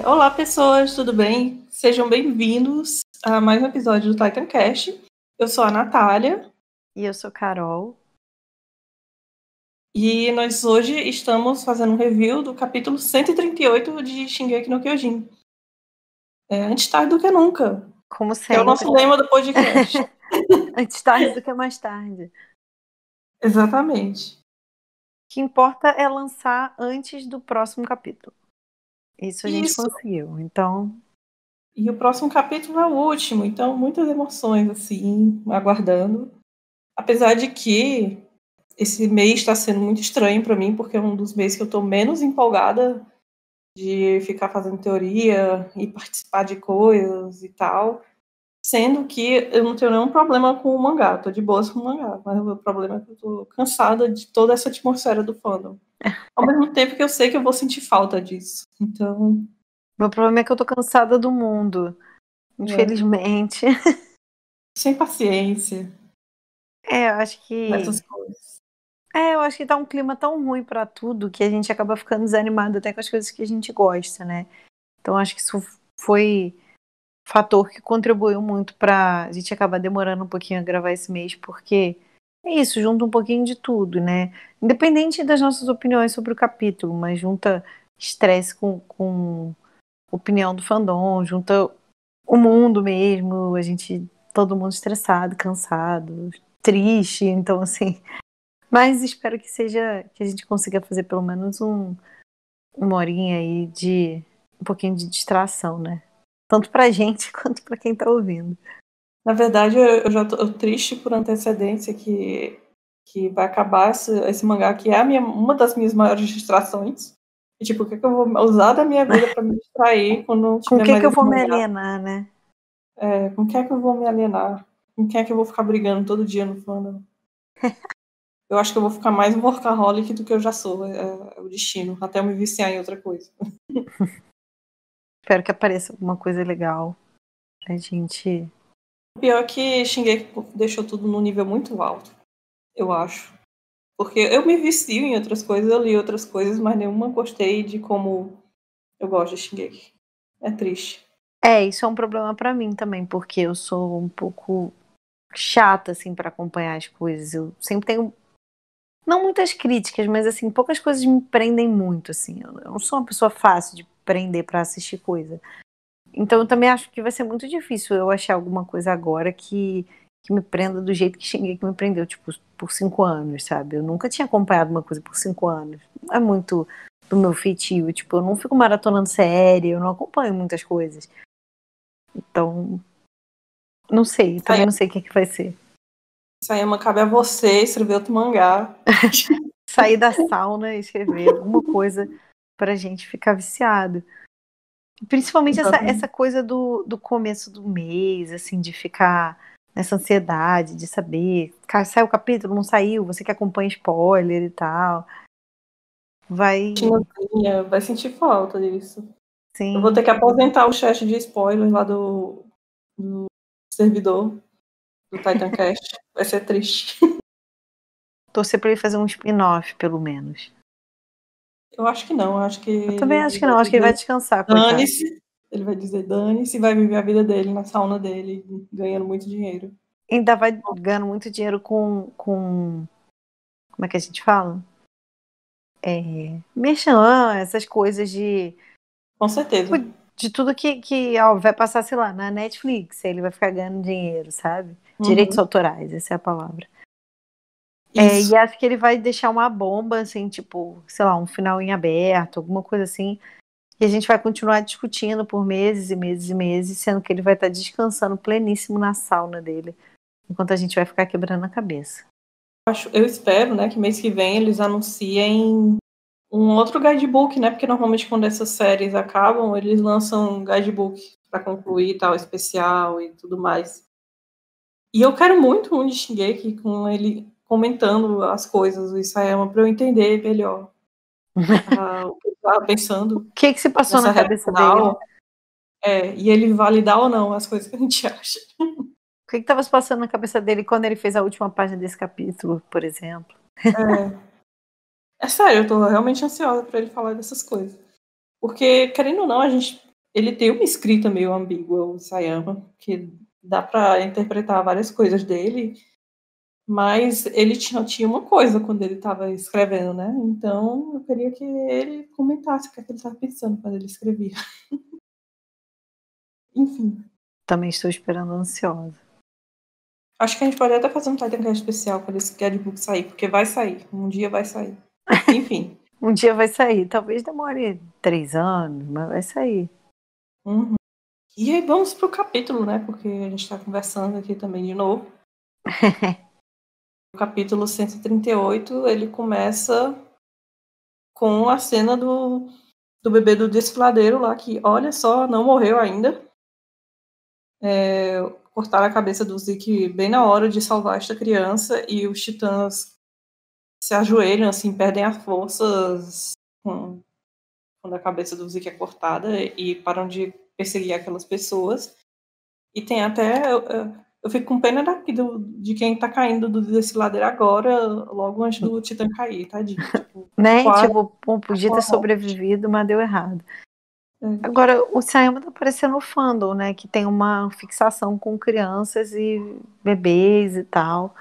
Olá, pessoas, tudo bem? Sejam bem-vindos a mais um episódio do Titancast. Eu sou a Natália. E eu sou Carol. E nós hoje estamos fazendo um review do capítulo 138 de Shingeki no Kyojin. Antes tarde do que nunca. Como Que é o sempre. nosso lema do podcast. Antes tarde do que mais tarde. Exatamente. O que importa é lançar antes do próximo capítulo. Isso a gente conseguiu, então... E o próximo capítulo é o último, então muitas emoções, assim, aguardando. Apesar de que esse mês está sendo muito estranho para mim, porque é um dos meses que eu estou menos empolgada de ficar fazendo teoria e participar de coisas e tal. Sendo que eu não tenho nenhum problema com o mangá, tô de boas com o mangá, mas o meu problema é que eu tô cansada de toda essa atmosfera do fandom. Ao mesmo tempo que eu sei que eu vou sentir falta disso. Então. Meu problema é que eu tô cansada do mundo. Infelizmente. Sem paciência. Eu acho que... Nessas coisas. Eu acho que tá um clima tão ruim pra tudo que a gente acaba ficando desanimado até com as coisas que a gente gosta, né? Então acho que isso foi fator que contribuiu muito pra a gente acabar demorando um pouquinho a gravar esse mês, porque é isso, junta um pouquinho de tudo, né? Independente das nossas opiniões sobre o capítulo, mas junta estresse com opinião do fandom, junta o mundo mesmo, todo mundo estressado, cansado, triste, então assim. Mas espero que a gente consiga fazer pelo menos uma horinha aí de um pouquinho de distração, né? Tanto pra gente quanto pra quem tá ouvindo. Na verdade, eu já tô triste por antecedência que vai acabar esse mangá, que é uma das minhas maiores distrações. E, tipo, o que, é que eu vou usar da minha vida pra me distrair quando não Com tiver quem mais que eu esse vou me mangá? alienar, né? Com quem é que eu vou me alienar? Com quem é que eu vou ficar brigando todo dia no fandom? Eu acho que eu vou ficar mais um workaholic do que eu já sou. É o destino. Até eu me viciar em outra coisa. Espero que apareça alguma coisa legal pra gente. O pior é que Shingeki deixou tudo num nível muito alto, eu acho. Porque eu me vicio em outras coisas, eu li outras coisas, mas nenhuma gostei de como eu gosto de Shingeki. É triste. Isso é um problema pra mim também, porque eu sou um pouco chata, assim, pra acompanhar as coisas. Eu sempre tenho, não muitas críticas, mas, assim, poucas coisas me prendem muito, assim. Eu não sou uma pessoa fácil de prender pra assistir coisa. Então eu também acho que vai ser muito difícil eu achar alguma coisa agora que me prenda do jeito que Shingeki me prendeu, tipo, por 5 anos, sabe? Eu nunca tinha acompanhado uma coisa por 5 anos. Não é muito do meu feitio, tipo, eu não fico maratonando série, eu não acompanho muitas coisas. Então, não sei, também não sei o que vai ser. Sayama, cabe a você escrever outro mangá. Sair da sauna e escrever alguma coisa pra gente ficar viciado. Principalmente essa coisa do começo do mês, assim, de ficar nessa ansiedade, de saber, saiu o capítulo, não saiu, você que acompanha spoiler e tal. Vai Sentir falta disso. Eu vou sim, ter que aposentar o chat de spoilers lá do servidor do Titancast. Vai ser triste. torcer pra ele fazer um spin-off, pelo menos. Eu acho que não, eu acho que Eu também ele acho que vai não, acho que ele vai dizer descansar, coitado. dane-se. Ele vai dizer dane-se e vai viver a vida dele na sauna dele, ganhando muito dinheiro. Ainda vai ganhando muito dinheiro com como é que a gente fala? Merchan, essas coisas de Com certeza. de tudo que vai passar, sei lá, na Netflix, ele vai ficar ganhando dinheiro, sabe? Direitos Uhum. autorais, essa é a palavra. Isso. E acho que ele vai deixar uma bomba, assim, tipo, sei lá, um final em aberto, alguma coisa assim, e a gente vai continuar discutindo por meses e meses e meses, sendo que ele vai estar descansando pleníssimo na sauna dele, enquanto a gente vai ficar quebrando a cabeça. Eu espero, né, que mês que vem eles anunciem um outro guidebook, né? Porque normalmente quando essas séries acabam, eles lançam um guidebook para concluir e tal, especial e tudo mais. E eu quero muito um de Shingeki com ele comentando as coisas do Isayama para eu entender melhor o que ele estava pensando O que se passou nessa na reta cabeça dele? final. E ele validar ou não as coisas que a gente acha. O que estava se passando na cabeça dele quando ele fez a última página desse capítulo, por exemplo? É sério, eu tô realmente ansiosa para ele falar dessas coisas. Porque, querendo ou não, ele tem uma escrita meio ambígua, o Isayama, que dá para interpretar várias coisas dele, mas ele tinha uma coisa quando ele estava escrevendo, né? Então, eu queria que ele comentasse o que ele estava pensando quando ele escrevia. Enfim. Também estou esperando ansiosa. Acho que a gente pode até fazer um Titancast especial quando esse guidebook sair, porque vai sair. Um dia vai sair. Enfim. Um dia vai sair. Talvez demore 3 anos, mas vai sair. Uhum. E aí vamos pro capítulo, né? Porque a gente está conversando aqui também de novo. O capítulo 138, ele começa com a cena do bebê do desfiladeiro lá, que, olha só, não morreu ainda. Cortaram a cabeça do Zeke bem na hora de salvar esta criança, e os titãs se ajoelham, assim, perdem as forças quando a cabeça do Zeke é cortada e param de perseguir aquelas pessoas. E tem até... Eu fico com pena de quem tá caindo do desfiladeiro agora, logo antes do Titã cair, tadinho. Tipo, Né? quase... Tipo, podia ter sobrevivido, mas deu errado. Agora, o Sayama tá parecendo o fandom, né? Que tem uma fixação com crianças e bebês e tal.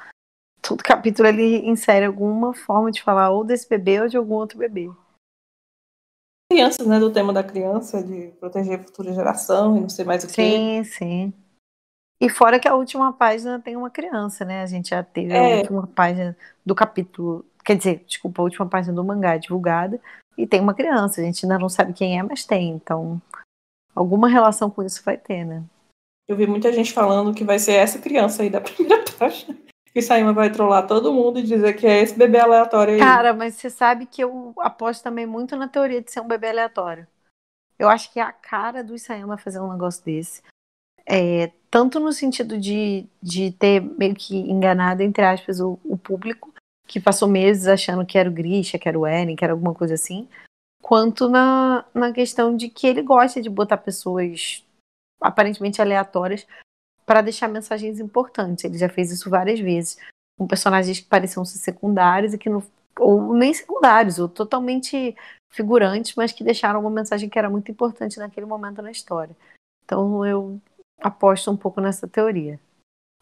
Todo capítulo ele insere alguma forma de falar ou desse bebê ou de algum outro bebê. Crianças, né? Do tema da criança, de proteger a futura geração e não sei mais o quê. Sim. E fora que a última página tem uma criança, né? A gente já teve a última página do capítulo. Quer dizer, desculpa, a última página do mangá divulgada. E tem uma criança. A gente ainda não sabe quem é, mas tem. Então, alguma relação com isso vai ter, né? Eu vi muita gente falando que vai ser essa criança aí da primeira página. Que Saima vai trollar todo mundo e dizer que é esse bebê aleatório aí. Cara, mas você sabe que eu aposto também muito na teoria de ser um bebê aleatório. Eu acho que é a cara do Isayama fazer um negócio desse. Tanto no sentido de ter meio que enganado, entre aspas, o público, que passou meses achando que era o Grisha, que era o Eren, que era alguma coisa assim, quanto na questão de que ele gosta de botar pessoas aparentemente aleatórias para deixar mensagens importantes. Ele já fez isso várias vezes, com personagens que pareciam ser secundários e que não, ou nem secundários, ou totalmente figurantes, mas que deixaram uma mensagem que era muito importante naquele momento na história. Então eu aposto um pouco nessa teoria.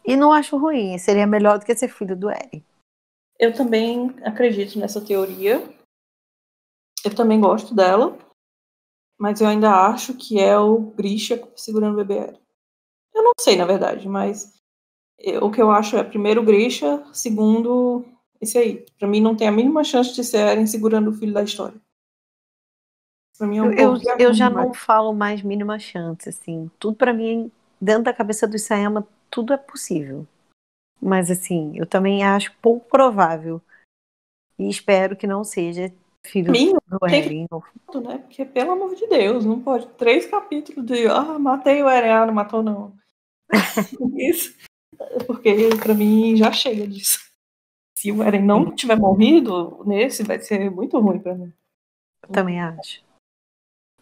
E não acho ruim, seria melhor do que ser filho do Eren. Eu também acredito nessa teoria. Eu também gosto dela. Mas eu ainda acho que é o Grisha segurando o bebê Eren. Eu não sei, na verdade, mas o que eu acho é, primeiro, o Grisha, segundo, esse aí. Pra mim não tem a mínima chance de ser Eren segurando o filho da história. Pra mim é um pouco Eu já não falo mais mínima chance, assim. Tudo pra mim, dentro da cabeça do Isayama, tudo é possível. Mas, assim, eu também acho pouco provável. E espero que não seja filho mim, do tem Eren. que, né? Porque, pelo amor de Deus, não pode. 3 capítulos de matei o Eren, não matou, não. Isso. Porque pra mim já chega disso. Se o Eren não tiver morrido nesse, vai ser muito ruim pra mim. Eu também acho.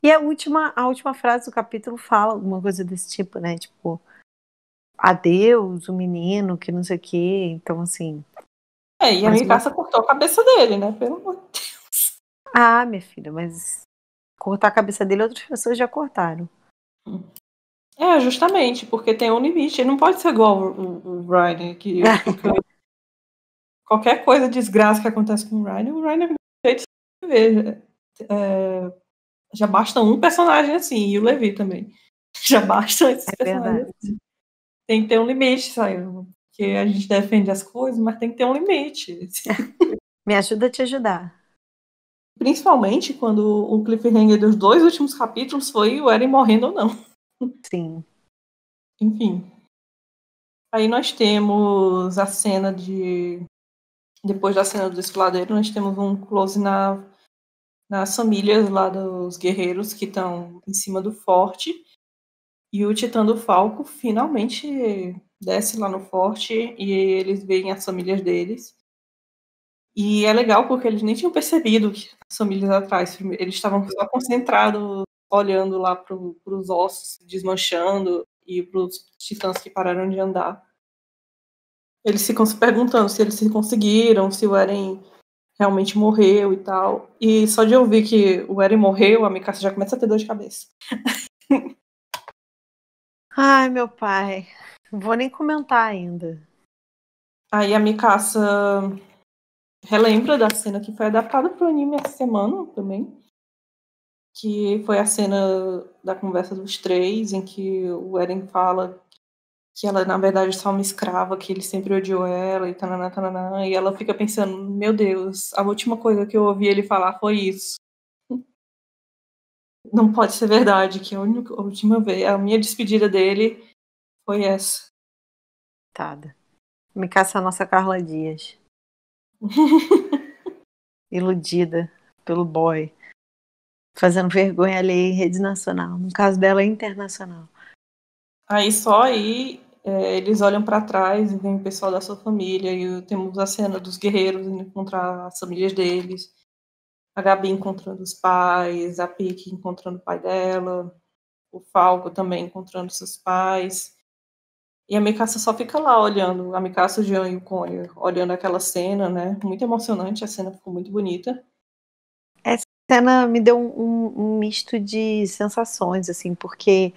E a última frase do capítulo fala alguma coisa desse tipo, né? Tipo, adeus, o menino, que não sei o quê. Então, assim. E a Mikasa cortou a cabeça dele, né? Pelo amor de Deus. Ah, minha filha, mas cortar a cabeça dele, outras pessoas já cortaram. Justamente, porque tem um limite. Ele não pode ser igual o Ryan, que fica. Qualquer coisa, desgraça que acontece com o Ryan é um jeito de ver. Já basta um personagem assim, e o Levi também. Já basta esses personagens assim. Tem que ter um limite, sabe? Porque a gente defende as coisas, mas tem que ter um limite. Me ajuda a te ajudar. Principalmente quando o cliffhanger dos 2 últimos capítulos foi o Eren morrendo ou não. Sim. Enfim. Aí nós temos a cena de... Depois da cena do desfiladeiro, nós temos um close nas famílias lá dos guerreiros que estão em cima do forte. E o Titã do Falco finalmente desce lá no forte e eles veem as famílias deles. E é legal porque eles nem tinham percebido que as famílias atrás. Eles estavam só concentrados, olhando lá para os ossos desmanchando e para os titãs que pararam de andar. Eles ficam se perguntando se eles se conseguiram, se o Eren realmente morreu e tal. E só de ouvir que o Eren morreu, a Mikasa já começa a ter dor de cabeça. Ai, meu pai. Não vou nem comentar ainda. Aí a Mikasa relembra da cena que foi adaptada para o anime essa semana também, que foi a cena da conversa dos três, em que o Eren fala que ela, na verdade, é só uma escrava, que ele sempre odiou ela, e tananã, tananã, e ela fica pensando, meu Deus, a última coisa que eu ouvi ele falar foi isso. Não pode ser verdade, que a última vez, a minha despedida dele foi essa. Tada. Me caça a nossa Carla Dias. Iludida pelo boy. Fazendo vergonha alheia em rede nacional. No caso dela, é internacional. Aí só aí eles olham para trás e vem o pessoal da sua família, e temos a cena dos guerreiros indo encontrar as famílias deles, a Gabi encontrando os pais, a Piki encontrando o pai dela, o Falco também encontrando seus pais. E a Mikasa só fica lá olhando, a Mikasa, o Jean e o Konya, olhando aquela cena, né? Muito emocionante, a cena ficou muito bonita. Essa cena me deu um misto de sensações, assim, porque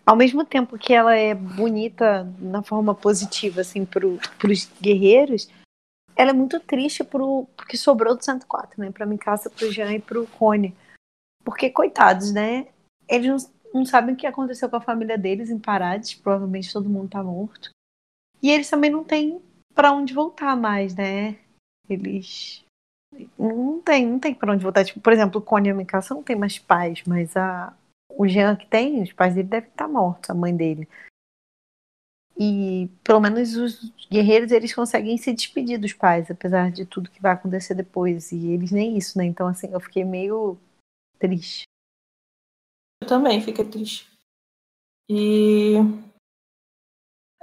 ao mesmo tempo que ela é bonita na forma positiva, assim, pros guerreiros, ela é muito triste porque sobrou do 104, né? Pra Mikasa, pro Jean e pro Cone. Porque, coitados, né? Eles não sabem o que aconteceu com a família deles em Parades, provavelmente todo mundo tá morto. E eles também não têm pra onde voltar mais, né? Eles não tem pra onde voltar. Tipo, por exemplo, o Cone e a Mikasa não tem mais pais, mas o Jean que tem, os pais dele devem estar mortos, a mãe dele. E pelo menos os guerreiros eles conseguem se despedir dos pais, apesar de tudo que vai acontecer depois. E eles nem isso, né? Então, assim, eu fiquei meio triste. Eu também fiquei triste. E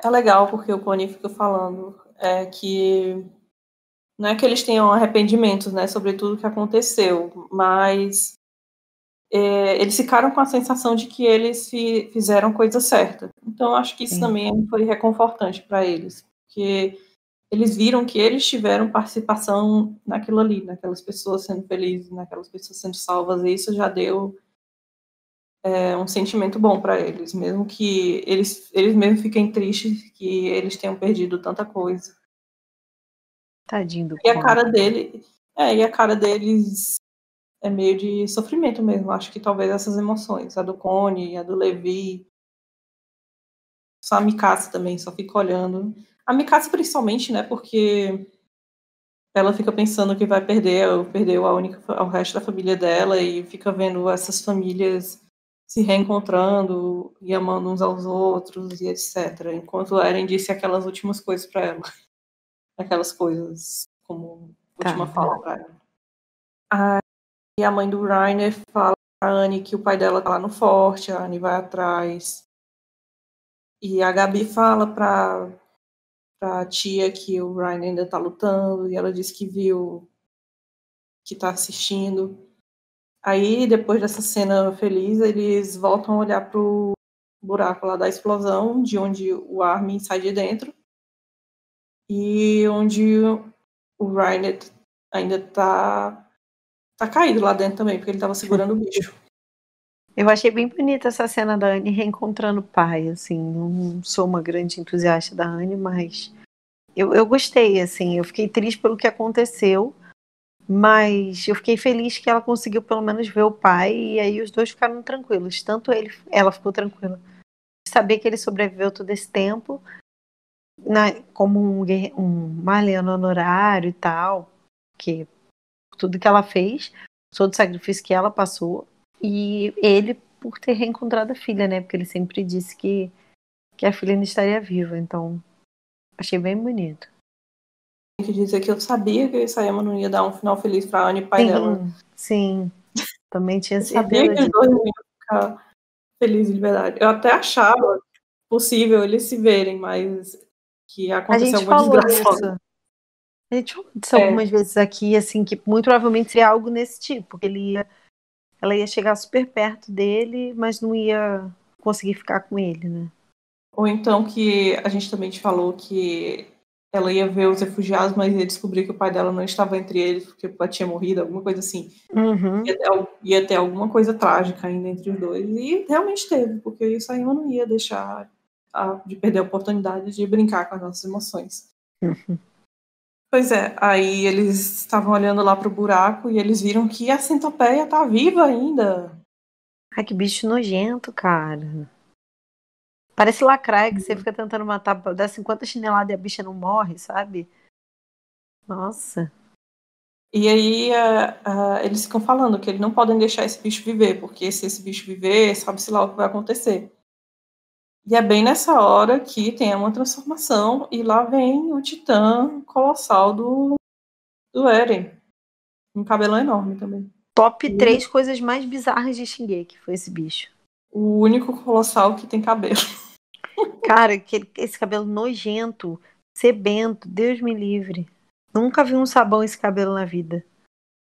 é legal porque o Konya fica falando que não é que eles tenham arrependimentos, né, sobre tudo que aconteceu, mas eles ficaram com a sensação de que eles fizeram coisa certa. Então, eu acho que isso Sim. também foi reconfortante para eles, porque eles viram que eles tiveram participação naquilo ali, naquelas pessoas sendo felizes, naquelas pessoas sendo salvas, e isso já deu um sentimento bom para eles, mesmo que eles mesmos fiquem tristes que eles tenham perdido tanta coisa. Tadinho do E a Cone. cara dele, e a cara deles é meio de sofrimento mesmo. Acho que talvez essas emoções, a do Cone, a do Levi, só a Mikasa também, só fica olhando. A Mikasa principalmente, né, porque ela fica pensando que vai perder, ou perdeu o resto da família dela, e fica vendo essas famílias se reencontrando e amando uns aos outros e etc. Enquanto a Eren disse aquelas últimas coisas para ela. Aquelas coisas como última Tá. fala para ela. E a mãe do Reiner fala pra Anne que o pai dela tá lá no forte, a Anne vai atrás. E a Gabi fala pra tia que o Reiner ainda tá lutando, e ela diz que viu, que tá assistindo. Aí, depois dessa cena feliz, eles voltam a olhar pro buraco lá da explosão, de onde o Armin sai de dentro, e onde o Reiner ainda tá caído lá dentro também, porque ele tava segurando o bicho. Eu achei bem bonita essa cena da Anne reencontrando o pai, assim, não sou uma grande entusiasta da Anne, mas eu gostei, assim, eu fiquei triste pelo que aconteceu, mas eu fiquei feliz que ela conseguiu pelo menos ver o pai, e aí os dois ficaram tranquilos, tanto ela ficou tranquila, saber que ele sobreviveu todo esse tempo, como um Marleano honorário e tal, que tudo que ela fez, todo o sacrifício que ela passou, e ele por ter reencontrado a filha, né? Porque ele sempre disse que a filha ainda estaria viva, então achei bem bonito. Tem que dizer que eu sabia que o Isayama não ia dar um final feliz pra Anne e pai dela. Sim, também tinha Eu sabia certeza que os disso. dois não iam ficar felizes de verdade. Eu até achava possível eles se verem, mas que ia A acontecer gente alguma falou desgraça. disso. A gente falou disso É, algumas vezes aqui, assim, que muito provavelmente seria algo nesse tipo, que ela ia chegar super perto dele, mas não ia conseguir ficar com ele, né? ou então que a gente também te falou que ela ia ver os refugiados, mas ia descobrir que o pai dela não estava entre eles, porque o pai tinha morrido, alguma coisa assim. Uhum. Ia ter alguma coisa trágica ainda entre os dois. E realmente teve, porque isso aí eu não ia deixar de perder a oportunidade de brincar com as nossas emoções. Uhum. Pois é, aí eles estavam olhando lá pro buraco e eles viram que a centopeia tá viva ainda. Ai, que bicho nojento, cara. Parece lacraia que você fica tentando matar, dá 50 chineladas e a bicha não morre, sabe? Nossa. E aí eles ficam falando que eles não podem deixar esse bicho viver, porque se esse bicho viver, sabe-se lá o que vai acontecer. E é bem nessa hora que tem uma transformação, e lá vem o titã colossal do Eren. Um cabelão enorme também. Top 3 coisas mais bizarras de Shingeki foi esse bicho. O único colossal que tem cabelo. Cara, esse cabelo nojento, sebento, Deus me livre. Nunca vi um sabão esse cabelo na vida.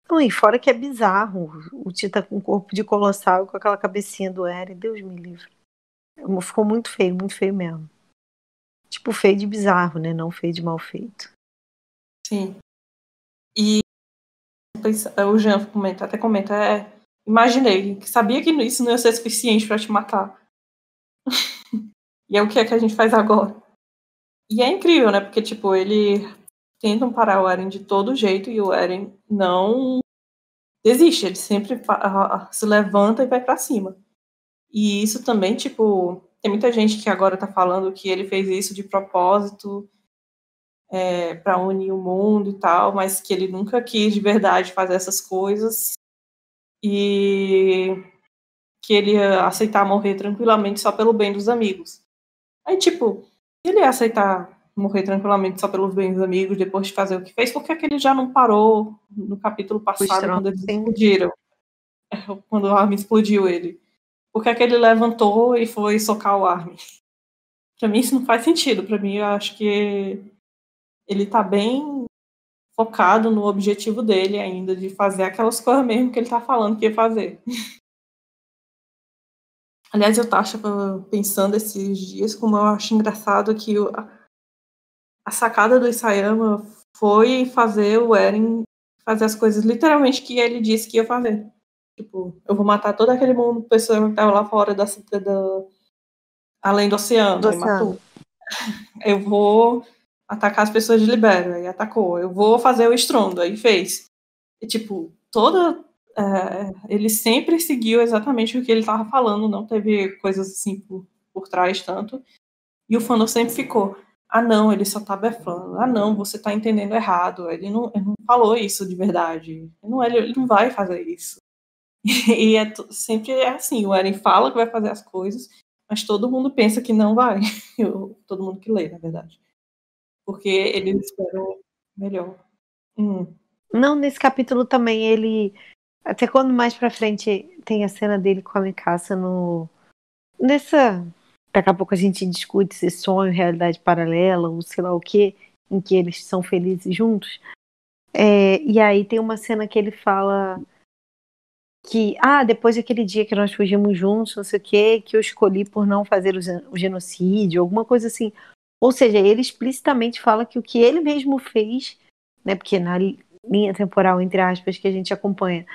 Não, e fora que é bizarro. O Tita com corpo de colossal e com aquela cabecinha do Eren, Deus me livre. Ficou muito feio mesmo. Tipo, feio de bizarro, né? Não feio de mal feito. Sim. E o Jean até comenta, imaginei, que sabia que isso não ia ser suficiente para te matar. E é o que é que a gente faz agora? E é incrível, né? Porque, tipo, ele tentam parar o Eren de todo jeito e o Eren não desiste, ele sempre se levanta e vai para cima. E isso também, tipo, tem muita gente que agora tá falando que ele fez isso de propósito, para unir o mundo e tal, mas que ele nunca quis de verdade fazer essas coisas e que ele ia aceitar morrer tranquilamente só pelo bem dos amigos. Aí, tipo, ele ia aceitar morrer tranquilamente só pelos bem dos amigos depois de fazer o que fez, por que ele já não parou no capítulo passado quando eles explodiram? Quando o Armin explodiu ele. Por que ele levantou e foi socar o Armin? Pra mim isso não faz sentido. Pra mim eu acho que ele tá bem focado no objetivo dele ainda, de fazer aquelas coisas mesmo que ele tá falando que ia fazer. Aliás, eu tava pensando esses dias como eu acho engraçado que a sacada do Isayama foi fazer o Eren fazer as coisas literalmente que ele disse que ia fazer. Tipo, eu vou matar todo aquele mundo, pessoa que tava lá fora além do oceano, e matou. Eu vou atacar as pessoas de Libéria, e atacou. Eu vou fazer o estrondo, aí fez. E, tipo, ele sempre seguiu exatamente o que ele estava falando, não teve coisas assim por trás tanto. E o fandom sempre ficou, não, ele só tá blefando. Não, você tá entendendo errado. Ele não falou isso de verdade. Ele não vai fazer isso. E sempre é assim, o Eren fala que vai fazer as coisas, mas todo mundo pensa que não vai. Todo mundo que lê, na verdade. Porque eles esperam melhor. Não, nesse capítulo também ele. Até quando mais pra frente tem a cena dele com a Mikasa no. Nessa. Daqui a pouco a gente discute se sonho, realidade paralela, ou sei lá o que, em que eles são felizes juntos. E aí tem uma cena que ele fala que, depois daquele dia que nós fugimos juntos, não sei o que eu escolhi por não fazer o genocídio, alguma coisa assim. Ou seja, ele explicitamente fala que o que ele mesmo fez, né, porque na linha temporal, entre aspas, que a gente acompanha,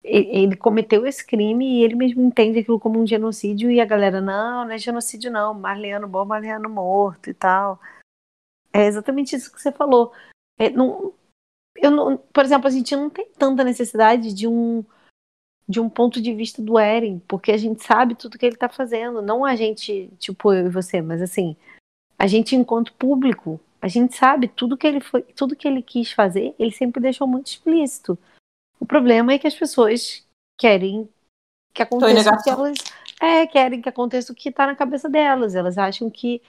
ele cometeu esse crime e ele mesmo entende aquilo como um genocídio e a galera, não é genocídio não, Marleano bom, Marleano morto e tal. É exatamente isso que você falou. Por exemplo, a gente não tem tanta necessidade de um ponto de vista do Eren, porque a gente sabe tudo que ele tá fazendo, não a gente, tipo eu e você, mas assim, a gente enquanto público, a gente sabe tudo que ele quis fazer, ele sempre deixou muito explícito. O problema é que as pessoas querem que aconteça o que elas querem que aconteça o que tá na cabeça delas. Elas acham que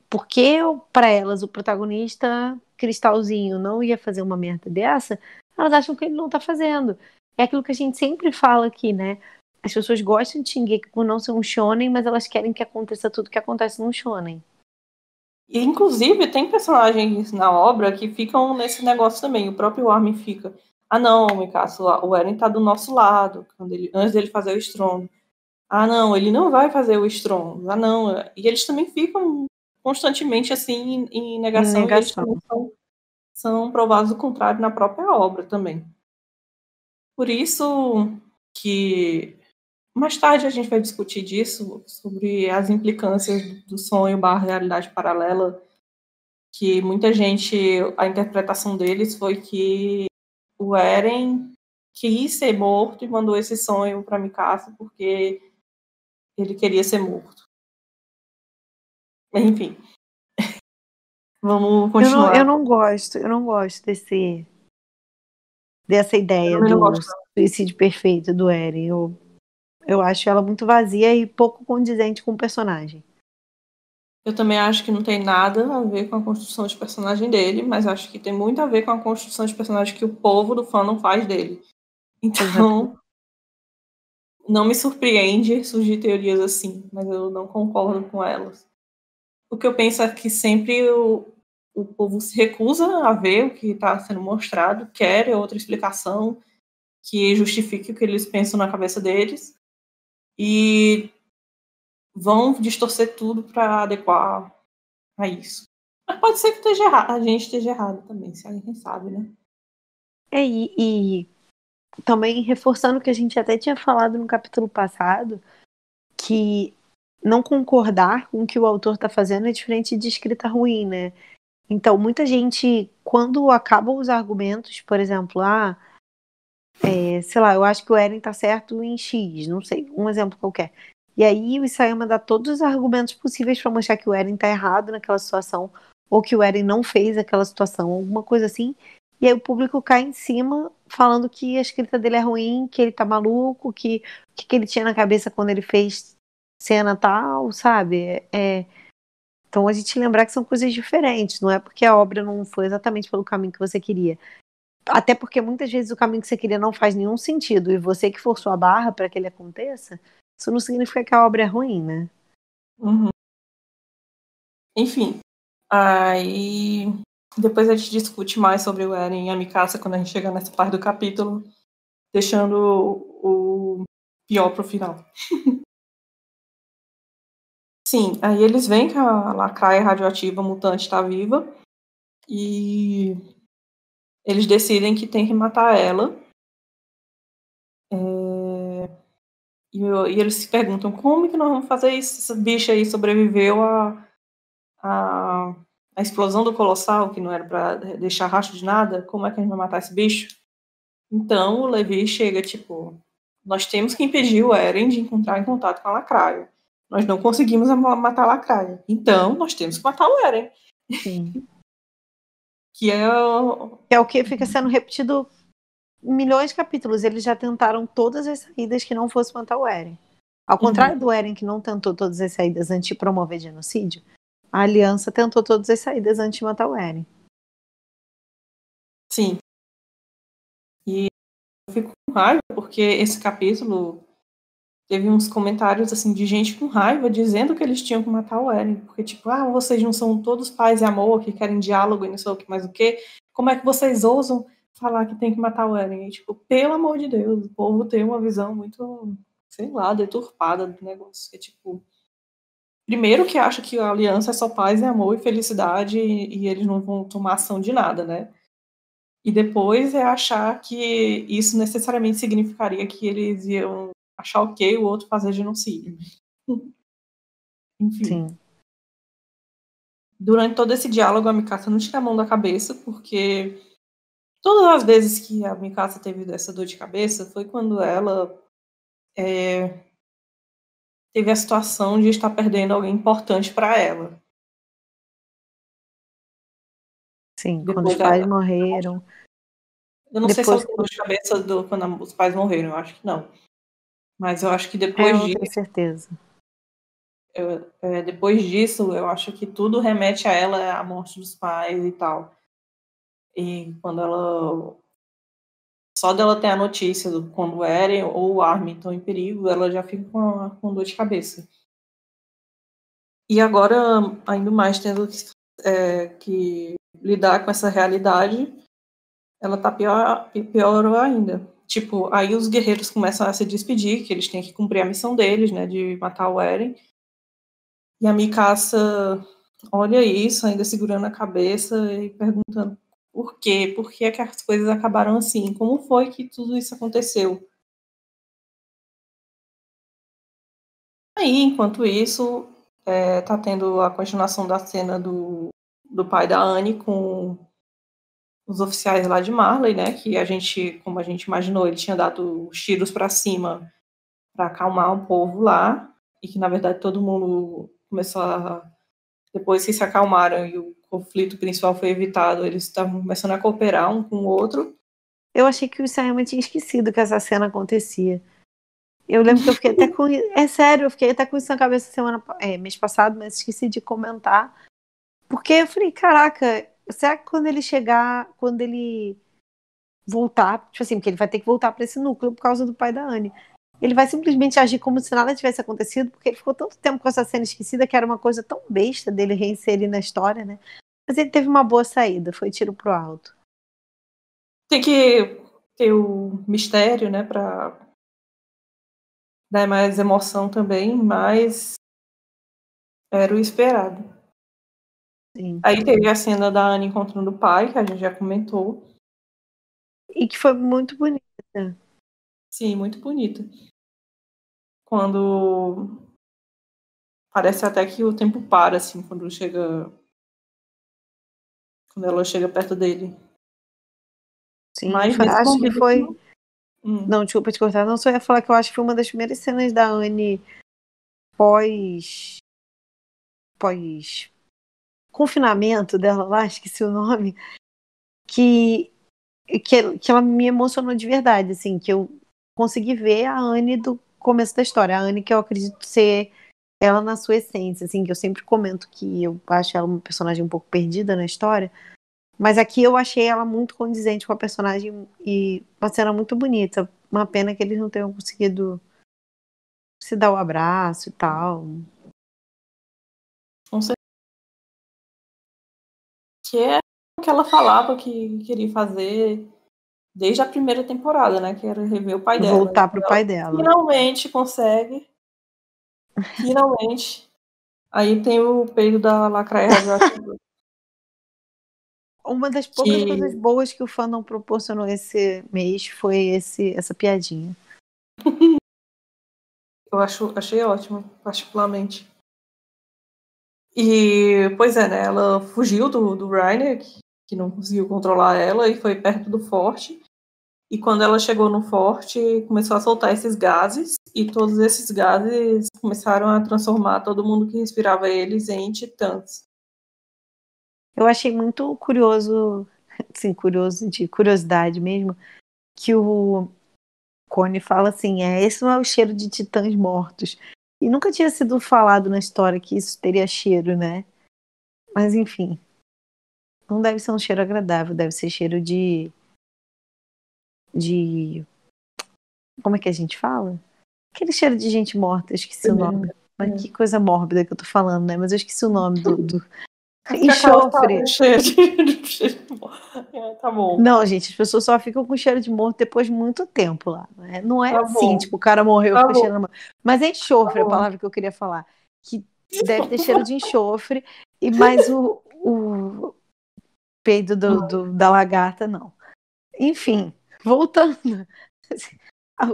porque para elas o protagonista Cristalzinho não ia fazer uma merda dessa, elas acham que ele não tá fazendo. É aquilo que a gente sempre fala aqui, né? As pessoas gostam de Shingeki por não ser um shonen, mas elas querem que aconteça tudo que acontece num shonen. E, inclusive, tem personagens na obra que ficam nesse negócio também. O próprio Armin fica, não, Mikasa, o Eren tá do nosso lado, antes dele fazer o estrondo. Não, ele não vai fazer o estrondo. Não. E eles também ficam constantemente assim em Em negação, e eles negação. também são provados o contrário na própria obra também. Por isso que mais tarde a gente vai discutir disso, sobre as implicâncias do sonho barra realidade paralela, que muita gente, a interpretação deles foi que o Eren quis ser morto e mandou esse sonho para Mikasa porque ele queria ser morto. Mas, enfim, vamos continuar. Eu não gosto dessa Eu ideia também não do gosto, não. suicídio perfeito do Eren. Eu acho ela muito vazia e pouco condizente com o personagem. Eu também acho que não tem nada a ver com a construção de personagem dele, mas acho que tem muito a ver com a construção de personagem que o povo do fandom faz dele. Então, não me surpreende surgir teorias assim, mas eu não concordo com elas. O que eu penso é que sempre o povo se recusa a ver o que está sendo mostrado, quer outra explicação que justifique o que eles pensam na cabeça deles, e vão distorcer tudo para adequar a isso. Mas pode ser que esteja errado, a gente esteja errado também, se alguém sabe, né? E também reforçando o que a gente até tinha falado no capítulo passado, que não concordar com o que o autor está fazendo é diferente de escrita ruim, né? Então, muita gente, quando acabam os argumentos, por exemplo, sei lá, eu acho que o Eren tá certo em X, não sei, um exemplo qualquer. E aí o Isayama dá todos os argumentos possíveis para mostrar que o Eren tá errado naquela situação, ou que o Eren não fez aquela situação, alguma coisa assim. E aí o público cai em cima falando que a escrita dele é ruim, que ele tá maluco, que ele tinha na cabeça quando ele fez cena tal, sabe? Então a gente lembrar que são coisas diferentes, não é porque a obra não foi exatamente pelo caminho que você queria. Até porque muitas vezes o caminho que você queria não faz nenhum sentido e você que forçou a barra para que ele aconteça, isso não significa que a obra é ruim, né? Uhum. Enfim, aí depois a gente discute mais sobre o Eren e a Mikasa quando a gente chegar nessa parte do capítulo, deixando o pior pro final. Sim, aí eles veem que a lacraia radioativa mutante está viva e eles decidem que tem que matar ela. E eles se perguntam como que nós vamos fazer isso? Essa bicha aí sobreviveu a, a explosão do Colossal, que não era para deixar rastro de nada. Como é que a gente vai matar esse bicho? Então o Levi chega, tipo, nós temos que impedir o Eren de entrar em contato com a lacraia. Nós não conseguimos matar a lacraia. Então nós temos que matar o Eren. Sim. Que é o... É o que fica sendo repetido em milhões de capítulos. Eles já tentaram todas as saídas que não fosse matar o Eren. Ao contrário do Eren, que não tentou todas as saídas antes de promover genocídio, a Aliança tentou todas as saídas antes de matar o Eren. Sim. E eu fico com raiva porque esse capítulo teve uns comentários assim de gente com raiva dizendo que eles tinham que matar o Eren, porque tipo, vocês não são todos paz e amor, que querem diálogo e não sei o que mais o que, como é que vocês ousam falar que tem que matar o Eren? E, tipo, pelo amor de Deus, o povo tem uma visão muito, sei lá, deturpada do negócio, que é tipo, primeiro que acha que a aliança é só paz e amor e felicidade e eles não vão tomar ação de nada, né? E depois é achar que isso necessariamente significaria que eles iam achar ok o outro fazer genocídio. Enfim. Sim. Durante todo esse diálogo, a Mikasa não tira a mão da cabeça, porque todas as vezes que a Mikasa teve essa dor de cabeça foi quando ela teve a situação de estar perdendo alguém importante para ela. Sim, quando os Depois pais morreram. eu não sei se ela Depois. teve dor de cabeça quando os pais morreram, eu acho que não. Mas eu acho que Eu depois não disso, tenho certeza. depois disso, eu acho que tudo remete a ela, a morte dos pais e tal. E quando ela... Só dela ter a notícia do quando o Eren ou o Armin estão em perigo, ela já fica com dor de cabeça. E agora, ainda mais tendo que lidar com essa realidade, ela tá pior ainda. Tipo, aí os guerreiros começam a se despedir, que eles têm que cumprir a missão deles, né, de matar o Eren. E a Mikasa olha isso, ainda segurando a cabeça e perguntando por quê? Por que é que as coisas acabaram assim? Como foi que tudo isso aconteceu? Aí, enquanto isso, tá tendo a continuação da cena do pai da Anne com os oficiais lá de Marley, né? Que a gente, como a gente imaginou, ele tinha dado os tiros para cima para acalmar o povo lá, e que na verdade todo mundo começou a. Depois que se acalmaram e o conflito principal foi evitado, eles estavam começando a cooperar um com o outro. Eu achei que o Sayama tinha esquecido que essa cena acontecia. Eu lembro que eu fiquei até com. É sério, eu fiquei até com isso na cabeça mês passado, mas esqueci de comentar. Porque eu falei, caraca, será que quando ele chegar, quando ele voltar, tipo assim, porque ele vai ter que voltar para esse núcleo por causa do pai da Anne. Ele vai simplesmente agir como se nada tivesse acontecido, porque ele ficou tanto tempo com essa cena esquecida que era uma coisa tão besta dele reinserir na história, né? Mas ele teve uma boa saída, foi tiro pro alto. Tem que ter o mistério, né, para dar mais emoção também, mas era o esperado. Sim. Aí teve a cena da Anne encontrando o pai, que a gente já comentou. E que foi muito bonita. Sim, muito bonita. Quando parece até que o tempo para, assim, quando ela chega perto dele. Sim, Mas nesse acho que foi. momento. Não, desculpa te cortar, não só ia falar que eu acho que foi uma das primeiras cenas da Anne pós. Pós. Confinamento dela lá, esqueci o nome, que que ela me emocionou de verdade, assim, que eu consegui ver a Anne do começo da história, a Anne que eu acredito ser ela na sua essência, assim, que eu sempre comento que eu acho ela uma personagem um pouco perdida na história, mas aqui eu achei ela muito condizente com a personagem e uma cena muito bonita. Uma pena que eles não tenham conseguido se dar o abraço e tal. Com certeza. Que é o que ela falava que queria fazer desde a primeira temporada, né? Que era rever o pai dela. Voltar pro Então, pai ela dela. finalmente consegue. Finalmente. Aí tem o peido da lacraia radioativa. Uma das poucas coisas Que boas que o fandom proporcionou esse mês foi essa piadinha. eu achei ótimo, particularmente. E, pois é, né? Ela fugiu do Reiner, que não conseguiu controlar ela, e foi perto do forte. E quando ela chegou no forte, começou a soltar esses gases, e todos esses gases começaram a transformar todo mundo que respirava eles em titãs. Eu achei muito curioso, assim, curioso de curiosidade mesmo, que o Cone fala assim, esse não é o cheiro de titãs mortos. E nunca tinha sido falado na história que isso teria cheiro, né? Mas enfim, não deve ser um cheiro agradável, deve ser cheiro de como é que a gente fala? Aquele cheiro de gente morta, eu esqueci o nome. Mas que coisa mórbida que eu tô falando, né? Mas eu esqueci o nome do... Porque a Carol tá Enxofre. cheia de tá bom. Não, gente, as pessoas só ficam com cheiro de morto depois de muito tempo lá. Né? Não é Tá assim, bom. tipo, o cara morreu, Tá fica bom. cheirando. Mas é Tá enxofre a bom. palavra que eu queria falar. Que deve ter cheiro de enxofre, e mais o peido da lagarta, não. Enfim, voltando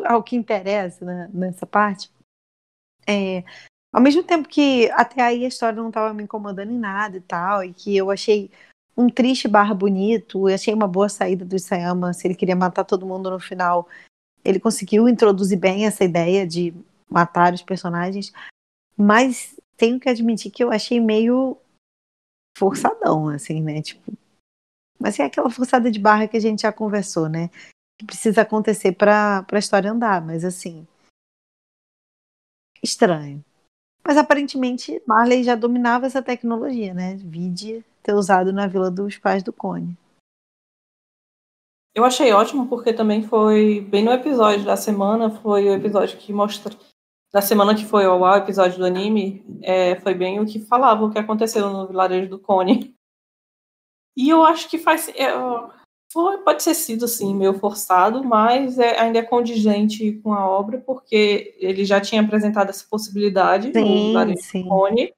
ao que interessa, né, nessa parte, ao mesmo tempo que até aí a história não estava me incomodando em nada e tal, e que eu achei um triste barra bonito, eu achei uma boa saída do Isayama, se ele queria matar todo mundo no final, ele conseguiu introduzir bem essa ideia de matar os personagens, mas tenho que admitir que eu achei meio forçadão, assim, né, tipo, mas é aquela forçada de barra que a gente já conversou, né, que precisa acontecer para a história andar, mas assim, estranho. Mas aparentemente Marley já dominava essa tecnologia, né? Vide ter usado na Vila dos Pais do Cone. Eu achei ótimo porque também foi bem no episódio da semana, foi o episódio que mostra da semana que foi ao episódio do anime, foi bem o que falava o que aconteceu no vilarejo do Cone. E eu acho que pode ter sido assim meio forçado, mas ainda é condigente com a obra porque ele já tinha apresentado essa possibilidade no Sim, vilarejo do sim. Cone.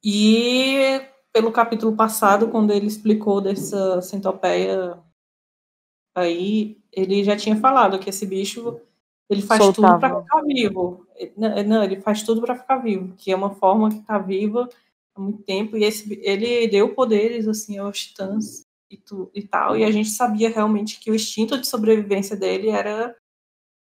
E pelo capítulo passado, quando ele explicou dessa centopeia aí, ele já tinha falado que esse bicho, ele faz tudo para ficar vivo. Não, ele faz tudo para ficar vivo, que é uma forma que está viva há muito tempo, e ele deu poderes assim aos titãs e tal, e a gente sabia realmente que o instinto de sobrevivência dele era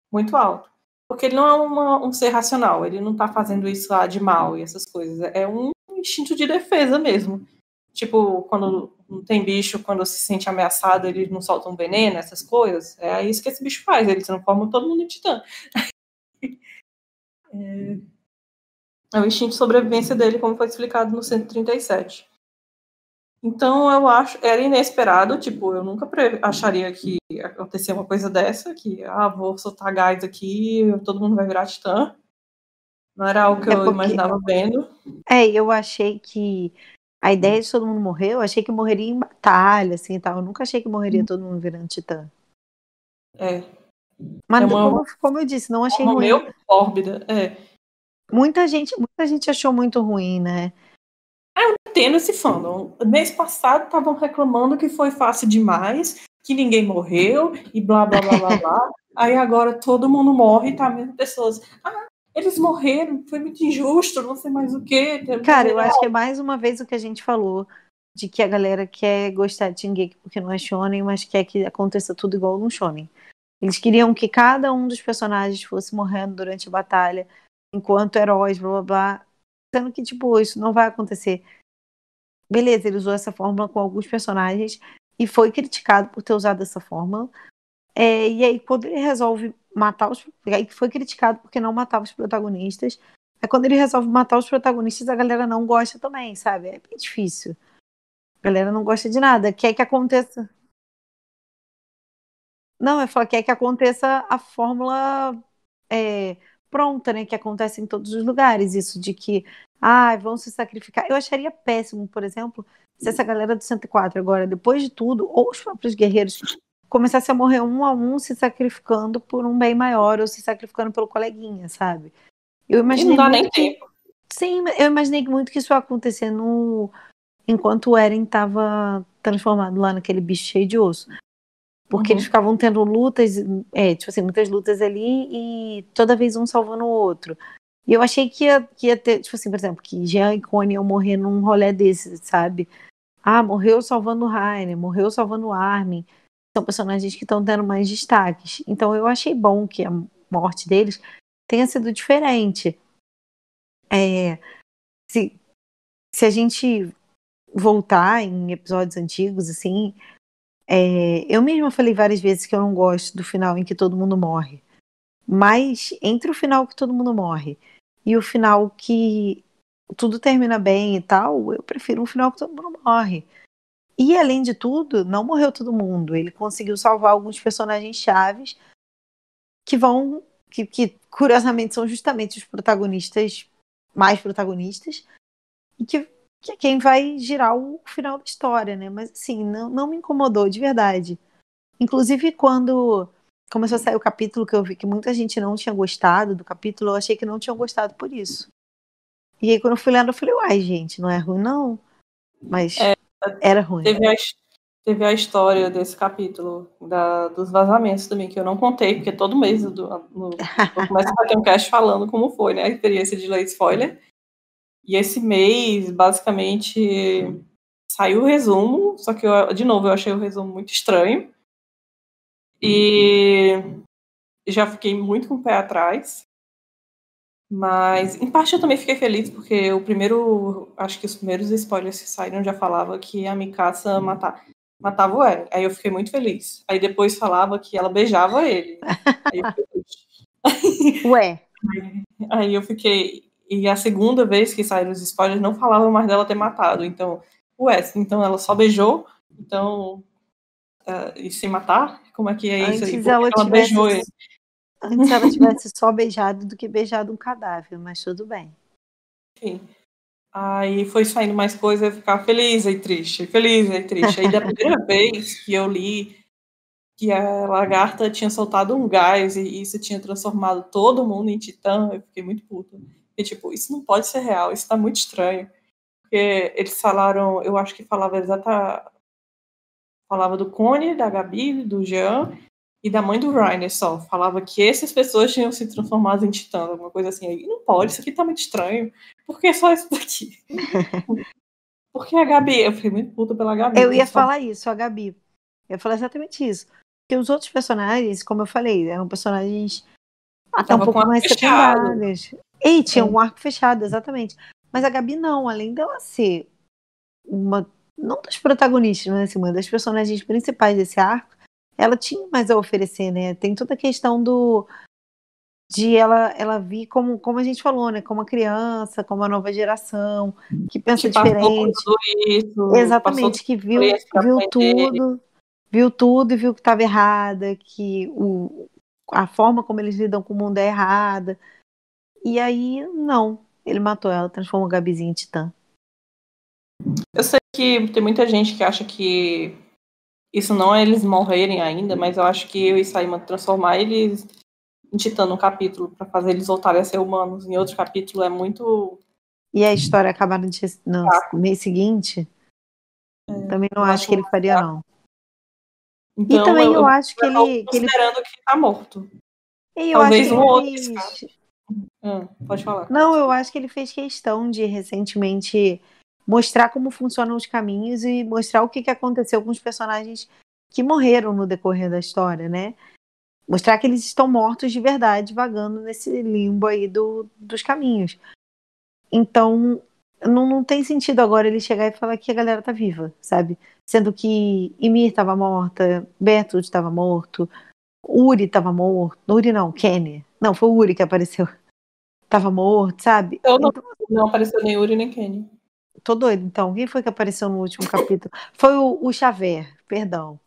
muito alto. Porque ele não é um ser racional, ele não tá fazendo isso de mal e essas coisas. É um instinto de defesa mesmo. Tipo, quando não tem bicho, quando se sente ameaçado, eles não soltam veneno, essas coisas. É isso que esse bicho faz, ele transforma todo mundo em titã. É o instinto de sobrevivência dele, como foi explicado no 137. Então, eu acho, era inesperado, tipo, eu nunca acharia que ia acontecer uma coisa dessa, que, vou soltar gás aqui, todo mundo vai virar titã. Não era algo que eu imaginava vendo. Eu achei que a ideia de todo mundo morrer, eu achei que morreria em batalha, assim, e tal. Eu nunca achei que morreria todo mundo virando titã. Mas, como eu disse, não achei ruim. Meio mórbida, Muita gente achou muito ruim, né? Eu entendo esse fandom. Mês passado estavam reclamando que foi fácil demais, que ninguém morreu, e blá, blá, blá, blá, blá. Aí agora todo mundo morre e tá vendo pessoas... eles morreram, foi muito injusto, não sei mais o quê. Cara, eu acho que é mais uma vez o que a gente falou, de que a galera quer gostar de Shingeki porque não é shonen, mas quer que aconteça tudo igual no shonen. Eles queriam que cada um dos personagens fosse morrendo durante a batalha, enquanto heróis, blá blá blá. Sendo que, tipo, isso não vai acontecer. Beleza, ele usou essa fórmula com alguns personagens e foi criticado por ter usado essa fórmula. E aí, quando ele resolve matar os... Aí foi criticado porque não matava os protagonistas. Aí quando ele resolve matar os protagonistas, a galera não gosta também, sabe? É bem difícil. A galera não gosta de nada. Quer que aconteça... Não, é falar que quer que aconteça a fórmula pronta, né? Que acontece em todos os lugares. Isso de que, vão se sacrificar. Eu acharia péssimo, por exemplo, se essa galera do 104 agora, depois de tudo, ou os próprios guerreiros começassem a morrer um a um se sacrificando por um bem maior ou se sacrificando pelo coleguinha, sabe? Eu imaginei não dá muito nem tempo. Sim, eu imaginei muito que isso ia acontecer enquanto o Eren estava transformado lá naquele bicho cheio de osso. Porque eles ficavam tendo lutas, tipo assim, muitas lutas ali e toda vez um salvando o outro. E eu achei que ia ter, tipo assim, por exemplo, que Jean e Connie iam morrer num rolê desse, sabe? Morreu salvando o Rainer, morreu salvando o Armin. São personagens que estão tendo mais destaques. Então eu achei bom que a morte deles tenha sido diferente. Se a gente voltar em episódios antigos, assim, eu mesma falei várias vezes que eu não gosto do final em que todo mundo morre. Mas entre o final que todo mundo morre e o final que tudo termina bem e tal, eu prefiro um final que todo mundo morre. E além de tudo, não morreu todo mundo. Ele conseguiu salvar alguns personagens chaves que curiosamente são justamente os protagonistas, mais protagonistas, e que é quem vai girar o final da história, né? Mas assim, não me incomodou de verdade. Inclusive, quando começou a sair o capítulo, que eu vi que muita gente não tinha gostado do capítulo, eu achei que não tinham gostado por isso. E aí, quando eu fui lendo, eu falei, uai, gente, não é ruim, não. Mas era ruim. Teve a história desse capítulo dos vazamentos também, que eu não contei, porque todo mês eu começo a ter um cast falando como foi, né? A experiência de ler spoiler. E esse mês, basicamente, saiu o resumo, só que, de novo, eu achei o resumo muito estranho. E já fiquei muito com o pé atrás. Mas, em parte, eu também fiquei feliz, porque acho que os primeiros spoilers que saíram já falava que a Mikasa matava o Eren. Aí eu fiquei muito feliz. Aí depois falava que ela beijava ele. Aí eu fiquei triste. Ué. Aí eu fiquei... E a segunda vez que saíram os spoilers não falava mais dela ter matado. Então, então ela só beijou. Então, e se matar? Como é que é isso aí? Antes ela beijou ele. Antes ela tivesse só beijado do que beijado um cadáver, mas tudo bem. Sim. Aí foi saindo mais coisa, eu ficava feliz e triste, feliz e triste. Aí da primeira vez que eu li que a lagarta tinha soltado um gás e isso tinha transformado todo mundo em titã, eu fiquei muito puta. E tipo, isso não pode ser real, isso tá muito estranho. porque eles falaram, eu acho que falava do Cone, da Gabi, do Jean e da mãe do Reiner só. Falava que essas pessoas tinham se transformado em titã, alguma coisa assim. Aí, não pode, isso aqui tá muito estranho. Por que só isso daqui? Porque a Gabi, eu fiquei muito puta pela Gabi. Eu ia falar isso, a Gabi. Eu ia falar exatamente isso. Porque os outros personagens, como eu falei, eram personagens até um Tava com pouco arco mais fechado. secundários. E tinha um arco fechado, exatamente. Mas a Gabi não, além dela ser uma, não das protagonistas, mas assim, uma das personagens principais desse arco, ela tinha mais a oferecer, né? Tem toda a questão de ela vir como a gente falou, né? Como uma criança, como uma nova geração, que pensa Que passou por diferente. tudo isso. Exatamente, que viu tudo e viu que estava errada, que a forma como eles lidam com o mundo é errada. E aí, não. Ele matou ela, transformou a Gabizinha em titã. Eu sei que tem muita gente que acha que isso não é eles morrerem ainda, mas eu acho que eu e Saima transformar eles em titã num capítulo para fazer eles voltarem a ser humanos. Em outro capítulo é muito. E a história acabar no mês seguinte, também não acho que ele faria, não. Então, e também eu acho que ele. Considerando que tá morto. E eu Talvez acho que um outro. fez... Pode falar. Não, eu acho que ele fez questão de recentemente mostrar como funcionam os caminhos e mostrar o que aconteceu com os personagens que morreram no decorrer da história, né? Mostrar que eles estão mortos de verdade, vagando nesse limbo aí dos caminhos. Então, não tem sentido agora ele chegar e falar que a galera tá viva, sabe? Sendo que Ymir estava morta, Bertold estava morto, Uri estava morto. Uri não, Kenny. Não, foi o Uri que apareceu. Tava morto, sabe? Então, não apareceu nem Uri nem Kenny. Tô doido, então. Quem foi que apareceu no último capítulo? Foi o Xavier, perdão.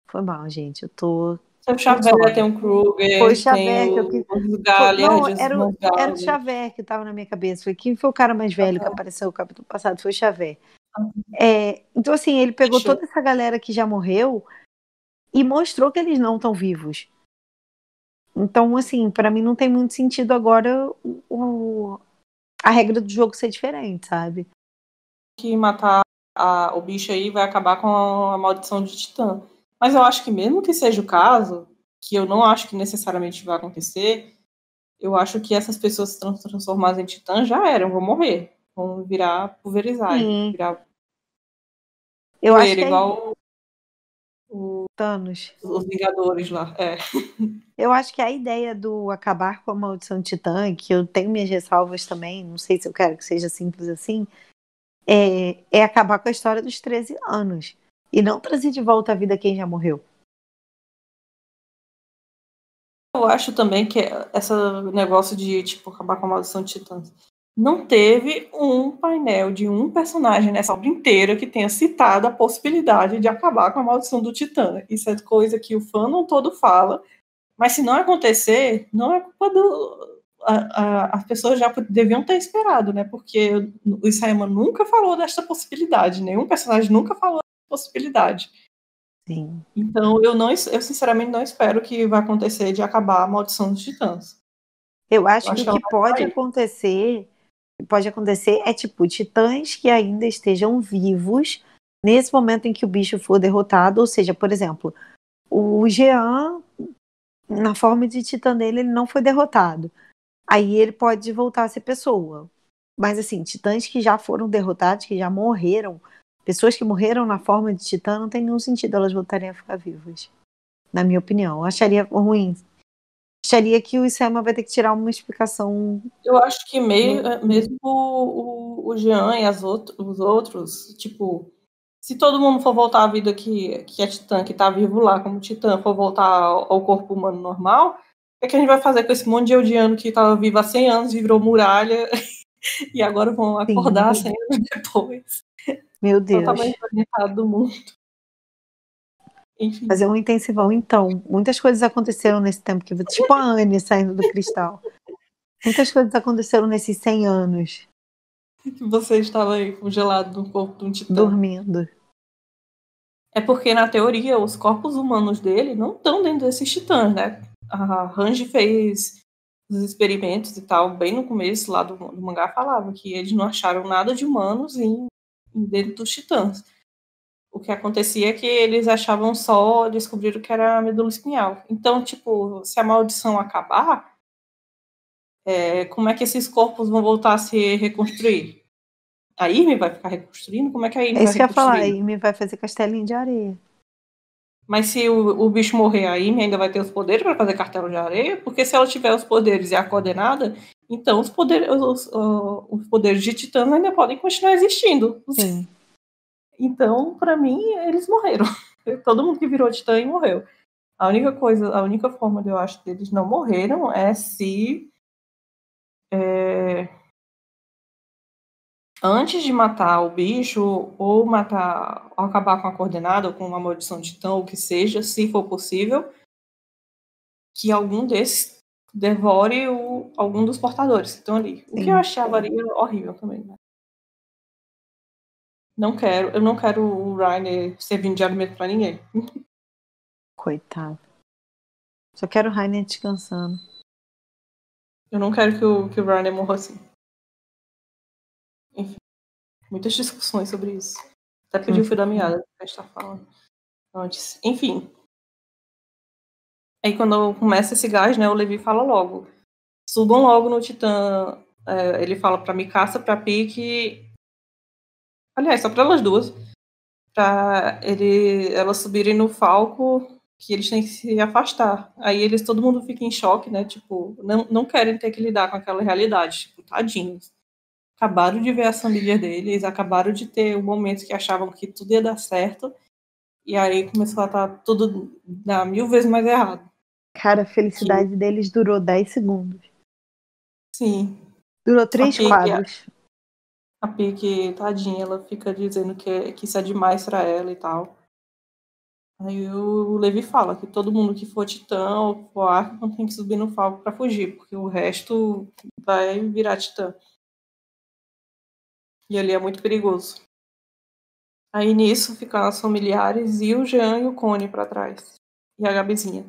Foi mal, gente. Eu tô. O Xavier tem o Kruger, Foi o tem Xavier que eu quis. os Galliard, Era o Xavier que tava na minha cabeça. Quem foi o cara mais velho que apareceu no capítulo passado? Foi o Xavier. Então, assim, ele pegou toda essa galera que já morreu e mostrou que eles não estão vivos. Então, assim, pra mim não tem muito sentido agora a regra do jogo ser diferente, sabe? Que matar o bicho aí vai acabar com a maldição de Titã. Mas eu acho que mesmo que seja o caso, que eu não acho que necessariamente vai acontecer, eu acho que essas pessoas transformadas em Titã já eram, vão morrer. Vão virar pulverizar, virar eu acho que igual Thanos. Os Vingadores lá. Eu acho que a ideia do acabar com a maldição de Titã, que eu tenho minhas ressalvas também, não sei se eu quero que seja simples assim, é acabar com a história dos 13 anos. E não trazer de volta à vida quem já morreu. Eu acho também que esse negócio de acabar com a maldição de Titãs. Não teve um painel de um personagem nessa obra inteira que tenha citado a possibilidade de acabar com a maldição do Titã. Isso é coisa que o fandom todo fala, mas se não acontecer, não é culpa do. As pessoas já deviam ter esperado, né? Porque o Isayama nunca falou desta possibilidade, nenhum personagem nunca falou dessa possibilidade. Sim. Então eu sinceramente não espero que vai acontecer de acabar a maldição dos Titãs. Eu acho que o que pode acontecer é tipo titãs que ainda estejam vivos nesse momento em que o bicho for derrotado, ou seja, por exemplo, o Jean, na forma de titã dele, ele não foi derrotado. Aí ele pode voltar a ser pessoa. Mas assim, titãs que já foram derrotados, que já morreram, pessoas que morreram na forma de titã, não tem nenhum sentido elas voltarem a ficar vivas. Na minha opinião. Eu acharia ruim. Acharia que o Isayama vai ter que tirar uma explicação. Eu acho que mesmo o Jean e os outros, tipo, se todo mundo for voltar à vida que é titã, que tá vivo lá como titã, for voltar ao corpo humano normal, o que a gente vai fazer com esse monte de Eldiano que estava vivo há 100 anos, virou muralha, e agora vão acordar 100 anos depois? Meu Deus. Totalmente orientado do mundo. Enfim. Fazer um intensivão, então. Muitas coisas aconteceram nesse tempo, tipo a Anne saindo do cristal. Muitas coisas aconteceram nesses 100 anos. Que você estava aí congelado no corpo de um titã. Dormindo. É porque, na teoria, os corpos humanos dele não estão dentro desses titãs, né? A Ranji fez os experimentos e tal, bem no começo lá do mangá, falava que eles não acharam nada de humanos em dentro dos Titãs. O que acontecia é que eles achavam só, descobriram que era a medula espinhal. Então, tipo, se a maldição acabar, como é que esses corpos vão voltar a se reconstruir? A Irmã vai ficar reconstruindo? Como é que a Irmã É vai isso que eu ia falar, reconstruir? aí me vai fazer castelinho de areia. Mas se o bicho morrer, a Amy ainda vai ter os poderes para fazer castelo de areia? Porque se ela tiver os poderes e a coordenada, então os poderes de Titãs ainda podem continuar existindo. Sim. Então, para mim, eles morreram. Todo mundo que virou Titã e morreu. A única forma de eu acho que eles não morreram é se antes de matar o bicho, ou matar, ou acabar com a coordenada, ou com uma maldição de Titã, ou o que seja, se for possível, que algum desses devore algum dos portadores que estão ali. O que eu acharia horrível também. Né? Eu não quero o Reiner servindo de alimento para ninguém. Coitado. Só quero o Rainer descansando. Eu não quero que o Reiner morra assim. Enfim, muitas discussões sobre isso. Até pedi o fio da meada que a gente tá falando antes. Enfim. Aí quando começa esse gás, né, o Levi fala logo. Subam logo no Titã. Ele fala pra Mikasa, pra Pique. Aliás, só pra elas duas. Pra elas subirem no Falco, que eles têm que se afastar. Aí todo mundo fica em choque, né? Tipo, não querem ter que lidar com aquela realidade. Tipo, tadinhos. Acabaram de ver as famílias deles, acabaram de ter um momento que achavam que tudo ia dar certo. E aí começou a estar tudo dar 1000 vezes mais errado. Cara, a felicidade deles durou 10 segundos. Sim. Durou 3 quadros. A Pique, tadinha, ela fica dizendo que isso é demais pra ela e tal. Aí o Levi fala que todo mundo que for Titã ou for Arco tem que subir no Falco pra fugir, porque o resto vai virar Titã. E ali é muito perigoso. Aí nisso ficam as familiares e o Jean e o Cone pra trás. E a Gabizinha.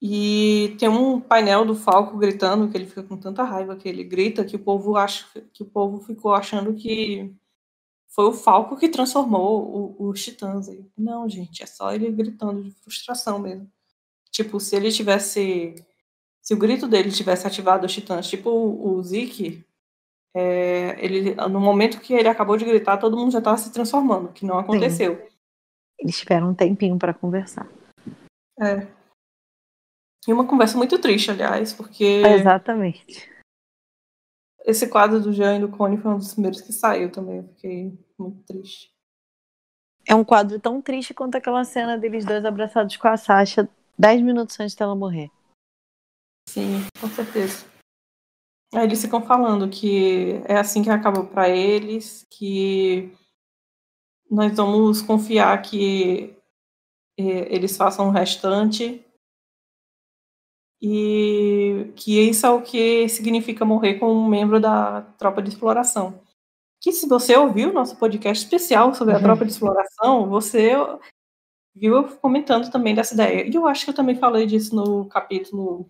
E tem um painel do Falco gritando, que ele fica com tanta raiva que ele grita, que o povo ficou achando que foi o Falco que transformou os Titãs. Não, gente, é só ele gritando de frustração mesmo. Tipo, se o grito dele tivesse ativado os Titãs, tipo o Zeke, no momento que ele acabou de gritar, todo mundo já estava se transformando, que não aconteceu. Sim. Eles tiveram um tempinho para conversar. E uma conversa muito triste, aliás, porque Exatamente. esse quadro do Jean e do Cone foi um dos primeiros que saiu também. Eu fiquei muito triste. É um quadro tão triste quanto aquela cena deles dois abraçados com a Sasha 10 minutos antes dela morrer. Sim, com certeza. Aí eles ficam falando que é assim que acabou para eles, que nós vamos confiar que eles façam o restante e que isso é o que significa morrer como um membro da tropa de exploração. Que se você ouviu o nosso podcast especial sobre a tropa de exploração, você viu eu comentando também dessa ideia. E eu acho que eu também falei disso no capítulo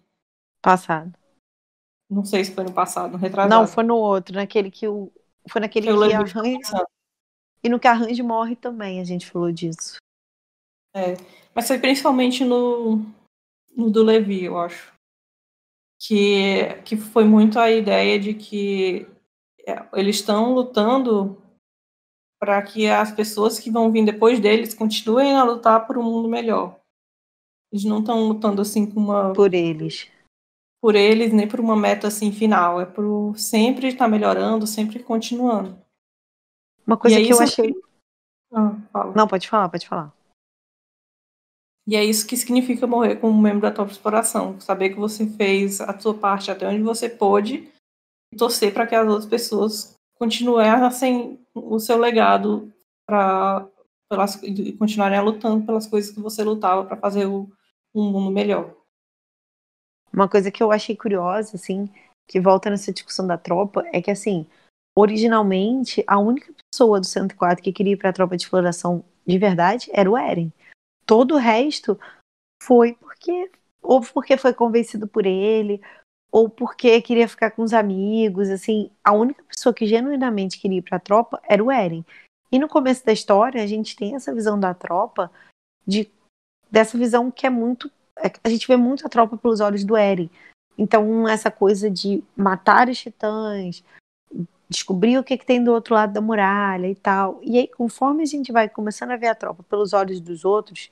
passado. Não sei se foi no passado, no retrasado. Não, foi no outro, naquele que foi naquele que Arranjo. E no que Arranjo morre também, a gente falou disso. Mas foi principalmente no do Levi, eu acho. Que foi muito a ideia de que eles estão lutando para que as pessoas que vão vir depois deles continuem a lutar por um mundo melhor. Eles não estão lutando assim por eles, nem por uma meta assim final. É por sempre estar melhorando, sempre continuando. Uma coisa que eu achei. Fala. Não, pode falar. E é isso que significa morrer como membro da top exploração. Saber que você fez a sua parte até onde você pôde e torcer para que as outras pessoas continuassem o seu legado e continuarem lutando pelas coisas que você lutava para fazer um mundo melhor. Uma coisa que eu achei curiosa, assim, que volta nessa discussão da tropa, é que, assim, originalmente, a única pessoa do 104 que queria ir para a tropa de exploração de verdade era o Eren. Todo o resto foi porque foi convencido por ele, ou porque queria ficar com os amigos, assim, a única pessoa que genuinamente queria ir pra tropa era o Eren. E no começo da história, a gente tem essa visão da tropa, dessa visão que é muito. A gente vê muito a tropa pelos olhos do Eren. Então, essa coisa de matar os titãs, descobrir o que tem do outro lado da muralha e tal. E aí, conforme a gente vai começando a ver a tropa pelos olhos dos outros,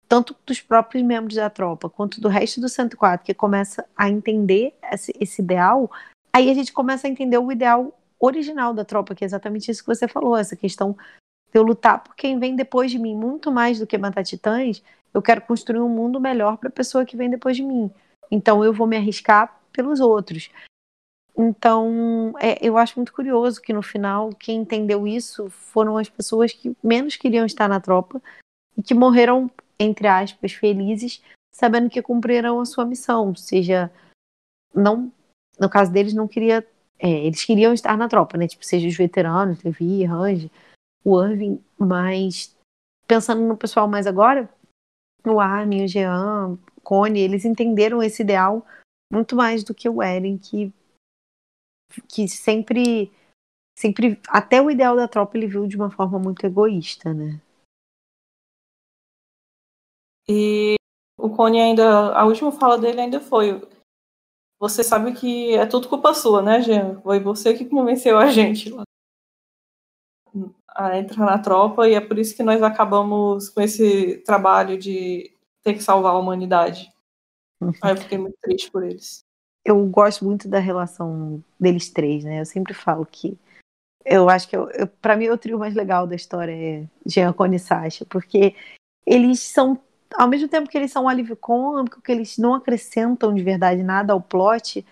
tanto dos próprios membros da tropa, quanto do resto do 104, que começa a entender esse ideal, aí a gente começa a entender o ideal original da tropa, que é exatamente isso que você falou, essa questão de eu lutar por quem vem depois de mim, muito mais do que matar titãs, eu quero construir um mundo melhor para a pessoa que vem depois de mim. Então eu vou me arriscar pelos outros. Então, eu acho muito curioso que no final, quem entendeu isso foram as pessoas que menos queriam estar na tropa e que morreram, entre aspas, felizes, sabendo que cumpriram a sua missão. Seja, não, no caso deles, não queria, eles queriam estar na tropa, né? Tipo, seja os veteranos, Levi, Range, o Irving, mas pensando no pessoal mais agora, o Armin, o Jean, o Cone, eles entenderam esse ideal muito mais do que o Eren, que sempre, até o ideal da tropa ele viu de uma forma muito egoísta, né? E o Cone ainda, a última fala dele ainda foi: você sabe que é tudo culpa sua, né, Jean? Foi você que convenceu a gente lá a entrar na tropa, e é por isso que nós acabamos com esse trabalho de ter que salvar a humanidade. Aí eu fiquei muito triste por eles. Eu gosto muito da relação deles três, né? Eu sempre falo que eu acho que para mim o trio mais legal da história é Jean, Cone e Sasha, porque eles são, ao mesmo tempo que eles são um alívio cômico, que eles não acrescentam de verdade nada ao plot,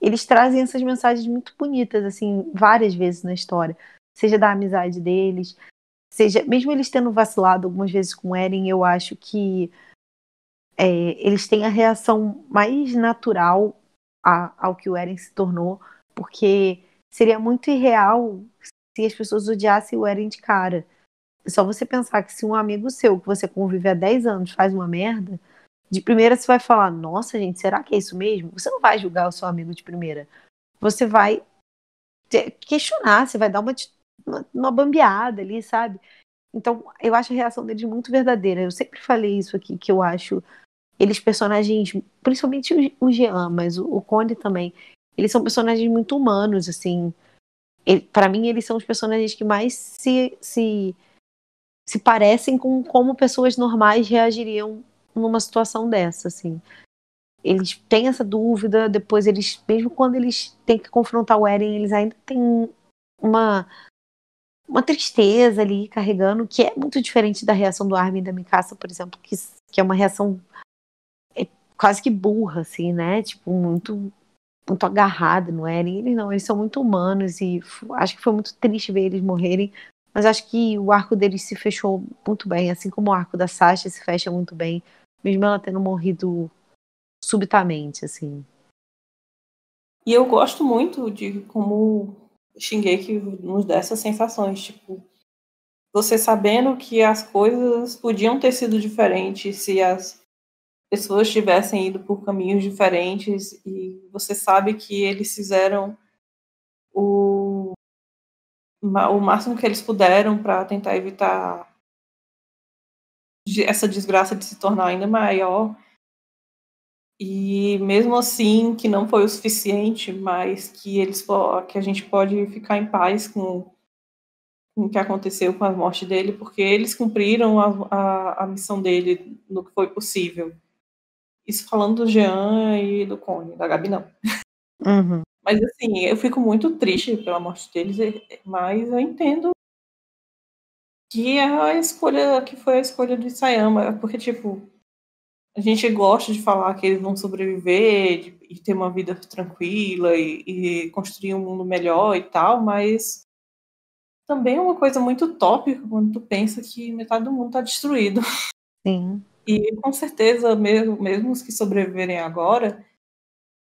eles trazem essas mensagens muito bonitas, assim, várias vezes na história. Seja da amizade deles, seja, mesmo eles tendo vacilado algumas vezes com Eren, eu acho que eles têm a reação mais natural ao que o Eren se tornou, porque seria muito irreal se as pessoas odiassem o Eren de cara. É só você pensar que se um amigo seu, que você convive há 10 anos, faz uma merda, de primeira você vai falar, nossa, gente, será que é isso mesmo? Você não vai julgar o seu amigo de primeira. Você vai questionar, você vai dar uma bambeada ali, sabe? Então, eu acho a reação deles muito verdadeira. Eu sempre falei isso aqui, que eu acho eles personagens, principalmente o Jean, mas o Cone também, eles são personagens muito humanos, assim. Para mim, eles são os personagens que mais se parecem com como pessoas normais reagiriam numa situação dessa, assim. Eles têm essa dúvida, depois eles, mesmo quando eles têm que confrontar o Eren, eles ainda têm uma, uma tristeza ali carregando, que é muito diferente da reação do Armin e da Mikasa, por exemplo, que é uma reação quase que burra, assim, né? Tipo, muito agarrada no Eren. Eles não, eles são muito humanos e acho que foi muito triste ver eles morrerem, mas acho que o arco deles se fechou muito bem, assim como o arco da Sasha se fecha muito bem, mesmo ela tendo morrido subitamente, assim. E eu gosto muito de como Shingeki nos dá essas sensações, tipo, você sabendo que as coisas podiam ter sido diferentes se as pessoas tivessem ido por caminhos diferentes, e você sabe que eles fizeram o máximo que eles puderam para tentar evitar essa desgraça de se tornar ainda maior. E mesmo assim, que não foi o suficiente, mas que a gente pode ficar em paz com o que aconteceu com a morte dele, porque eles cumpriram a missão dele no que foi possível. Isso falando do Jean e do Cone, da Gabi não. Uhum. Mas assim, eu fico muito triste pela morte deles, mas eu entendo que é a escolha, que foi a escolha de Sayama, porque tipo, a gente gosta de falar que eles vão sobreviver e ter uma vida tranquila e construir um mundo melhor e tal, mas também é uma coisa muito utópica quando tu pensa que metade do mundo está destruído. Sim. E com certeza, mesmo os que sobreviverem agora,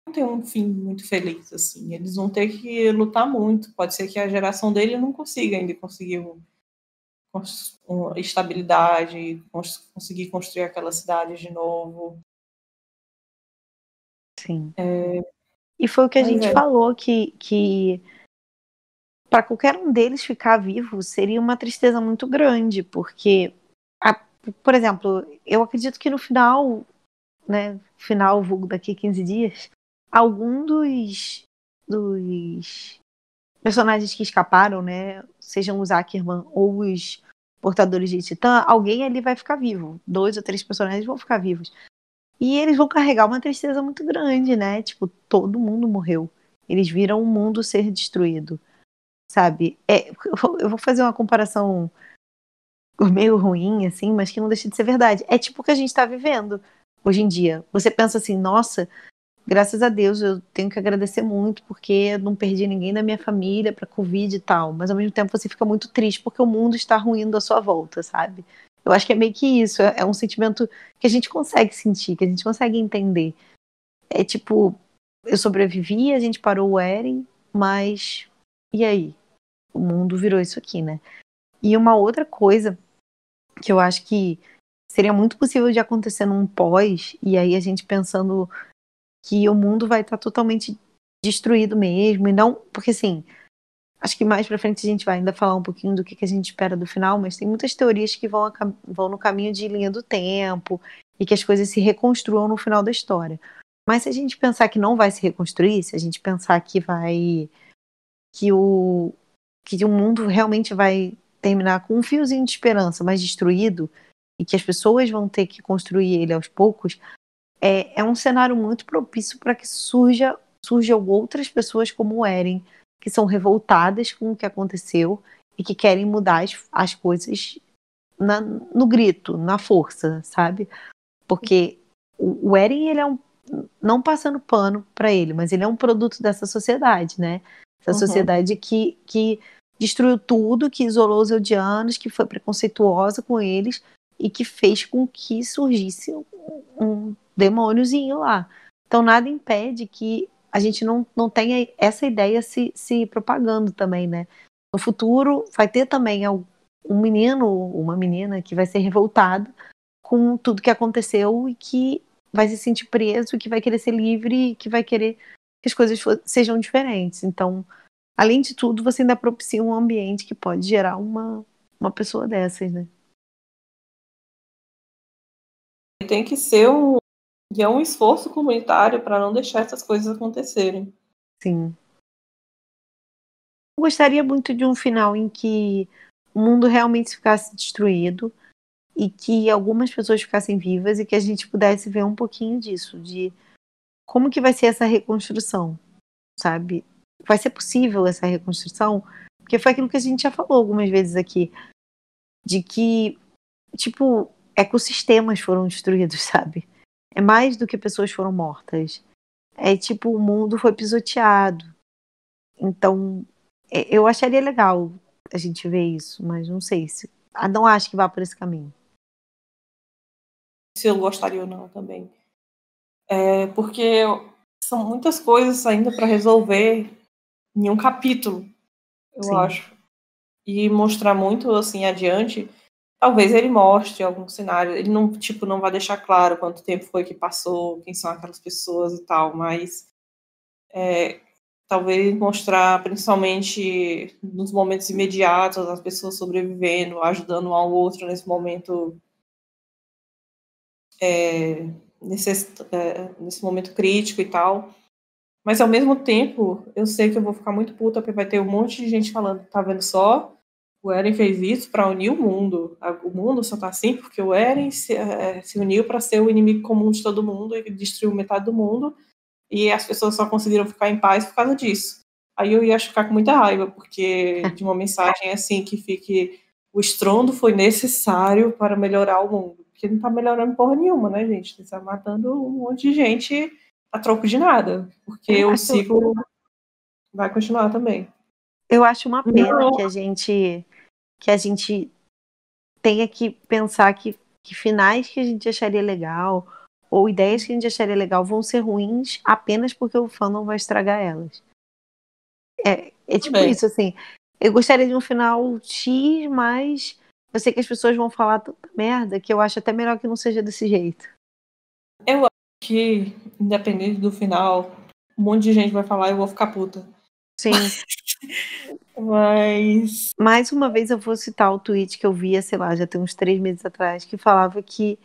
não tem um fim muito feliz, assim. Eles vão ter que lutar muito. Pode ser que a geração dele não consiga ainda conseguir uma estabilidade, conseguir construir aquela cidade de novo. Sim. E foi o que a Mas gente falou, que para qualquer um deles ficar vivo seria uma tristeza muito grande, porque, por exemplo, eu acredito que no final, né, final vulgo daqui a 15 dias, algum dos personagens que escaparam, né, sejam os Ackerman ou os portadores de Titã, alguém ali vai ficar vivo. 2 ou 3 personagens vão ficar vivos. E eles vão carregar uma tristeza muito grande, né? Tipo, todo mundo morreu. Eles viram o mundo ser destruído, sabe? Eu vou fazer uma comparação meio ruim, assim, mas que não deixa de ser verdade. É tipo o que a gente tá vivendo hoje em dia. Você pensa assim, nossa, graças a Deus eu tenho que agradecer muito porque eu não perdi ninguém da minha família pra Covid e tal. Mas ao mesmo tempo você fica muito triste porque o mundo está ruindo à sua volta, sabe? Eu acho que é meio que isso. É um sentimento que a gente consegue sentir, que a gente consegue entender. É tipo, eu sobrevivi, a gente parou o Eren, mas e aí? O mundo virou isso aqui, né? E uma outra coisa que eu acho que seria muito possível de acontecer num pós, e aí a gente pensando que o mundo vai estar totalmente destruído mesmo, e não, porque assim, acho que mais pra frente a gente vai ainda falar um pouquinho do que a gente espera do final, mas tem muitas teorias que vão no caminho de linha do tempo, e que as coisas se reconstruam no final da história. Mas se a gente pensar que não vai se reconstruir, se a gente pensar que o, que o mundo realmente vai terminar com um fiozinho de esperança, mas destruído, e que as pessoas vão ter que construir ele aos poucos, é um cenário muito propício para que surjam outras pessoas como o Eren, que são revoltadas com o que aconteceu e que querem mudar as coisas no grito, na força, sabe? Porque o Eren, ele é não passando pano para ele, mas ele é um produto dessa sociedade, né? Essa sociedade que destruiu tudo, que isolou os Eldianos, que foi preconceituosa com eles e que fez com que surgisse um demôniozinho lá. Então nada impede que a gente não tenha essa ideia se propagando também, né? No futuro vai ter também um menino, uma menina que vai ser revoltado com tudo que aconteceu e que vai se sentir preso, que vai querer ser livre, que vai querer que as coisas sejam diferentes. Então, além de tudo, você ainda propicia um ambiente que pode gerar uma pessoa dessas, né? tem que ser um esforço comunitário para não deixar essas coisas acontecerem. Sim. Eu gostaria muito de um final em que o mundo realmente ficasse destruído e que algumas pessoas ficassem vivas e que a gente pudesse ver um pouquinho disso, de como que vai ser essa reconstrução, sabe? Vai ser possível essa reconstrução? Porque foi aquilo que a gente já falou algumas vezes aqui, de que, tipo, ecossistemas foram destruídos, sabe? É mais do que pessoas foram mortas. É tipo, o mundo foi pisoteado. Então, eu acharia legal a gente ver isso, mas não sei se. Não acho que vá por esse caminho. Se eu gostaria ou não também. Porque são muitas coisas ainda para resolver em um capítulo, eu Sim. acho. E mostrar muito assim adiante. Talvez ele mostre algum cenário. Ele não, tipo, não vai deixar claro quanto tempo foi que passou, quem são aquelas pessoas e tal, mas talvez mostrar, principalmente nos momentos imediatos, as pessoas sobrevivendo, ajudando um ao outro nesse momento, nesse momento crítico e tal. Mas ao mesmo tempo, eu sei que eu vou ficar muito puta porque vai ter um monte de gente falando, tá vendo só? O Eren fez isso para unir o mundo. O mundo só tá assim porque o Eren se uniu para ser o inimigo comum de todo mundo e destruiu metade do mundo. E as pessoas só conseguiram ficar em paz por causa disso. Aí eu ia ficar com muita raiva, porque de uma mensagem assim que fique o estrondo foi necessário para melhorar o mundo. Porque não tá melhorando porra nenhuma, né, gente? Tá matando um monte de gente a troco de nada. Porque o ciclo vai continuar também. Eu acho uma pena Não. que a gente tenha que pensar que finais que a gente acharia legal ou ideias que a gente acharia legal vão ser ruins apenas porque o fã não vai estragar elas. É tipo Também. isso, assim. Eu gostaria de um final X, mas eu sei que as pessoas vão falar tanta merda que eu acho até melhor que não seja desse jeito. Eu que, independente do final, um monte de gente vai falar e eu vou ficar puta. Sim. Mas... Mais uma vez eu vou citar o tweet que eu via, sei lá, já tem uns 3 meses atrás, que falava que,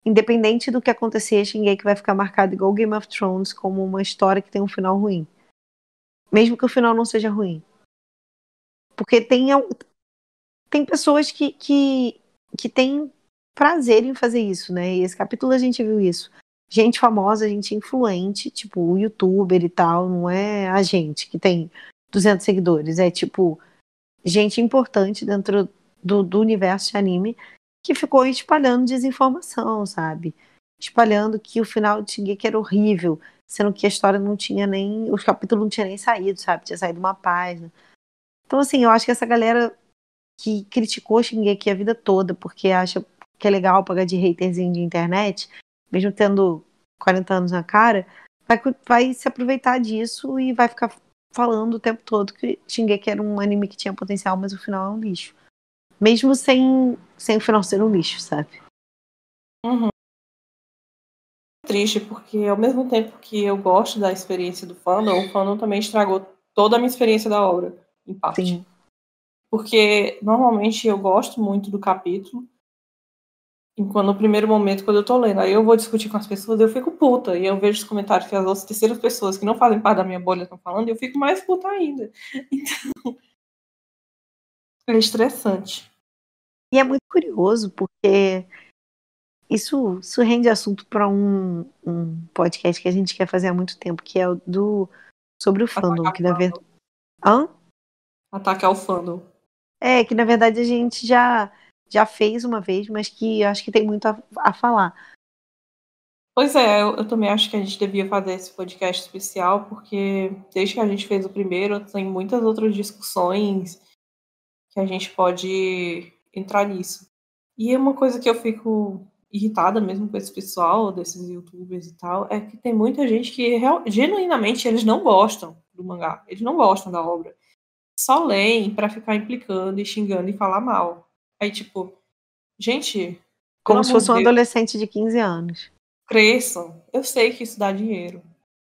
independente do que acontecer, Shingeki vai ficar marcado igual Game of Thrones, como uma história que tem um final ruim. Mesmo que o final não seja ruim. Porque tem pessoas que têm prazer em fazer isso, né? E esse capítulo a gente viu isso. Gente famosa, gente influente, tipo o youtuber e tal, não é a gente que tem 200 seguidores, é tipo gente importante dentro do universo de anime que ficou espalhando desinformação, sabe? Espalhando que o final de Shingeki era horrível, sendo que a história não tinha nem, os capítulos não tinham nem saído, sabe? Tinha saído uma página. Então, assim, eu acho que essa galera que criticou Shingeki a vida toda porque acha que é legal pagar de haterzinho de internet, mesmo tendo 40 anos na cara, vai se aproveitar disso e vai ficar falando o tempo todo que Shingeki era um anime que tinha potencial, mas o final é um lixo. Mesmo sem o final ser um lixo, sabe? Uhum. Triste, porque ao mesmo tempo que eu gosto da experiência do fandom, o fandom também estragou toda a minha experiência da obra, em parte. Sim. Porque normalmente eu gosto muito do capítulo, enquanto no primeiro momento, quando eu tô lendo, aí eu vou discutir com as pessoas, eu fico puta, e eu vejo os comentários que as outras terceiras pessoas que não fazem parte da minha bolha estão falando, e eu fico mais puta ainda. Então, é estressante. E é muito curioso, porque isso rende assunto para um podcast que a gente quer fazer há muito tempo, que é o sobre o fandom, que na verdade. Hã? Ataque ao fandom. É, que na verdade a gente já fez uma vez, mas que eu acho que tem muito a falar. Pois é, eu também acho que a gente devia fazer esse podcast especial, porque desde que a gente fez o primeiro, tem muitas outras discussões que a gente pode entrar nisso. E é uma coisa que eu fico irritada mesmo com esse pessoal, desses youtubers e tal, é que tem muita gente que genuinamente eles não gostam do mangá, eles não gostam da obra. Só leem pra ficar implicando e xingando e falar mal. Aí, tipo, gente, pelo Como se amor fosse de um Deus, adolescente de 15 anos. cresçam. Eu sei que isso dá dinheiro.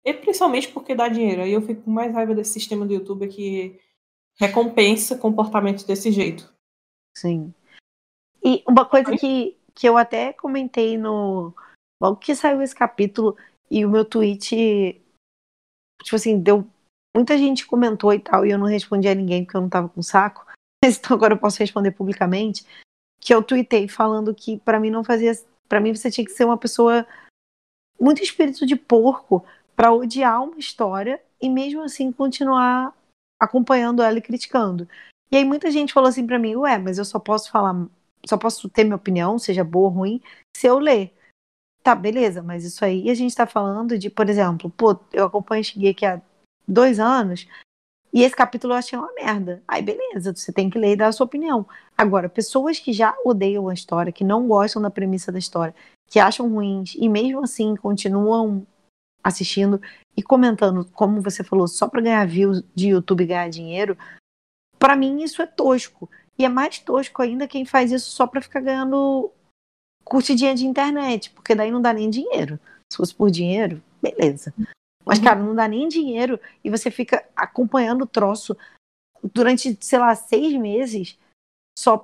E principalmente porque dá dinheiro. Aí eu fico com mais raiva desse sistema do YouTube que recompensa comportamento desse jeito. Sim. E uma coisa que eu até comentei no. Logo que saiu esse capítulo, e o meu tweet, tipo assim, deu. Muita gente comentou e tal, e eu não respondi a ninguém porque eu não tava com saco. Mas então agora eu posso responder publicamente. Que eu tuitei falando que pra mim não fazia. Pra mim você tinha que ser uma pessoa muito espírito de porco pra odiar uma história e mesmo assim continuar acompanhando ela e criticando. E aí muita gente falou assim pra mim, ué, mas eu só posso ter minha opinião, seja boa ou ruim, se eu ler. Tá, beleza, mas isso aí a gente tá falando de, por exemplo, pô, eu acompanho Shingeki há 2 anos e esse capítulo eu achei uma merda. Aí beleza, você tem que ler e dar a sua opinião. Agora, pessoas que já odeiam a história, que não gostam da premissa da história, que acham ruins e mesmo assim continuam assistindo e comentando, como você falou, só pra ganhar views de YouTube e ganhar dinheiro, pra mim isso é tosco. E é mais tosco ainda quem faz isso só pra ficar ganhando curtidinha de internet, porque daí não dá nem dinheiro. Se fosse por dinheiro, beleza. Mas, cara, não dá nem dinheiro e você fica acompanhando o troço durante, sei lá, 6 meses só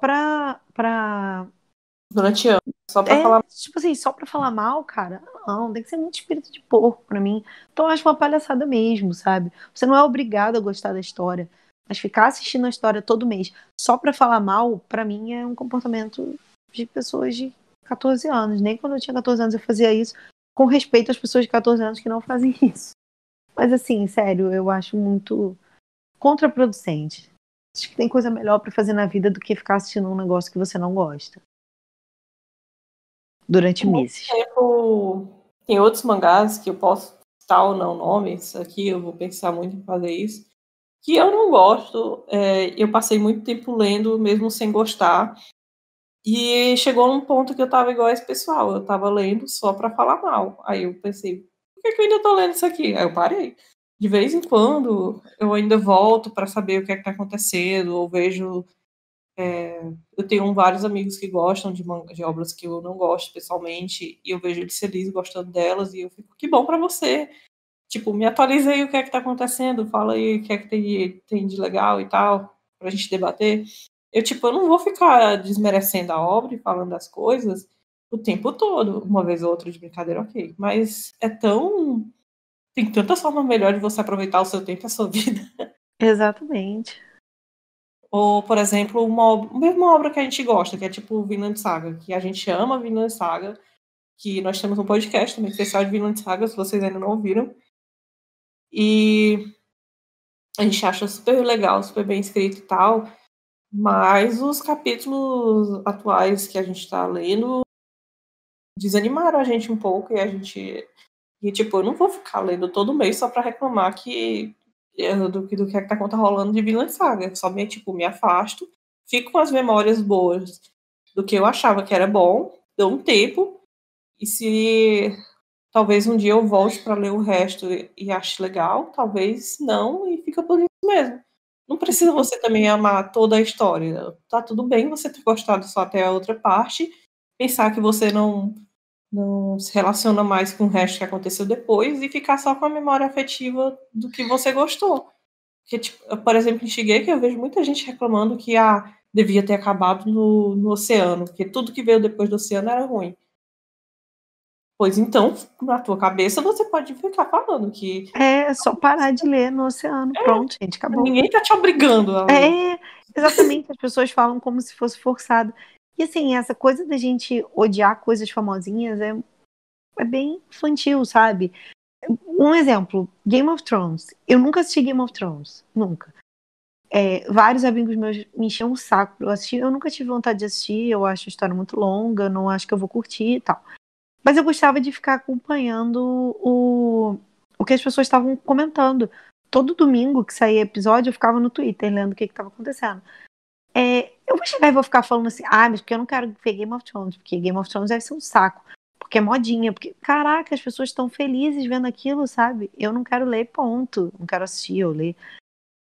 Durante anos, só pra falar. tipo assim, só pra falar mal, cara. Não, tem que ser muito espírito de porco pra mim. Então eu acho uma palhaçada mesmo, sabe? Você não é obrigado a gostar da história, mas ficar assistindo a história todo mês só pra falar mal, pra mim é um comportamento de pessoas de 14 anos. Nem quando eu tinha 14 anos eu fazia isso, com respeito às pessoas de 14 anos que não fazem isso. Mas assim, sério, eu acho muito contraproducente. Acho que tem coisa melhor pra fazer na vida do que ficar assistindo um negócio que você não gosta durante meses. Tempo, tem outros mangás que eu posso citar ou não nomes aqui, eu vou pensar muito em fazer isso, que eu não gosto, eu passei muito tempo lendo mesmo sem gostar, e chegou num ponto que eu tava igual a esse pessoal, eu tava lendo só pra falar mal. Aí eu pensei, por que eu ainda tô lendo isso aqui? Aí eu parei. De vez em quando eu ainda volto pra saber o que é que tá acontecendo, ou vejo Eu tenho vários amigos que gostam de obras que eu não gosto pessoalmente, e eu vejo eles felizes gostando delas, e eu fico, que bom pra você. Tipo, me atualiza aí o que é que tá acontecendo, fala aí o que é que tem de legal e tal, pra gente debater. Eu não vou ficar desmerecendo a obra e falando das coisas o tempo todo, uma vez ou outra de brincadeira, ok. Mas tem tantas formas melhores de você aproveitar o seu tempo e a sua vida. Exatamente. Ou, por exemplo, mesma obra que a gente gosta, que é tipo Vinland Saga, que a gente ama Vinland Saga, que nós temos um podcast também especial de Vinland Saga, se vocês ainda não ouviram. E a gente acha super legal, super bem escrito e tal, mas os capítulos atuais que a gente tá lendo desanimaram a gente um pouco eu não vou ficar lendo todo mês só pra reclamar do que é que tá rolando de Vinland Saga. Só me afasto, fico com as memórias boas do que eu achava que era bom, dou um tempo, e se talvez um dia eu volte para ler o resto e ache legal, talvez não, e fica por isso mesmo. Não precisa você também amar toda a história. Tá tudo bem você ter gostado só até a outra parte, pensar que você não se relaciona mais com o resto que aconteceu depois e ficar só com a memória afetiva do que você gostou. Porque, tipo, por exemplo, em Shingeki eu vejo muita gente reclamando que devia ter acabado no oceano, porque tudo que veio depois do oceano era ruim. Pois então, na tua cabeça, você pode ficar falando que É só parar de ler no oceano. Pronto, gente, acabou. ninguém tá te obrigando a ler. Exatamente. As pessoas falam como se fosse forçado. E assim, essa coisa da gente odiar coisas famosinhas é bem infantil, sabe? Um exemplo, Game of Thrones. Eu nunca assisti Game of Thrones. Nunca. Vários amigos meus me enchiam o saco pra eu assistir. Eu nunca tive vontade de assistir. Eu acho a história muito longa. Não acho que eu vou curtir e tal. Mas eu gostava de ficar acompanhando o que as pessoas estavam comentando. Todo domingo que saía episódio, eu ficava no Twitter lendo o que estava acontecendo. Eu vou chegar e vou ficar falando assim, mas porque eu não quero ver Game of Thrones, porque Game of Thrones deve ser um saco, porque é modinha, porque, caraca, as pessoas estão felizes vendo aquilo, sabe? Eu não quero ler, ponto. Não quero assistir ou ler.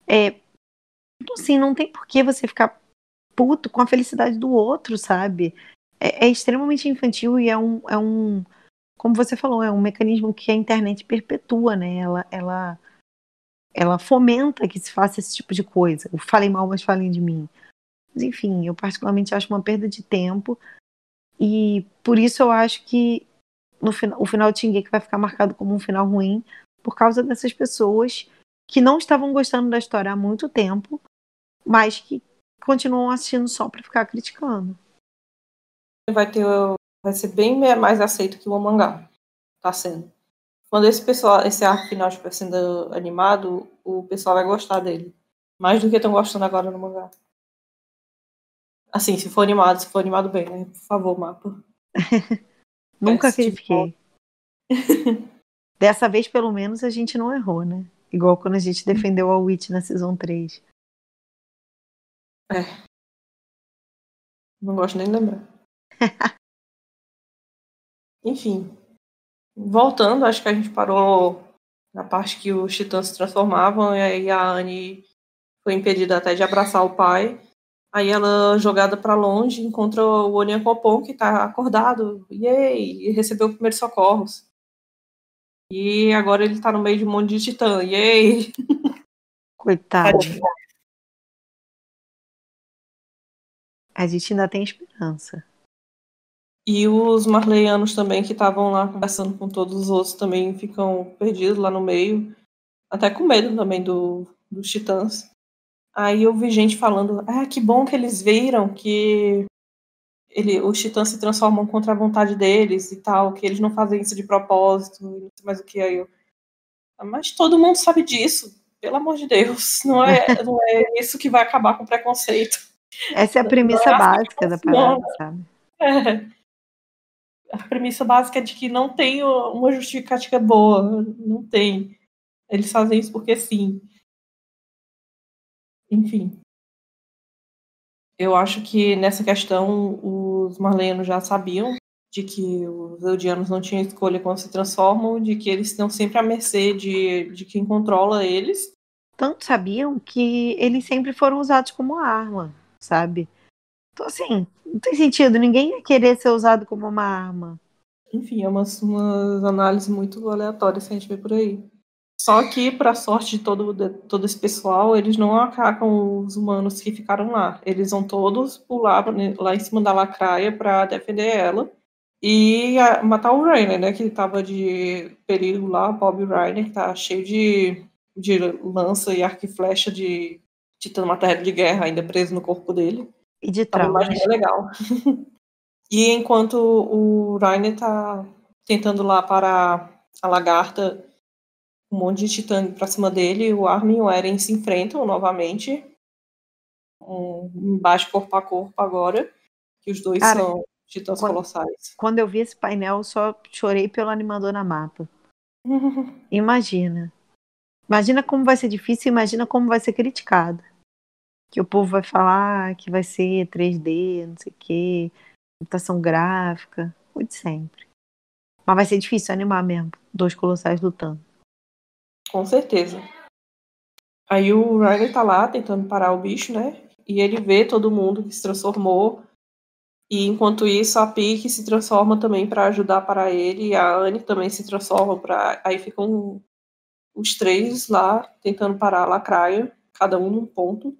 Então, assim, não tem por que você ficar puto com a felicidade do outro, sabe? É extremamente infantil e como você falou, é um mecanismo que a internet perpetua, né? Ela fomenta que se faça esse tipo de coisa. Eu falei mal, mas falem de mim. Mas, enfim, eu particularmente acho uma perda de tempo e por isso eu acho que o final de Shingeki vai ficar marcado como um final ruim por causa dessas pessoas que não estavam gostando da história há muito tempo, mas que continuam assistindo só para ficar criticando. Vai ser bem mais aceito que o mangá tá sendo. Quando esse arco final estiver sendo animado, o pessoal vai gostar dele. Mais do que estão gostando agora no mangá. Assim, se for animado bem, né? Por favor, Mapa. Nunca critiquei. Dessa vez, pelo menos, a gente não errou, né? Igual quando a gente defendeu a Witch na Season 3. Não gosto nem de lembrar. Enfim. Voltando, acho que a gente parou na parte que os titãs se transformavam e aí a Anne foi impedida até de abraçar o pai. Aí ela, jogada para longe, encontra o Onyankopon, que tá acordado, e recebeu primeiros socorros. E agora ele tá no meio de um monte de titã, yay! Coitado. A gente ainda tem esperança. E os marleyanos também, que estavam lá conversando com todos os outros, também ficam perdidos lá no meio. Até com medo também dos titãs. Aí eu vi gente falando, que bom que eles viram que os titãs se transformam contra a vontade deles e tal, que eles não fazem isso de propósito, não sei mais o que aí. Mas todo mundo sabe disso, pelo amor de Deus. Não é isso que vai acabar com o preconceito. Essa é a premissa básica da parada, sabe? A premissa básica é de que não tem uma justificativa boa. Não tem. Eles fazem isso porque sim. Enfim. Eu acho que nessa questão os marleyanos já sabiam de que os eldianos não tinham escolha quando se transformam, de que eles estão sempre à mercê de quem controla eles. Tanto sabiam que eles sempre foram usados como arma, sabe? Então, assim, não tem sentido. Ninguém ia querer ser usado como uma arma. Enfim, é umas análises muito aleatórias que a gente vê por aí. Só que, para sorte de todo esse pessoal, eles não atacam os humanos que ficaram lá. Eles vão todos pular lá em cima da lacraia para defender ela e matar o Rainer, né? Que estava de perigo lá, Bob Rainer, que tá cheio de lança e arco e flecha de matéria de guerra ainda preso no corpo dele. E de Tá uma imagem traumas. legal. E enquanto o Rainer tá tentando lá parar a lagarta, um monte de titã pra cima dele, o Armin e o Eren se enfrentam novamente, um embate corpo a corpo agora, que os dois Cara, são titãs quando, colossais. quando eu vi esse painel, eu só chorei pelo animador na mapa. Imagina. Imagina como vai ser difícil, imagina como vai ser criticado. Que o povo vai falar que vai ser 3D, não sei o quê, computação gráfica, muito sempre. Mas vai ser difícil animar mesmo, dois colossais lutando. Com certeza. Aí o Rainer tá lá tentando parar o bicho, né? E ele vê todo mundo que se transformou. E enquanto isso, a Pieck se transforma também para ajudar para ele. E a Anne também se transforma para. Aí ficam os três lá tentando parar a lacraia, cada um num ponto.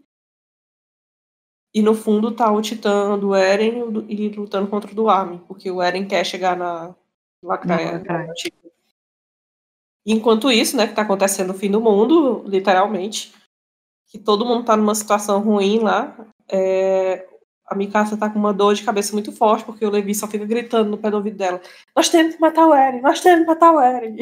E no fundo tá o Titã do Eren e lutando contra o do Armin, porque o Eren quer chegar na lacraia. Enquanto isso, né, que tá acontecendo o fim do mundo, literalmente, que todo mundo tá numa situação ruim lá, a Mikasa tá com uma dor de cabeça muito forte, porque o Levi só fica gritando no pé do ouvido dela: nós temos que matar o Eren, nós temos que matar o Eren.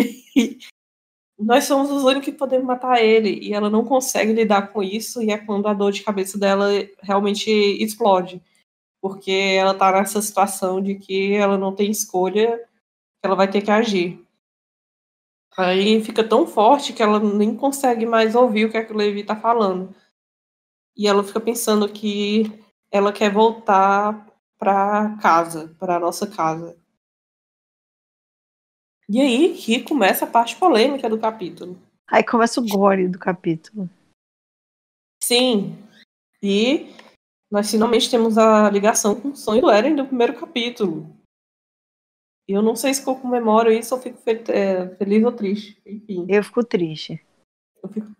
Nós somos os únicos que podemos matar ele, e ela não consegue lidar com isso, e é quando a dor de cabeça dela realmente explode, porque ela tá nessa situação de que ela não tem escolha, que ela vai ter que agir. Aí fica tão forte que ela nem consegue mais ouvir o que é que o Levi tá falando. E ela fica pensando que ela quer voltar pra casa, pra nossa casa. E aí que começa a parte polêmica do capítulo. Aí começa o gore do capítulo. Sim, e nós finalmente temos a ligação com o sonho do Eren do primeiro capítulo. E eu não sei se eu comemoro isso ou fico feliz ou triste. Enfim, Eu fico triste. eu fico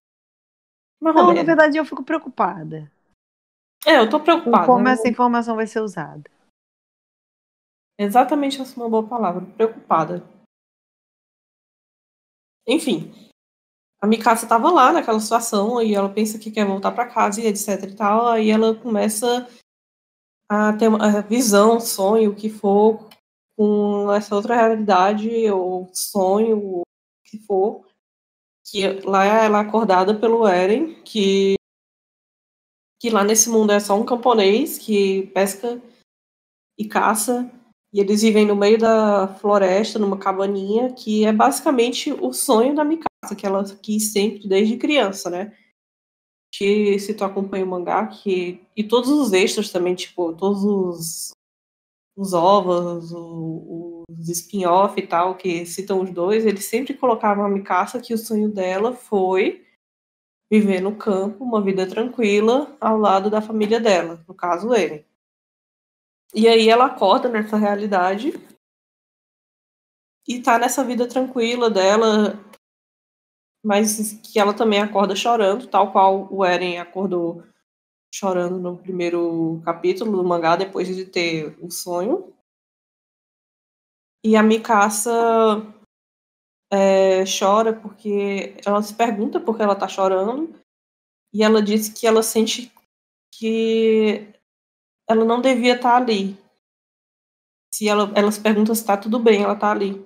mais ou Não, na menos. verdade eu fico preocupada Eu tô com preocupada. como essa informação vai ser usada. Exatamente essa é uma boa palavra. Preocupada. Enfim, a Mikasa estava lá naquela situação e ela pensa que quer voltar para casa e etc e tal. Aí ela começa a ter uma visão, sonho, o que for, com essa outra realidade ou sonho, o que for. Que lá ela é acordada pelo Eren, que lá nesse mundo é só um camponês que pesca e caça, e eles vivem no meio da floresta, numa cabaninha, que é basicamente o sonho da Mikasa, que ela quis sempre desde criança, né? Que se tu acompanha o mangá, e todos os extras também, tipo, todos os ovos, os spin-off e tal, que citam os dois, eles sempre colocavam a Mikasa que o sonho dela foi viver no campo, uma vida tranquila, ao lado da família dela, no caso ele. E aí ela acorda nessa realidade e tá nessa vida tranquila dela, mas que ela também acorda chorando, tal qual o Eren acordou chorando no primeiro capítulo do mangá, depois de ter o sonho. E a Mikasa chora porque ela se pergunta por que ela tá chorando, e ela diz que ela sente que ela não devia estar ali. Se ela se pergunta se tá tudo bem, ela tá ali.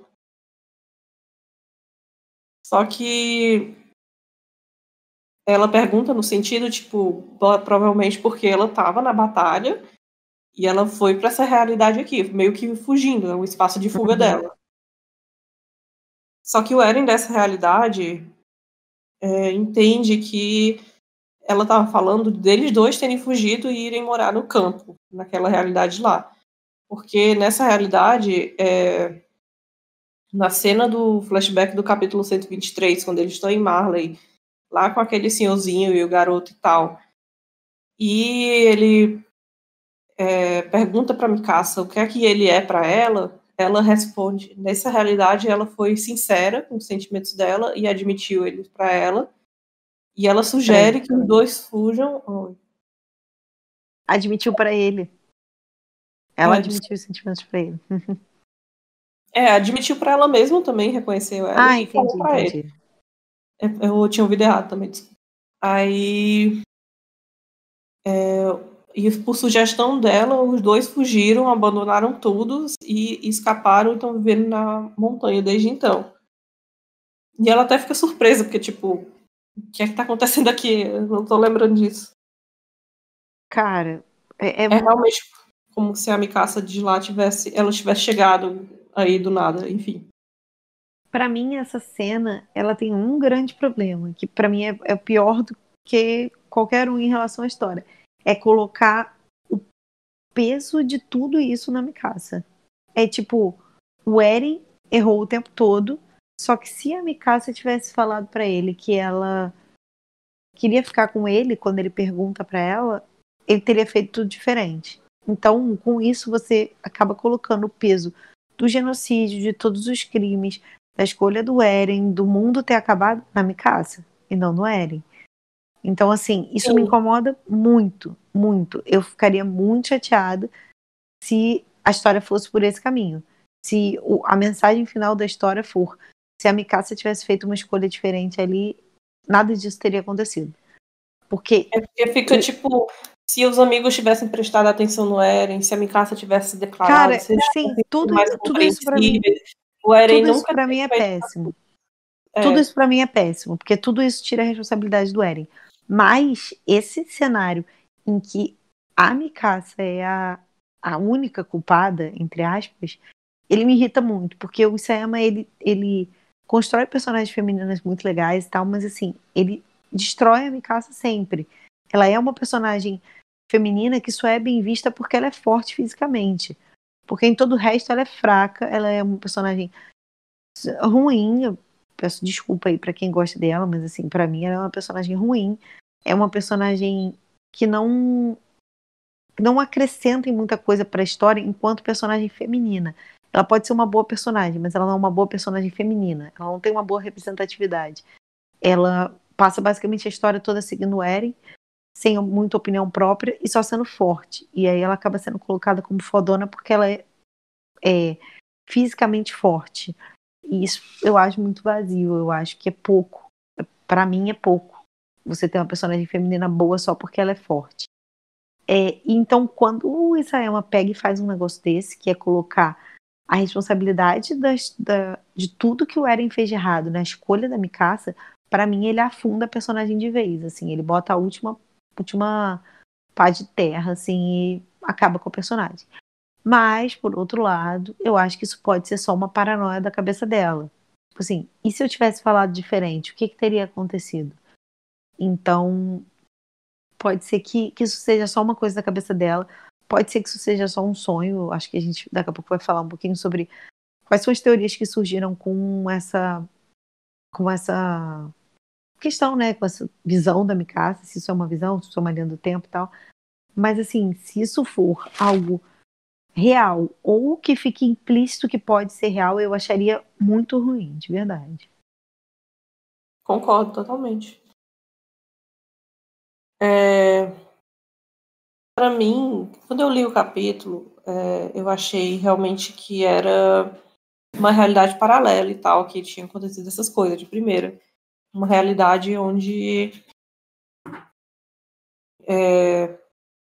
Só que ela pergunta no sentido, tipo, provavelmente porque ela tava na batalha e ela foi pra essa realidade aqui, meio que fugindo, é um espaço de fuga dela. Só que o Eren dessa realidade entende que ela tava falando deles dois terem fugido e irem morar no campo, naquela realidade lá. Porque nessa realidade, na cena do flashback do capítulo 123, quando eles estão em Marley, lá com aquele senhorzinho e o garoto e tal, e pergunta para Mikasa o que é que ele é para ela, ela responde, nessa realidade ela foi sincera com os sentimentos dela e admitiu eles para ela, e ela sugere que os dois fujam. Admitiu pra ele. Ela admitiu os sentimentos pra ele. Admitiu para ela mesma também, reconheceu ela e falou para ele. Eu tinha ouvido errado também, desculpa. Aí, e por sugestão dela, os dois fugiram, abandonaram tudo e escaparam e estão vivendo na montanha desde então. E ela até fica surpresa, porque, tipo, o que é que tá acontecendo aqui? Eu não tô lembrando disso. Cara, é realmente como se a Mikasa de lá tivesse chegado aí do nada, enfim. Pra mim, essa cena, ela tem um grande problema, que pra mim é pior do que qualquer um em relação à história. É colocar o peso de tudo isso na Mikasa. É tipo, o Eren errou o tempo todo, só que se a Mikasa tivesse falado pra ele que ela queria ficar com ele quando ele pergunta pra ela, ele teria feito tudo diferente. Então, com isso, você acaba colocando o peso do genocídio, de todos os crimes, da escolha do Eren, do mundo ter acabado na Mikasa e não no Eren. Então, assim, isso me incomoda muito, muito. Eu ficaria muito chateada se a história fosse por esse caminho. Se a mensagem final da história for, se a Mikasa tivesse feito uma escolha diferente ali, nada disso teria acontecido. Porque fica tipo, se os amigos tivessem prestado atenção no Eren, se a Mikasa tivesse declarado, cara, sim, tudo isso pra mim, o Eren tudo isso nunca pra mim é péssimo. Tudo isso pra mim é péssimo, porque tudo isso tira a responsabilidade do Eren. Mas esse cenário em que a Mikasa é a única culpada, entre aspas, ele me irrita muito, porque o Isayama, ele constrói personagens femininas muito legais e tal, mas assim, ele destrói a Mikasa sempre. Ela é uma personagem feminina que só é bem vista porque ela é forte fisicamente. Porque em todo o resto ela é fraca, ela é uma personagem ruim. Eu peço desculpa aí pra quem gosta dela, mas assim, pra mim ela é uma personagem ruim. É uma personagem que não acrescenta em muita coisa pra história enquanto personagem feminina. Ela pode ser uma boa personagem, mas ela não é uma boa personagem feminina. Ela não tem uma boa representatividade. Ela passa basicamente a história toda seguindo o Eren, sem muita opinião própria e só sendo forte. E aí ela acaba sendo colocada como fodona porque ela é fisicamente forte. E isso eu acho muito vazio, eu acho que é pouco. Pra mim é pouco. Você ter uma personagem feminina boa só porque ela é forte. Então, quando o Isayama pega e faz um negócio desse, que é colocar a responsabilidade de tudo que o Eren fez de errado na escolha da Mikasa, pra mim ele afunda a personagem de vez, assim, ele bota a última pá de terra, assim, e acaba com o personagem. Mas, por outro lado, eu acho que isso pode ser só uma paranoia da cabeça dela. Tipo assim, e se eu tivesse falado diferente, o que teria acontecido? Então, pode ser que isso seja só uma coisa da cabeça dela, pode ser que isso seja só um sonho. Acho que a gente daqui a pouco vai falar um pouquinho sobre quais são as teorias que surgiram com essa questão, né, com essa visão da Mikasa, se isso é uma visão, se isso é uma linha do tempo e tal. Mas assim, se isso for algo real ou que fique implícito que pode ser real, eu acharia muito ruim, de verdade. Concordo totalmente. Para mim, quando eu li o capítulo, eu achei realmente que era uma realidade paralela e tal, que tinha acontecido essas coisas de primeira. Uma realidade onde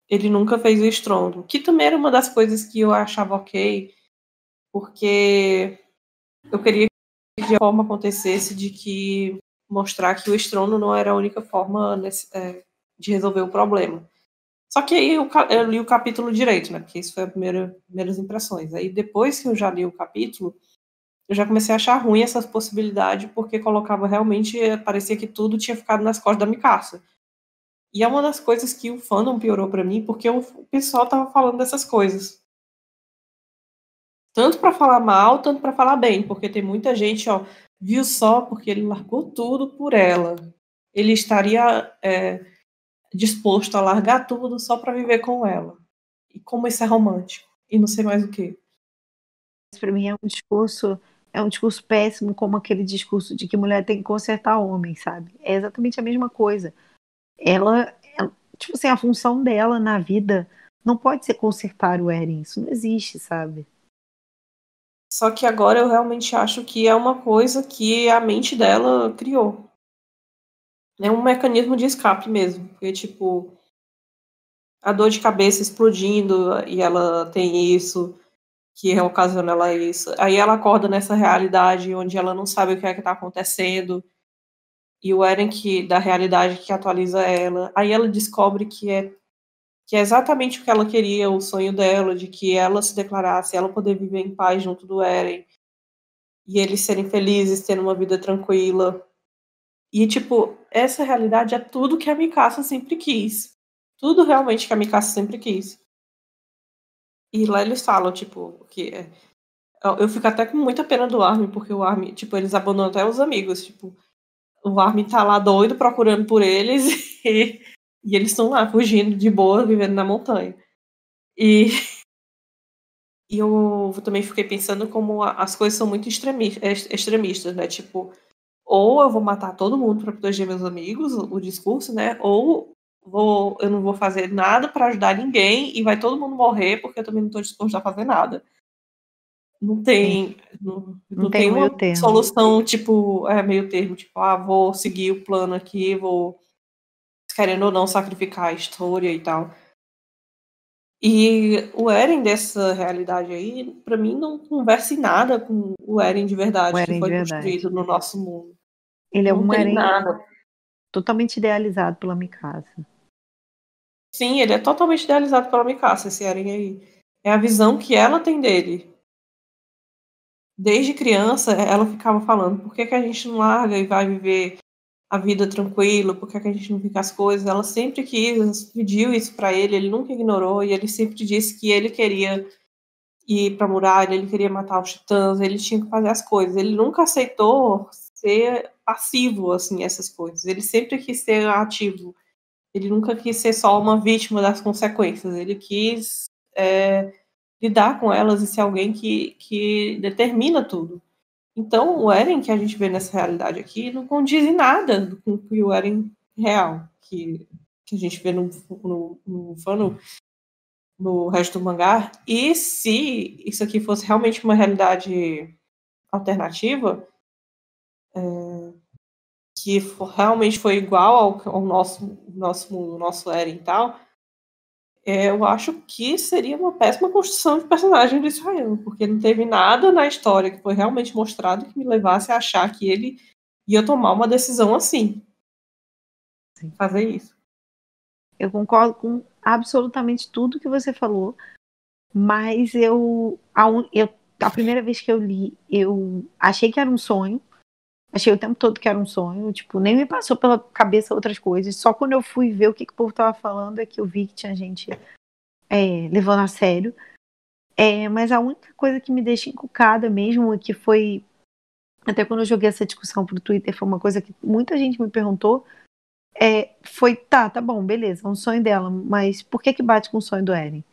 ele nunca fez o estrondo, que também era uma das coisas que eu achava ok, porque eu queria que de forma acontecesse de que mostrar que o estrondo não era a única forma de resolver o problema. Só que aí eu li o capítulo direito, né? Porque isso foi as primeiras impressões. Aí depois que eu já li o capítulo, eu já comecei a achar ruim essa possibilidade, porque colocava realmente, parecia que tudo tinha ficado nas costas da Mikasa. E é uma das coisas que o fandom piorou pra mim, porque o pessoal tava falando dessas coisas. Tanto pra falar mal, tanto pra falar bem, porque tem muita gente, ó, viu só porque ele largou tudo por ela. Ele estaria disposto a largar tudo só pra viver com ela. E como isso é romântico. E não sei mais o quê. Para mim é um discurso péssimo, como aquele discurso de que mulher tem que consertar homem, sabe? É exatamente a mesma coisa. Tipo assim, a função dela na vida não pode ser consertar o Eren, isso não existe, sabe? Só que agora eu realmente acho que é uma coisa que a mente dela criou. É um mecanismo de escape mesmo. Porque, tipo, a dor de cabeça explodindo e ela tem isso, que ocasiona ela isso. Aí ela acorda nessa realidade onde ela não sabe o que é que tá acontecendo. E o Eren que da realidade que atualiza ela. Aí ela descobre que é exatamente o que ela queria, o sonho dela, de que ela se declarasse, ela poder viver em paz junto do Eren. E eles serem felizes, tendo uma vida tranquila. E, tipo, essa realidade é tudo que a Mikasa sempre quis. Tudo realmente que a Mikasa sempre quis. E lá eles falam, tipo, que eu fico até com muita pena do Armin, porque o Armin, tipo, eles abandonam até os amigos, tipo, o Armin tá lá doido procurando por eles e eles estão lá fugindo de boa, vivendo na montanha. E, e eu também fiquei pensando como as coisas são muito extremistas, né? Tipo, ou eu vou matar todo mundo para proteger meus amigos, o discurso, né? Ou eu não vou fazer nada para ajudar ninguém e vai todo mundo morrer porque eu também não estou disposto a fazer nada. Não tem, Não não tem tem um meio uma termo. solução, tipo, meio termo, tipo, vou seguir o plano aqui, vou, querendo ou não, sacrificar a história e tal. E o Eren dessa realidade aí, pra mim, não conversa em nada com o Eren de O verdade que Eren de foi verdade. construído no nosso mundo. Ele é Não um tem Eren nada. totalmente idealizado pela Mikasa. Sim, ele é totalmente idealizado pela Mikasa, esse Eren aí. É a visão que ela tem dele. Desde criança, ela ficava falando, por que a gente não larga e vai viver a vida tranquila, por que a gente não fica as coisas? Ela sempre quis, pediu isso pra ele nunca ignorou, e ele sempre disse que ele queria ir pra muralha, ele queria matar os titãs, ele tinha que fazer as coisas. Ele nunca aceitou ser passivo, assim, essas coisas. Ele sempre quis ser ativo. Ele nunca quis ser só uma vítima das consequências. Ele quis lidar com elas e ser alguém que determina tudo. Então, o Eren que a gente vê nessa realidade aqui não condiz em nada com o Eren real, que a gente vê no resto do mangá. E se isso aqui fosse realmente uma realidade alternativa, que realmente foi igual ao nosso mundo, nosso Eren e tal, eu acho que seria uma péssima construção de personagem do Israel, porque não teve nada na história que foi realmente mostrado que me levasse a achar que ele ia tomar uma decisão assim, Sim. fazer isso. Eu concordo com absolutamente tudo que você falou, mas a primeira vez que eu li, eu achei que era um sonho. Achei o tempo todo que era um sonho, tipo, nem me passou pela cabeça outras coisas. Só quando eu fui ver o que o povo tava falando é que eu vi que tinha gente levando a sério. Mas a única coisa que me deixa encucada mesmo, que foi, até quando eu joguei essa discussão pro Twitter, foi uma coisa que muita gente me perguntou, foi, tá bom, beleza, é um sonho dela, mas por que bate com o sonho do Eren?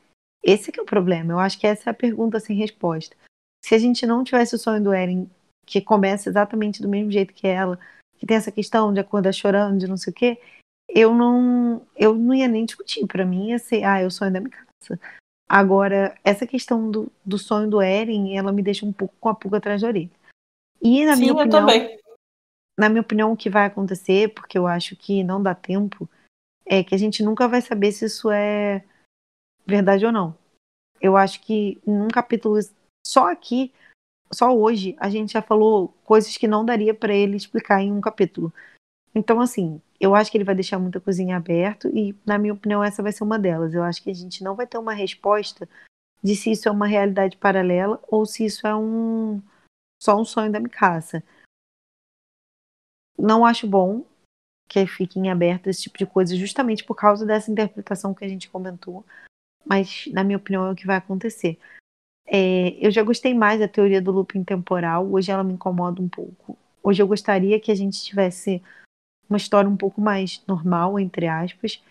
Esse que é o problema, eu acho que essa é a pergunta sem resposta. Se a gente não tivesse o sonho do Eren, que começa exatamente do mesmo jeito que ela, que tem essa questão de acordar chorando, de não sei o quê, eu não ia nem discutir. Pra mim ia ser, é o sonho da minha casa. Agora, essa questão do sonho do Eren, ela me deixa um pouco com a pulga atrás da orelha. E Sim, eu também. na minha opinião, o que vai acontecer, porque eu acho que não dá tempo, é que a gente nunca vai saber se isso é verdade ou não. Eu acho que num capítulo só aqui, só hoje, a gente já falou coisas que não daria pra ele explicar em um capítulo. Então, assim, eu acho que ele vai deixar muita coisinha aberto e, na minha opinião, essa vai ser uma delas. Eu acho que a gente não vai ter uma resposta de se isso é uma realidade paralela ou se isso é só um sonho da Mikasa. Não acho bom que fique em aberto esse tipo de coisa, justamente por causa dessa interpretação que a gente comentou, mas, na minha opinião, é o que vai acontecer. Eu já gostei mais da teoria do looping temporal, hoje ela me incomoda um pouco. Hoje eu gostaria que a gente tivesse uma história um pouco mais normal, entre aspas,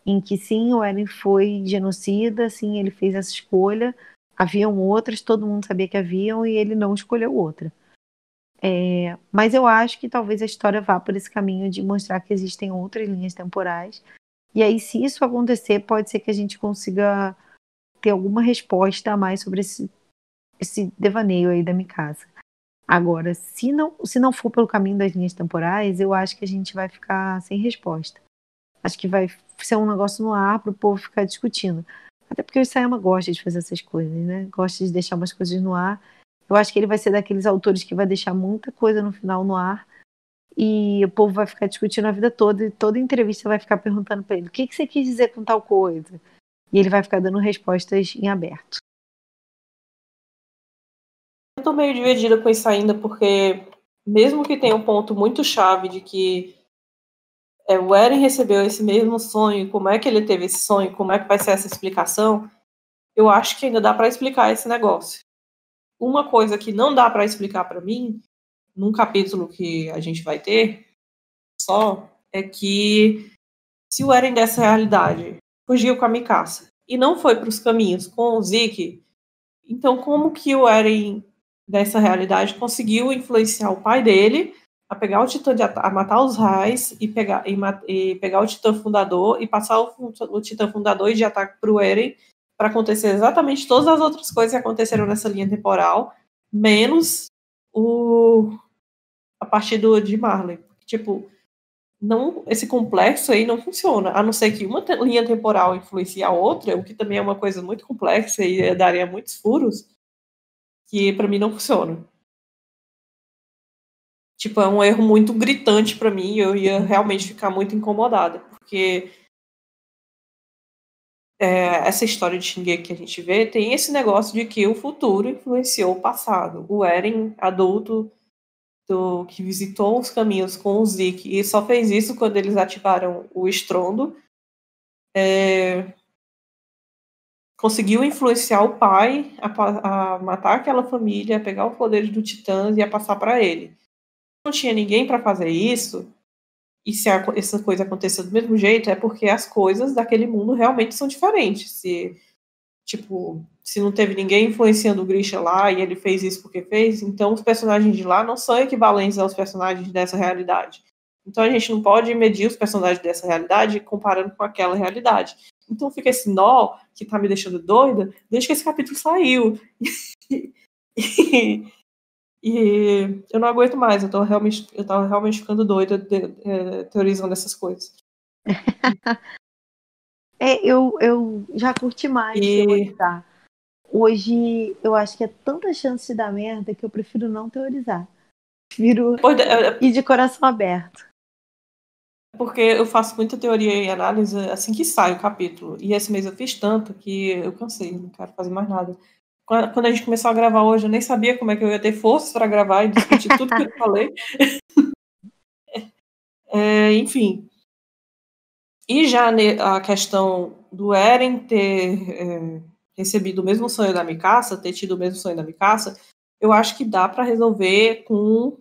em que sim, o Eren foi genocida, sim, ele fez essa escolha, haviam outras, todo mundo sabia que haviam e ele não escolheu outra. Mas eu acho que talvez a história vá por esse caminho de mostrar que existem outras linhas temporais. E aí, se isso acontecer, pode ser que a gente consiga ter alguma resposta a mais sobre esse devaneio aí da Mikasa. Agora, se não for pelo caminho das linhas temporais, eu acho que a gente vai ficar sem resposta. Acho que vai ser um negócio no ar para o povo ficar discutindo. Até porque o Isayama gosta de fazer essas coisas, né? Gosta de deixar umas coisas no ar. Eu acho que ele vai ser daqueles autores que vai deixar muita coisa no final no ar e o povo vai ficar discutindo a vida toda e toda entrevista vai ficar perguntando para ele o que você quis dizer com tal coisa. E ele vai ficar dando respostas em aberto. Eu tô meio dividida com isso ainda, porque mesmo que tenha um ponto muito chave de que o Eren recebeu esse mesmo sonho, como é que ele teve esse sonho, como é que vai ser essa explicação, eu acho que ainda dá para explicar esse negócio. Uma coisa que não dá para explicar para mim, num capítulo que a gente vai ter só, é que se o Eren dessa realidade fugiu com a Mikasa e não foi para os caminhos com o Zeke, então como que o Eren dessa realidade conseguiu influenciar o pai dele a pegar o Titã a matar os Raiz e pegar o Titã Fundador e passar o Titã Fundador de ataque para o Eren para acontecer exatamente todas as outras coisas que aconteceram nessa linha temporal, menos a partir de Marley. Tipo, não, esse complexo aí não funciona, a não ser que uma linha temporal influencie a outra, o que também é uma coisa muito complexa e daria muitos furos, que para mim não funciona. Tipo, é um erro muito gritante para mim e eu ia realmente ficar muito incomodada, porque essa história de Shingeki que a gente vê tem esse negócio de que o futuro influenciou o passado. O Eren, adulto, que visitou os caminhos com o Zeke e só fez isso quando eles ativaram o estrondo, conseguiu influenciar o pai a matar aquela família, a pegar o poder do Titãs e a passar para ele. Não tinha ninguém para fazer isso, e se essa coisa acontecer do mesmo jeito, é porque as coisas daquele mundo realmente são diferentes. Se não teve ninguém influenciando o Grisha lá e ele fez isso porque fez, então os personagens de lá não são equivalentes aos personagens dessa realidade. Então a gente não pode medir os personagens dessa realidade comparando com aquela realidade. Então fica esse nó que tá me deixando doida desde que esse capítulo saiu. E eu não aguento mais, eu tava realmente ficando doida teorizando essas coisas. Eu já curti mais E teorizar. Hoje eu acho que é tanta chance de dar merda que eu prefiro não teorizar. Prefiro ir de coração aberto. porque eu faço muita teoria e análise assim que sai o capítulo. E esse mês eu fiz tanto que eu cansei, não quero fazer mais nada. Quando a gente começou a gravar hoje, eu nem sabia como é que eu ia ter força para gravar e discutir tudo que eu falei. Enfim. E já a questão do Eren ter recebido o mesmo sonho da Mikasa, ter tido o mesmo sonho da Mikasa, eu acho que dá para resolver com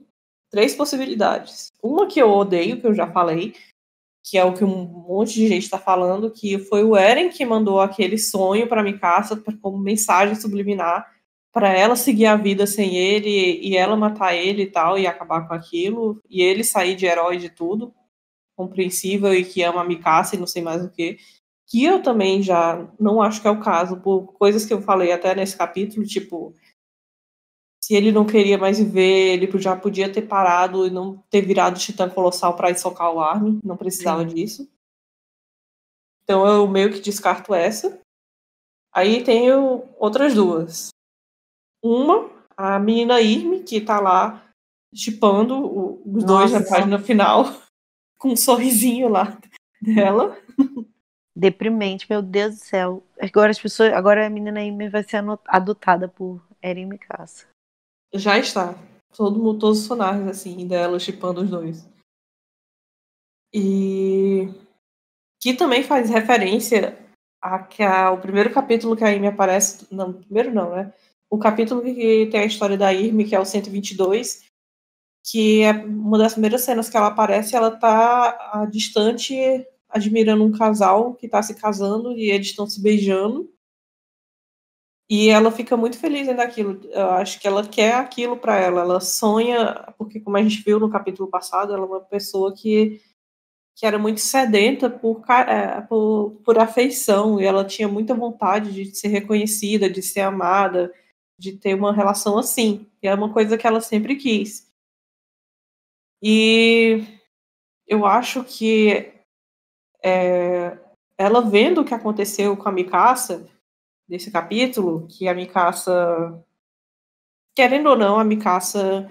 3 possibilidades. Uma que eu odeio, que eu já falei, que é o que um monte de gente está falando, que foi o Eren que mandou aquele sonho para Mikasa como mensagem subliminar para ela seguir a vida sem ele e ela matar ele e tal e acabar com aquilo e ele sair de herói de tudo, compreensível e que ama a Mikasa e não sei mais o que eu também já não acho que é o caso, por coisas que eu falei até nesse capítulo, tipo, se ele não queria mais viver, ele já podia ter parado e não ter virado Titã Colossal para ir socar o Armin, não precisava disso. Então eu meio que descarto essa. Aí tenho outras duas. Uma, a menina Irme, que tá lá chipando os dois na página final, com um sorrisinho lá dela. Deprimente, meu Deus do céu. Agora a menina aí vai ser adotada por Eren Mikasa. Já está. Todos os sonares assim dela chipando os dois. E que também faz referência o primeiro capítulo que a Amy aparece. Não, primeiro não, né? O capítulo que tem a história da Irme, que é o 122, que é uma das primeiras cenas que ela aparece, ela tá distante admirando um casal que está se casando e eles estão se beijando. E ela fica muito feliz daquilo. Eu acho que ela quer aquilo para ela. Ela sonha, porque como a gente viu no capítulo passado, ela é uma pessoa que era muito sedenta por afeição, e ela tinha muita vontade de ser reconhecida, de ser amada, de ter uma relação assim. E é uma coisa que ela sempre quis. E eu acho que ela vendo o que aconteceu com a Mikasa, nesse capítulo, que a Mikasa, querendo ou não, a Mikasa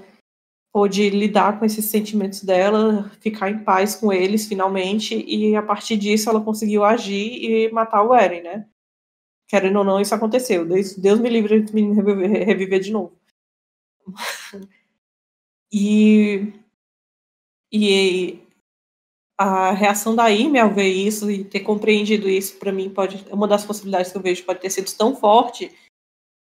pôde lidar com esses sentimentos dela, ficar em paz com eles, finalmente, e a partir disso ela conseguiu agir e matar o Eren, né? Querendo ou não, isso aconteceu. Deus me livre de me reviver de novo. E a reação da Amy ao ver isso e ter compreendido isso, para mim, uma das possibilidades que eu vejo pode ter sido tão forte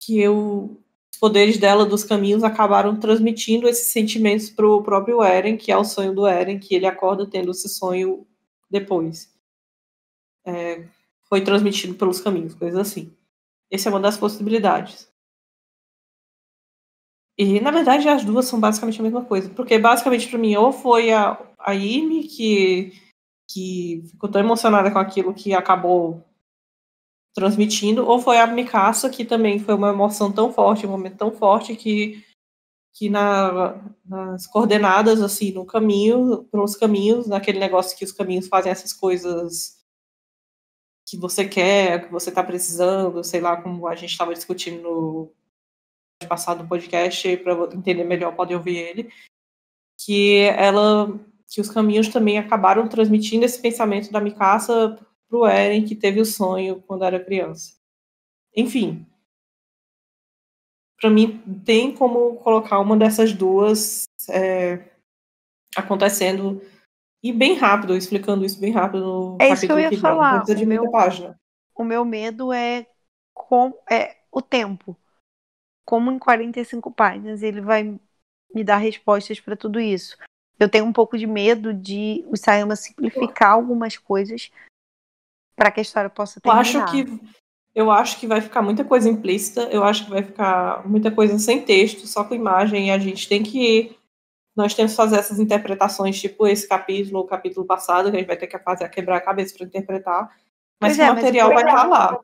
que os poderes dela dos caminhos acabaram transmitindo esses sentimentos para o próprio Eren, que é o sonho do Eren, que ele acorda tendo esse sonho depois. Foi transmitido pelos caminhos, coisas assim. Essa é uma das possibilidades. E, na verdade, as duas são basicamente a mesma coisa. Porque, basicamente, para mim, ou foi a Amy que ficou tão emocionada com aquilo que acabou transmitindo, ou foi a Mikasa, que também foi uma emoção tão forte, um momento tão forte que nas coordenadas, assim, no caminho, pelos caminhos, naquele negócio que os caminhos fazem essas coisas que você quer, que você está precisando, sei lá, como a gente estava discutindo no passado do podcast, para entender melhor, pode ouvir ele, que os caminhos também acabaram transmitindo esse pensamento da Mikasa pro Eren, que teve o sonho quando era criança. Enfim, para mim tem como colocar uma dessas duas acontecendo, e bem rápido, explicando isso bem rápido no É isso que eu capítulo ia que vem. Não falar. precisa de muita página. O meu medo é o tempo. Como em 45 páginas ele vai me dar respostas para tudo isso. Eu tenho um pouco de medo de o Sayama simplificar algumas coisas para que a história possa terminar. Eu acho que vai ficar muita coisa implícita, eu acho que vai ficar muita coisa sem texto, só com imagem, e a gente tem que... Nós temos que fazer essas interpretações, tipo esse capítulo, o capítulo passado, que a gente vai ter que quebrar a cabeça para interpretar, mas o material vai estar lá.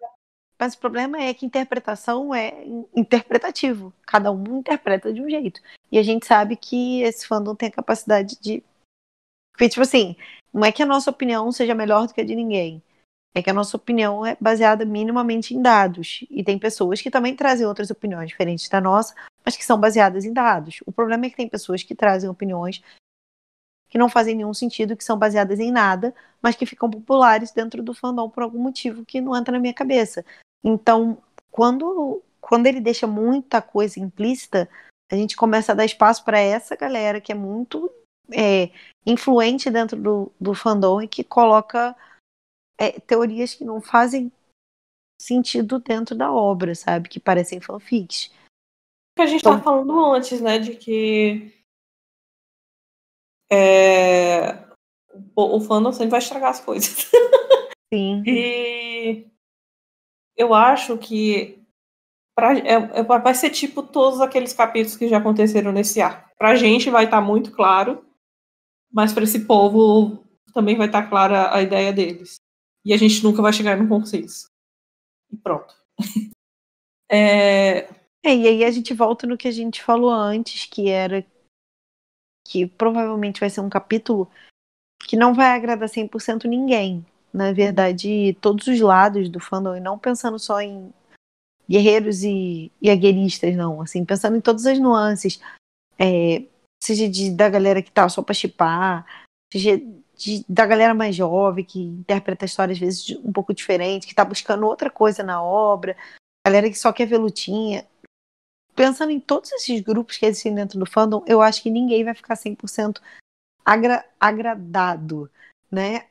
Mas o problema é que interpretação é interpretativo. Cada um interpreta de um jeito. E a gente sabe que esse fandom tem a capacidade de... Porque, tipo assim, não é que a nossa opinião seja melhor do que a de ninguém. É que a nossa opinião é baseada minimamente em dados. E tem pessoas que também trazem outras opiniões diferentes da nossa, mas que são baseadas em dados. O problema é que tem pessoas que trazem opiniões que não fazem nenhum sentido, que são baseadas em nada, mas que ficam populares dentro do fandom por algum motivo que não entra na minha cabeça. Então, quando ele deixa muita coisa implícita, a gente começa a dar espaço para essa galera que é muito influente dentro do fandom e que coloca teorias que não fazem sentido dentro da obra, sabe? Que parecem fanfics. O que a gente estava falando antes, né? De que o fandom sempre vai estragar as coisas. Sim. E eu acho que vai ser tipo todos aqueles capítulos que já aconteceram nesse arco. Pra gente vai estar muito claro, mas para esse povo também vai estar clara a ideia deles. E a gente nunca vai chegar num consenso. E pronto. E aí a gente volta no que a gente falou antes, que era que provavelmente vai ser um capítulo que não vai agradar 100% ninguém. Na verdade, todos os lados do fandom, e não pensando só em guerreiros e agueiristas, não. Assim, pensando em todas as nuances. Seja da galera que tá só pra shippar, seja da galera mais jovem, que interpreta a história às vezes um pouco diferente, que tá buscando outra coisa na obra, galera que só quer ver lutinha. Pensando em todos esses grupos que existem dentro do fandom, eu acho que ninguém vai ficar 100% agradado, né?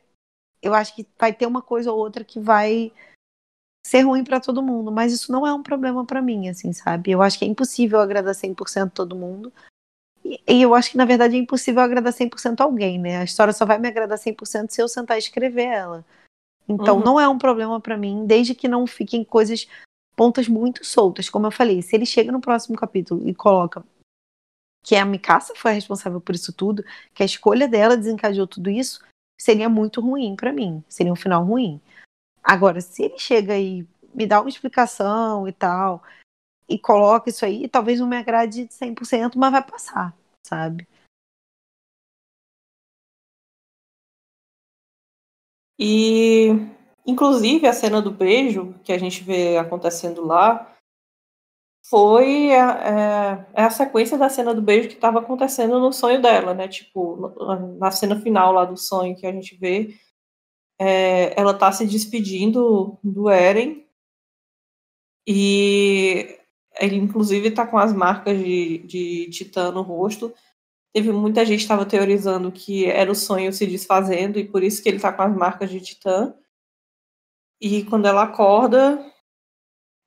Eu acho que vai ter uma coisa ou outra que vai ser ruim pra todo mundo, mas isso não é um problema pra mim, assim, sabe? Eu acho que é impossível agradar 100% todo mundo. E eu acho que, na verdade, é impossível agradar 100% alguém, né? A história só vai me agradar 100% se eu sentar e escrever ela. Então, Uhum. não é um problema pra mim, desde que não fiquem coisas, pontas muito soltas. Como eu falei, se ele chega no próximo capítulo e coloca que a Mikasa foi a responsável por isso tudo, que a escolha dela desencadeou tudo isso, seria muito ruim pra mim. Seria um final ruim. Agora, se ele chega e me dá uma explicação e tal, e coloca isso aí, talvez não me agrade 100%, mas vai passar, sabe? E, inclusive, a cena do beijo que a gente vê acontecendo lá é a sequência da cena do beijo que estava acontecendo no sonho dela, né? Tipo, na cena final lá do sonho que a gente vê, ela tá se despedindo do Eren e ele, inclusive, tá com as marcas de titã no rosto. Teve muita gente que estava teorizando que era o sonho se desfazendo e por isso que ele tá com as marcas de titã. E quando ela acorda,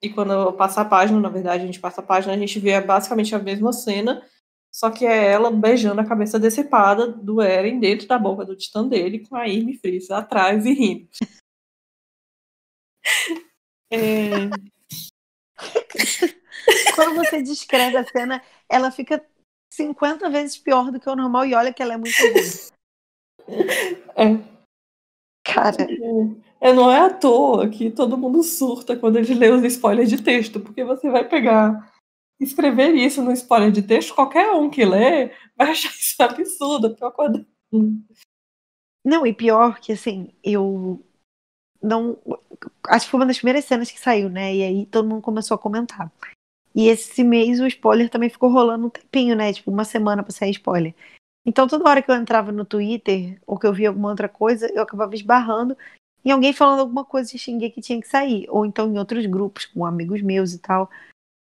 e quando passa a página, na verdade, a gente passa a página, a gente vê basicamente a mesma cena, só que é ela beijando a cabeça decepada do Eren dentro da boca do titã dele, com a Amy Fritz atrás e rindo. É, Quando você descreve a cena, ela fica 50 vezes pior do que o normal, e olha que ela é muito ruim. é, Cara, tipo, não é à toa que todo mundo surta quando ele lê os spoilers de texto, porque você vai pegar, escrever isso no spoiler de texto, qualquer um que lê vai achar isso absurdo, pior coisa. não, e pior que assim, eu não. Acho que foi uma das primeiras cenas que saiu, né? E aí todo mundo começou a comentar. E esse mês o spoiler também ficou rolando um tempinho, né? Tipo, uma semana pra sair spoiler. Então toda hora que eu entrava no Twitter ou que eu via alguma outra coisa, eu acabava esbarrando em alguém falando alguma coisa de Shingeki que tinha que sair. Ou então em outros grupos, com amigos meus e tal,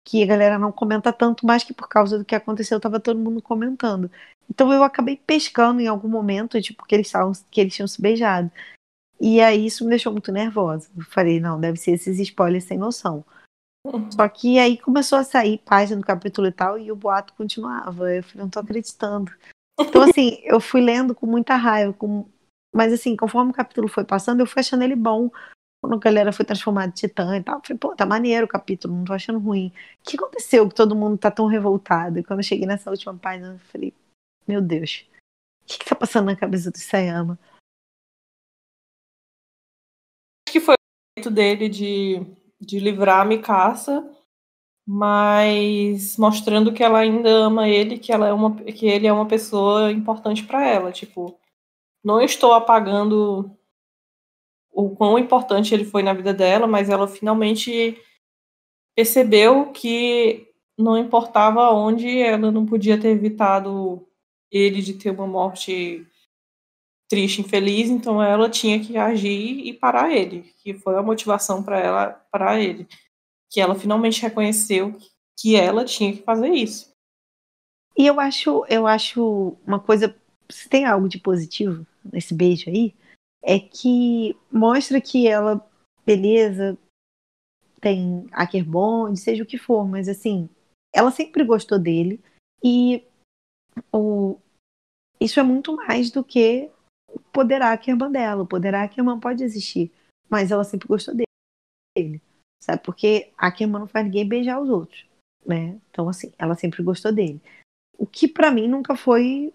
que a galera não comenta tanto, mas que por causa do que aconteceu, tava todo mundo comentando. Então eu acabei pescando em algum momento, tipo, que eles tinham se beijado. E aí isso me deixou muito nervosa. Eu falei, não, deve ser esses spoilers sem noção. Só que aí começou a sair página do capítulo e tal, e o boato continuava. Eu falei, não tô acreditando. Então, assim, eu fui lendo com muita raiva, mas assim, conforme o capítulo foi passando, eu fui achando ele bom. Quando a galera foi transformada em titã e tal, eu falei, pô, tá maneiro o capítulo, não tô achando ruim. O que aconteceu que todo mundo tá tão revoltado? E quando eu cheguei nessa última página, eu falei, meu Deus, o que tá passando na cabeça do Sayama? Acho que foi o jeito dele de livrar a Mikasa, mas mostrando que ela ainda ama ele, que ele é uma pessoa importante para ela. Tipo, não estou apagando o quão importante ele foi na vida dela, mas ela finalmente percebeu que não importava onde, ela não podia ter evitado ele de ter uma morte triste, infeliz, então ela tinha que agir e parar ele, que foi a motivação para ela parar ele, que ela finalmente reconheceu que ela tinha que fazer isso. E eu acho uma coisa, se tem algo de positivo nesse beijo aí, é que mostra que ela, beleza, tem Akerbond, seja o que for, mas assim, ela sempre gostou dele e o, isso é muito mais do que o poder Ackerman dela. O poder Ackerman pode existir, mas ela sempre gostou dele, sabe? Porque Ackerman não faz ninguém beijar os outros, né? Então, assim, ela sempre gostou dele. O que pra mim nunca foi.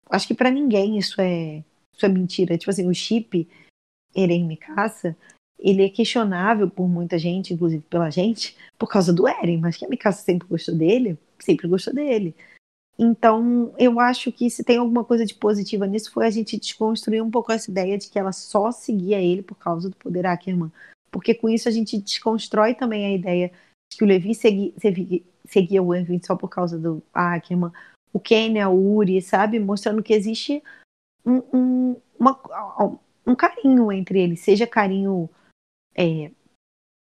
Acho que pra ninguém isso é mentira. Tipo assim, o chip Eren Mikasa, ele é questionável por muita gente, inclusive pela gente, por causa do Eren, mas que a Mikasa sempre gostou dele. Então, eu acho que se tem alguma coisa de positiva nisso foi a gente desconstruir um pouco essa ideia de que ela só seguia ele por causa do poder Ackerman. Porque com isso a gente desconstrói também a ideia de que o Levi seguia o Erwin só por causa do Ackerman, o Kenya, o Uri, sabe? Mostrando que existe um, um carinho entre eles, seja carinho é,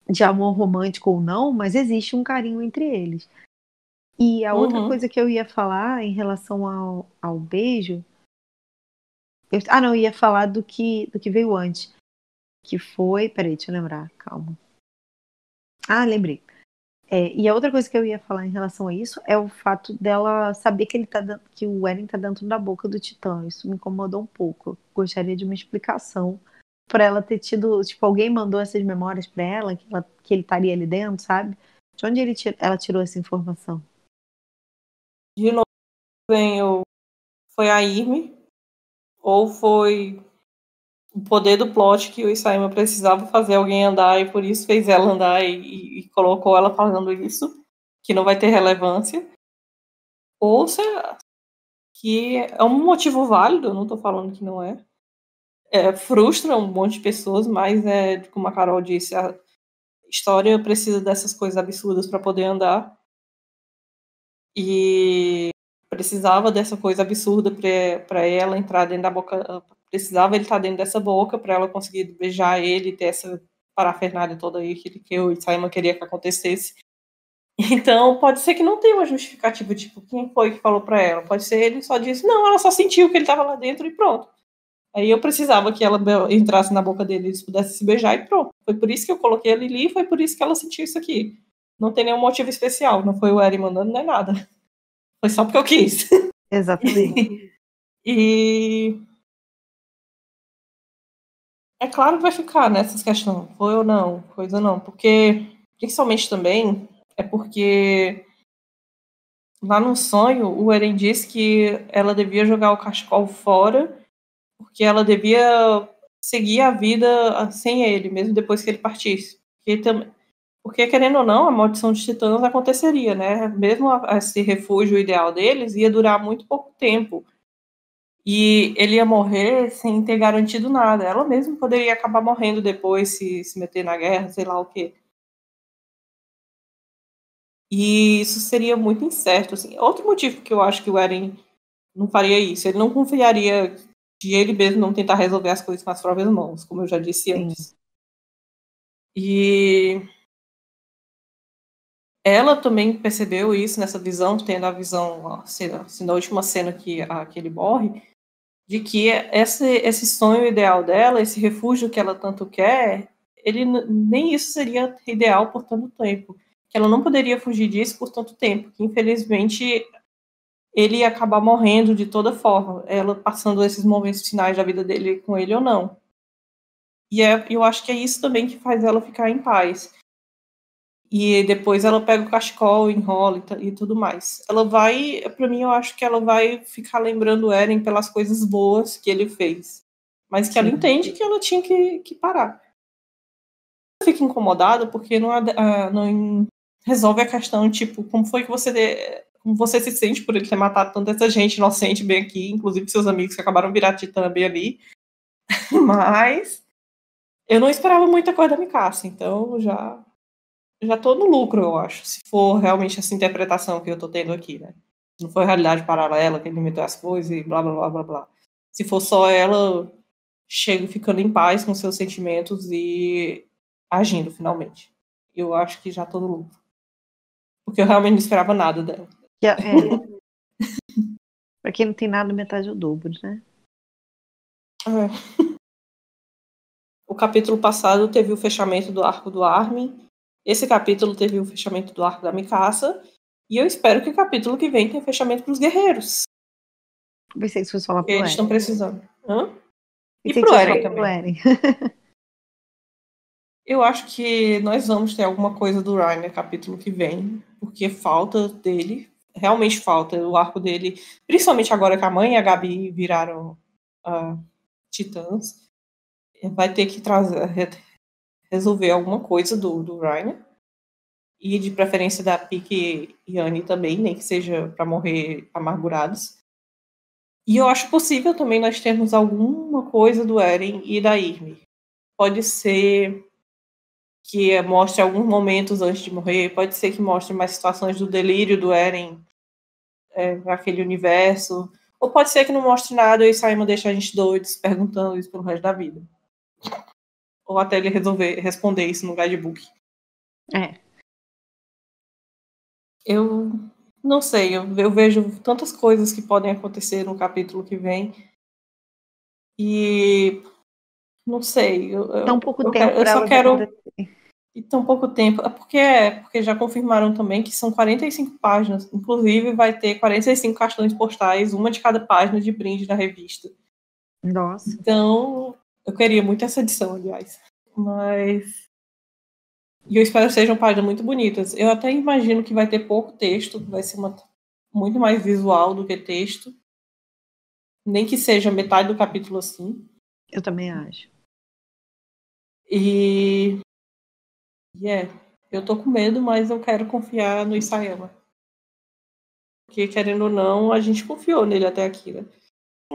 de amor romântico ou não, mas existe um carinho entre eles. E a outra Uhum. coisa que eu ia falar em relação ao beijo. Não, eu ia falar do que veio antes. Que foi. Peraí, deixa eu lembrar, calma. Ah, lembrei. E a outra coisa que eu ia falar em relação a isso é o fato dela saber que que o Eren tá dentro da boca do Titã. Isso me incomodou um pouco. Eu gostaria de uma explicação pra ela ter tido, tipo, alguém mandou essas memórias pra ela, que ele estaria ali dentro, sabe? De onde ela tirou essa informação? De novo, foi a Irme, ou foi o poder do plot que o Isaima precisava fazer alguém andar e por isso fez ela andar e colocou ela falando isso, que não vai ter relevância. Ou será que é um motivo válido, eu não tô falando que não é. Frustra um monte de pessoas, mas como a Carol disse, a história precisa dessas coisas absurdas para poder andar. E precisava dessa coisa absurda para ela entrar dentro da boca. Precisava ele estar dentro dessa boca para ela conseguir beijar ele e ter essa parafernália toda aí que o Simon queria que acontecesse. Então, pode ser que não tenha uma justificativa, tipo, quem foi que falou para ela? Pode ser ele só disse, não, ela só sentiu que ele estava lá dentro e pronto. Aí eu precisava que ela entrasse na boca dele e eles pudessem se beijar e pronto. Foi por isso que eu coloquei ele ali e foi por isso que ela sentiu isso aqui. Não tem nenhum motivo especial, não foi o Eren mandando, nem nada. Foi só porque eu quis. Exatamente. E é claro que vai ficar nessas questões, foi ou não, coisa ou não, porque, principalmente também, é porque lá no sonho o Eren disse que ela devia jogar o cachecol fora, porque ela devia seguir a vida sem ele, mesmo depois que ele partisse. Porque querendo ou não, a maldição de titãs aconteceria, né? Mesmo esse refúgio ideal deles ia durar muito pouco tempo. E ele ia morrer sem ter garantido nada. Ela mesma poderia acabar morrendo depois, se meter na guerra, sei lá o quê. E isso seria muito incerto. Assim. Outro motivo que eu acho que o Eren não faria isso, ele não confiaria de ele mesmo não tentar resolver as coisas com as próprias mãos, como eu já disse Sim. antes. E ela também percebeu isso nessa visão, tendo a visão, assim, na última cena que ele morre, de que esse sonho ideal dela, esse refúgio que ela tanto quer, nem isso seria ideal por tanto tempo. Que ela não poderia fugir disso por tanto tempo. Que, infelizmente, ele ia acabar morrendo de toda forma. Ela passando esses momentos finais da vida dele com ele ou não. E eu acho que é isso também que faz ela ficar em paz. E depois ela pega o cachecol, enrola e tudo mais. Ela vai, pra mim, eu acho que ela vai ficar lembrando o Eren pelas coisas boas que ele fez. Mas que ela entende que ela tinha que parar. Ela fica incomodada porque não resolve a questão, tipo, como você se sente por ele ter matado tanta essa gente inocente bem aqui, inclusive seus amigos que acabaram virar titã bem ali. Mas eu não esperava muita coisa da Mikasa, então já tô no lucro, eu acho, se for realmente essa interpretação que eu tô tendo aqui, né? Não foi realidade paralela, que ele inventou as coisas e blá, blá, blá, blá, blá. Se for só ela ficando em paz com seus sentimentos e agindo, finalmente. Eu acho que já tô no lucro. Porque eu realmente não esperava nada dela. Pra quem não tem nada, metade é o dobro, né? O capítulo passado teve o fechamento do arco do Armin. Esse capítulo teve o fechamento do arco da Mikasa. E eu espero que o capítulo que vem tenha fechamento pros guerreiros. Pensei que você fosse falar pro Eren. Eles estão precisando. E pro Eren também. Eu acho que nós vamos ter alguma coisa do Reiner capítulo que vem, porque falta dele, realmente falta o arco dele, principalmente agora que a mãe e a Gabi viraram titãs, vai ter que resolver alguma coisa do Reiner, e de preferência da Pike e Annie também, nem que seja para morrer amargurados. E eu acho possível também nós termos alguma coisa do Eren e da Irmie. Pode ser que mostre alguns momentos antes de morrer, pode ser que mostre mais situações do delírio do Eren naquele universo, ou pode ser que não mostre nada e Simon deixa a gente doidos perguntando isso pelo resto da vida. Ou até ele resolver responder isso no guidebook. Eu não sei, eu vejo tantas coisas que podem acontecer no capítulo que vem e não sei. Tá um pouco tempo pra elas acontecerem. E tão pouco tempo. Porque já confirmaram também que são 45 páginas. Inclusive, vai ter 45 cartões postais, uma de cada página de brinde na revista. Nossa. Então, eu queria muito essa edição, aliás. Mas. E eu espero que sejam páginas muito bonitas. Eu até imagino que vai ter pouco texto, vai ser muito mais visual do que texto. Nem que seja metade do capítulo assim. Eu também acho. E. Eu tô com medo, mas eu quero confiar no Isayama. Porque, querendo ou não, a gente confiou nele até aqui, né?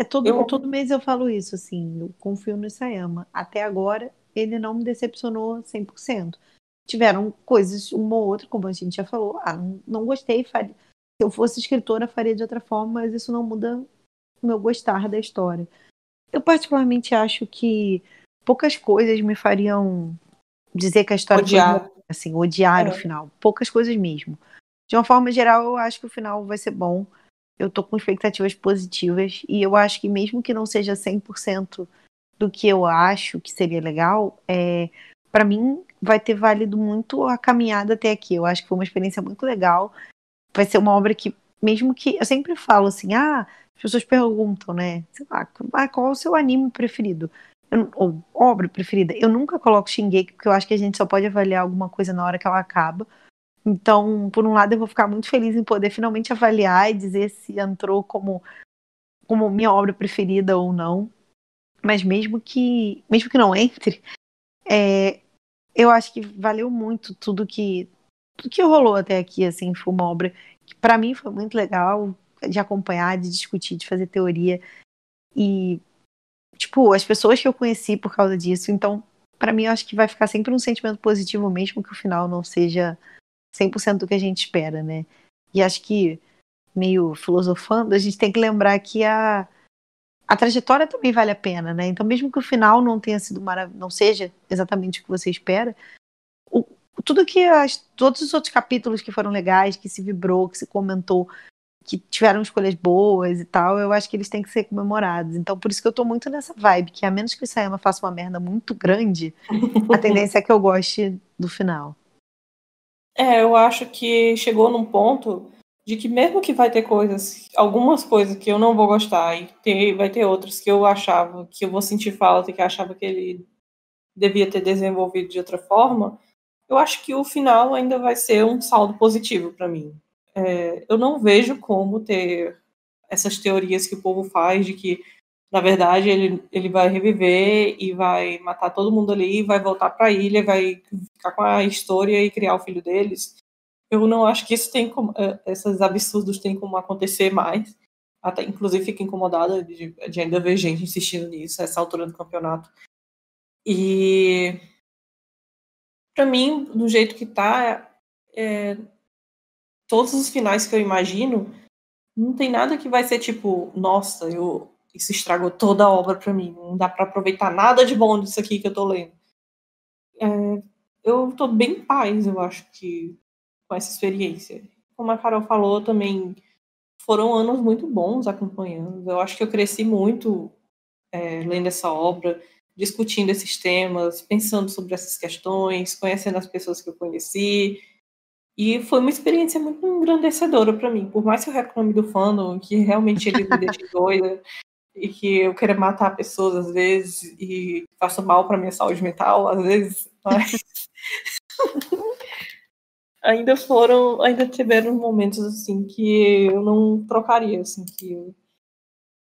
Todo mês eu falo isso, assim, eu confio no Isayama. Até agora, ele não me decepcionou 100%. Tiveram coisas, uma ou outra, como a gente já falou, não gostei, faria. Se eu fosse escritora, faria de outra forma, mas isso não muda o meu gostar da história. Eu particularmente acho que poucas coisas me fariam dizer que a história foi ruim, Odiar. assim, odiar o final. Poucas coisas mesmo. De uma forma geral, eu acho que o final vai ser bom. Eu tô com expectativas positivas e eu acho que mesmo que não seja 100% do que eu acho que seria legal, para mim vai ter valido muito a caminhada até aqui. Eu acho que foi uma experiência muito legal. Vai ser uma obra que, mesmo que eu sempre falo assim, as pessoas perguntam, né? Sei lá, qual é o seu anime preferido? Ou obra preferida? Eu nunca coloco Shingeki porque eu acho que a gente só pode avaliar alguma coisa na hora que ela acaba. Então, por um lado, eu vou ficar muito feliz em poder finalmente avaliar e dizer se entrou como minha obra preferida ou não. Mas mesmo que não entre, eu acho que valeu muito tudo que rolou até aqui. Assim, foi uma obra que para mim foi muito legal de acompanhar, de discutir, de fazer teoria. E, tipo, as pessoas que eu conheci por causa disso. Então, para mim, eu acho que vai ficar sempre um sentimento positivo, mesmo que o final não seja 100% do que a gente espera, né? E acho que, meio filosofando, a gente tem que lembrar que a trajetória também vale a pena, né? Então, mesmo que o final não tenha sido não seja exatamente o que você espera, tudo que todos os outros capítulos que foram legais, que se vibrou, que se comentou, que tiveram escolhas boas e tal, eu acho que eles têm que ser comemorados. Então, por isso que eu tô muito nessa vibe, que a menos que o Isayama faça uma merda muito grande, a tendência é que eu goste do final. Eu acho que chegou num ponto de que mesmo que vai ter algumas coisas que eu não vou gostar e vai ter outras que eu achava que eu vou sentir falta e que eu achava que ele devia ter desenvolvido de outra forma, eu acho que o final ainda vai ser um saldo positivo para mim. Eu não vejo como ter essas teorias que o povo faz de que, na verdade, ele vai reviver e vai matar todo mundo ali, vai voltar para a ilha, vai ficar com a história e criar o filho deles. Eu não acho que isso esses absurdos têm como acontecer mais. Até, inclusive, fico incomodada de ainda ver gente insistindo nisso a essa altura do campeonato. E, para mim, do jeito que tá, todos os finais que eu imagino, não tem nada que vai ser tipo, nossa, isso estragou toda a obra para mim, não dá para aproveitar nada de bom disso aqui que eu tô lendo. Eu tô bem em paz, eu acho que, com essa experiência. Como a Carol falou, também foram anos muito bons acompanhando. Eu acho que eu cresci muito lendo essa obra, discutindo esses temas, pensando sobre essas questões, conhecendo as pessoas que eu conheci. E foi uma experiência muito engrandecedora para mim. Por mais que eu reclame do fandom, que realmente ele me deixe doida e que eu queira matar pessoas às vezes e faça mal para minha saúde mental às vezes, mas ainda tiveram momentos assim que eu não trocaria, assim, que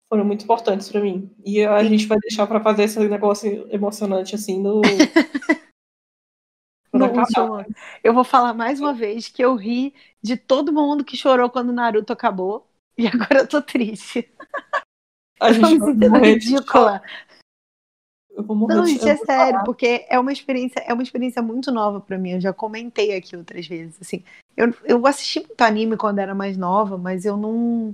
foram muito importantes para mim. E a gente vai deixar para fazer esse negócio emocionante assim quando No acabar. último, eu vou falar mais uma vez que eu ri de todo mundo que chorou quando Naruto acabou. E agora eu tô triste. A Eu tô gente me vai sentindo morrer de chorar. ridícula. Eu vou morrer Não, de gente, eu é vou sério, chorar. porque é uma experiência muito nova pra mim. Eu já comentei aqui outras vezes, assim. Eu assisti muito anime quando era mais nova, mas eu não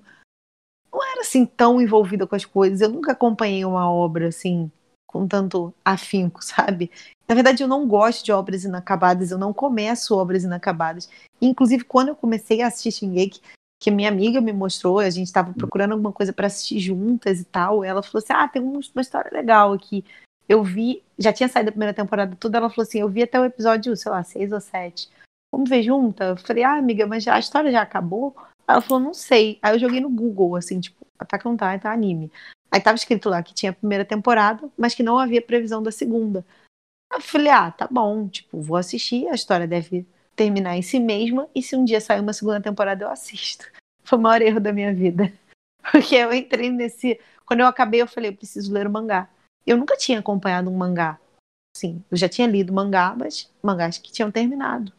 era assim tão envolvida com as coisas. Eu nunca acompanhei uma obra assim com tanto afinco, sabe? Na verdade, eu não gosto de obras inacabadas, eu não começo obras inacabadas. Inclusive, quando eu comecei a assistir Shingeki, que minha amiga me mostrou, a gente estava procurando alguma coisa para assistir juntas e tal, ela falou assim: "Ah, tem uma história legal aqui". Eu vi, já tinha saído a primeira temporada toda, ela falou assim, eu vi até o episódio, sei lá, 6 ou 7. Vamos ver junta? Eu falei, amiga, mas a história já acabou? Ela falou, não sei. Aí eu joguei no Google, assim, tipo, Attack on Titan, anime. Aí tava escrito lá que tinha a primeira temporada, mas que não havia previsão da segunda. Eu falei, tá bom, tipo, vou assistir, a história deve terminar em si mesma, e se um dia sair uma segunda temporada, eu assisto. Foi o maior erro da minha vida. Porque eu entrei nesse. Quando eu acabei, eu falei, eu preciso ler o mangá. Eu nunca tinha acompanhado um mangá. Sim, eu já tinha lido mangá, mas mangás que tinham terminado.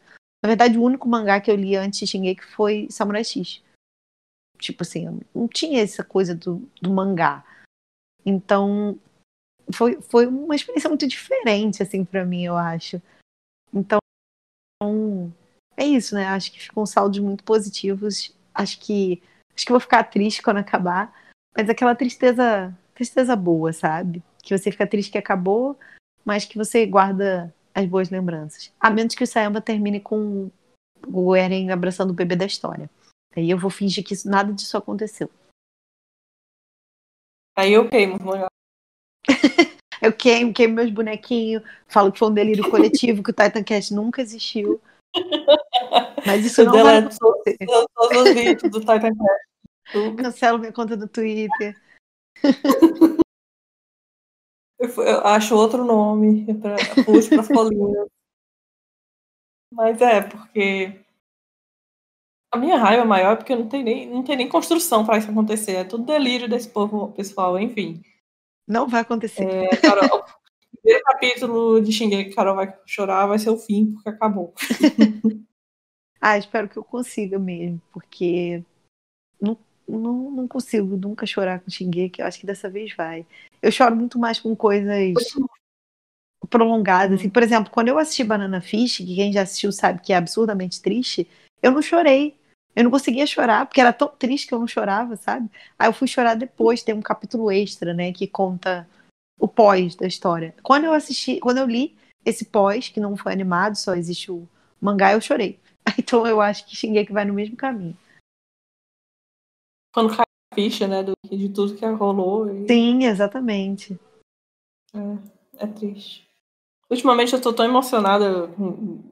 Na verdade, o único mangá que eu li antes de Shingeki foi Samurai X. Tipo assim, eu não tinha essa coisa do mangá. Então, foi uma experiência muito diferente, assim, pra mim, eu acho. Então, é isso, né? Acho que ficam saldos muito positivos. Acho que vou ficar triste quando acabar, mas aquela tristeza boa, sabe? Que você fica triste que acabou, mas que você guarda as boas lembranças. A menos que o Sayama termine com o Eren abraçando o bebê da história. Aí eu vou fingir que nada disso aconteceu. Aí eu queimo os mangás. Eu queimo meus bonequinhos, falo que foi um delírio coletivo, que o Titan Cast nunca existiu. Mas isso Eu não vai deleto acontecer. todos os vídeos do Titan Cast. Cancelo minha conta do Twitter. Eu acho outro nome, puxo para as colinas. Mas porque a minha raiva maior é porque não tem nem construção para isso acontecer. É tudo delírio desse povo, pessoal, enfim. Não vai acontecer. Carol, o primeiro capítulo de Shingeki, Carol vai chorar, vai ser o fim, porque acabou. Espero que eu consiga mesmo, porque não consigo nunca chorar com Shingeki, eu acho que dessa vez vai. Eu choro muito mais com coisas prolongadas, assim. Por exemplo, quando eu assisti Banana Fish, que quem já assistiu sabe que é absurdamente triste, eu não chorei. Eu não conseguia chorar, porque era tão triste que eu não chorava, sabe? Aí eu fui chorar depois, tem um capítulo extra, né, que conta o pós da história. Quando eu li esse pós, que não foi animado, só existe o mangá, eu chorei. Então eu acho que Shingeki vai no mesmo caminho. Quando cai a ficha, né, de tudo que rolou. Sim, exatamente. É triste. Ultimamente eu tô tão emocionada com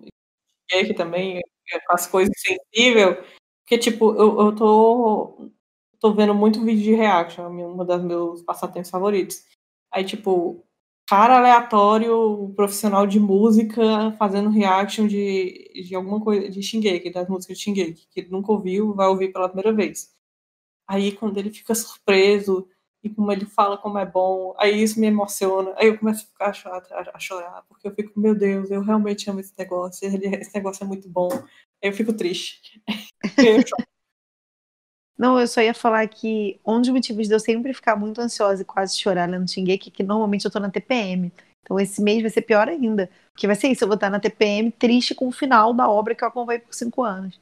Shingeki também, com as coisas sensíveis, que, tipo, eu tô vendo muito vídeo de reaction, uma das meus passatempos favoritos. Aí, tipo, cara aleatório, profissional de música, fazendo reaction de alguma coisa, de Shingeki, das músicas de Shingeki, que ele nunca ouviu, vai ouvir pela primeira vez. Aí, quando ele fica surpreso, e como ele fala como é bom, aí isso me emociona, aí eu começo a ficar a chorar, porque eu fico, meu Deus, eu realmente amo esse negócio, esse negócio é muito bom. Aí eu fico triste. Eu choro. Não, eu só ia falar que um dos motivos de eu sempre ficar muito ansiosa e quase chorar lendo Shingeki é que normalmente eu tô na TPM. Então esse mês vai ser pior ainda. Porque vai ser isso, eu vou estar na TPM triste com o final da obra que eu acompanhei por 5 anos.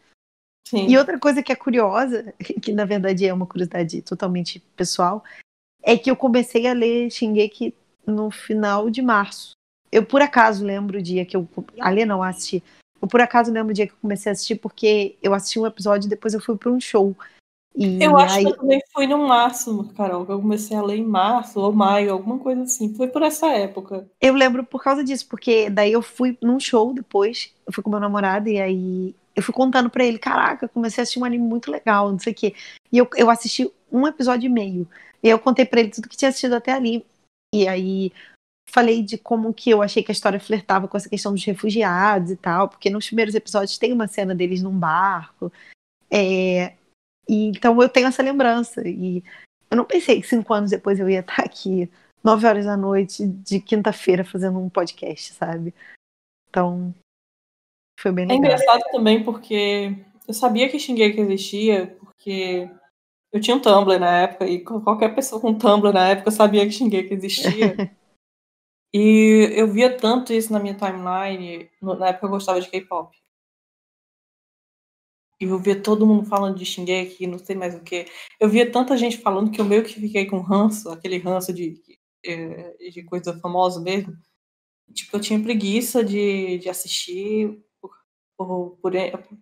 Sim. E outra coisa que é curiosa, que na verdade é uma curiosidade totalmente pessoal, é que eu comecei a ler Shingeki no final de março. Eu por acaso lembro o dia que eu... A ler não, assisti. Eu por acaso lembro o dia que eu comecei a assistir porque eu assisti um episódio e depois eu fui para um show. Eu E acho que aí, eu também fui no março, Carol, que eu comecei a ler em março ou maio, alguma coisa assim. Foi por essa época. eu lembro por causa disso, porque daí eu fui num show depois, eu fui com meu namorado, e aí eu fui contando pra ele, caraca, comecei a assistir um anime muito legal, não sei o quê. E eu assisti um episódio e meio. E eu contei pra ele tudo que tinha assistido até ali. E aí falei de como que eu achei que a história flertava com essa questão dos refugiados e tal, porque nos primeiros episódios tem uma cena deles num barco. E então eu tenho essa lembrança. E eu não pensei que 5 anos depois eu ia estar aqui, 9 horas da noite, de quinta-feira, fazendo um podcast, sabe? Então, foi bem É legal. engraçado também porque eu sabia que Shingeki existia, porque eu tinha um Tumblr na época, e qualquer pessoa com Tumblr na época sabia que Shingeki existia. E eu via tanto isso na minha timeline, na época eu gostava de K-pop. E eu via todo mundo falando de Shingeki, não sei mais o que. Eu via tanta gente falando que eu meio que fiquei com ranço, aquele ranço de coisa famosa mesmo. Tipo, eu tinha preguiça de assistir.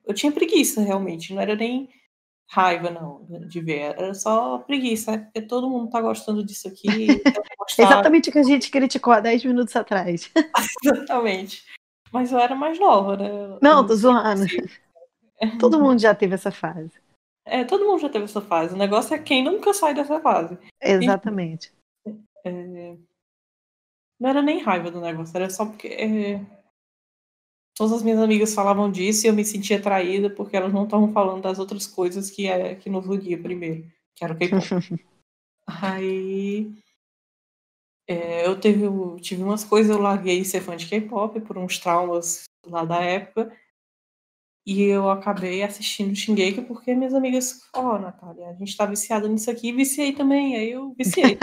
Eu tinha preguiça, realmente. Não era nem raiva, não, de ver. Era só preguiça. Porque todo mundo tá gostando disso aqui. Então eu gostar. Exatamente o que a gente criticou há 10 minutos atrás. Exatamente. Mas eu era mais nova, né? Não, Eu tô zoando. Todo mundo já teve essa fase. todo mundo já teve essa fase. O negócio é quem nunca sai dessa fase. Exatamente. Não era nem raiva do negócio, era só porque todas as minhas amigas falavam disso e eu me sentia traída porque elas não estavam falando das outras coisas que nos unia primeiro, que era o K-pop. Aí tive umas coisas, eu larguei ser fã de K-pop por uns traumas lá da época. E eu acabei assistindo Shingeki porque minhas amigas falaram, Natália, a gente tá viciada nisso aqui, viciei também. Aí eu viciei.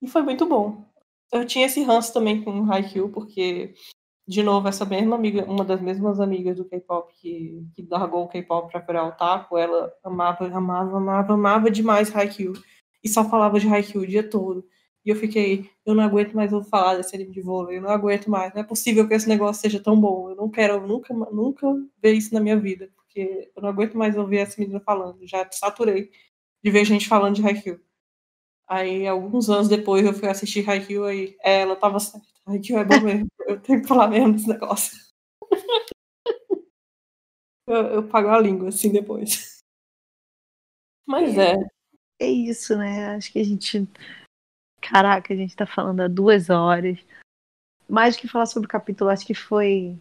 E foi muito bom. Eu tinha esse ranço também com o Haikyuu, porque, de novo, essa mesma amiga, uma das mesmas amigas do K-pop que largou o K-pop pra virar otaku, ela amava demais Haikyuu. E só falava de Haikyuu o dia todo. E eu fiquei, eu não aguento mais ouvir falar desse anime de vôlei, eu não aguento mais. Não é possível que esse negócio seja tão bom. Eu não quero nunca ver isso na minha vida, porque eu não aguento mais ouvir essa menina falando. Já saturei de ver gente falando de Haikyuu. Aí, alguns anos depois, eu fui assistir Haikyuu e ela tava certa. Haikyuu é bom mesmo. Eu tenho que falar mesmo desse negócio. Eu pago a língua, assim, depois. Mas É isso, né? Acho que a gente... Caraca, a gente tá falando há 2 horas. Mais do que falar sobre o capítulo, acho que foi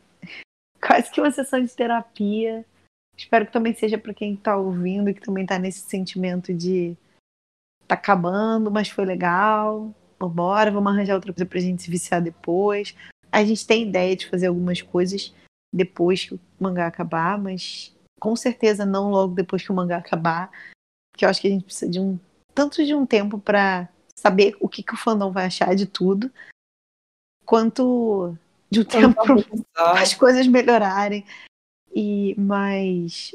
quase que uma sessão de terapia. Espero que também seja para quem tá ouvindo, que também tá nesse sentimento de tá acabando, mas foi legal. Vambora, vamos arranjar outra coisa pra gente se viciar depois. A gente tem ideia de fazer algumas coisas depois que o mangá acabar, mas com certeza não logo depois que o mangá acabar, porque eu acho que a gente precisa de tanto de um tempo para saber o que o fandom vai achar de tudo, quanto de um tempo para as coisas melhorarem. Mas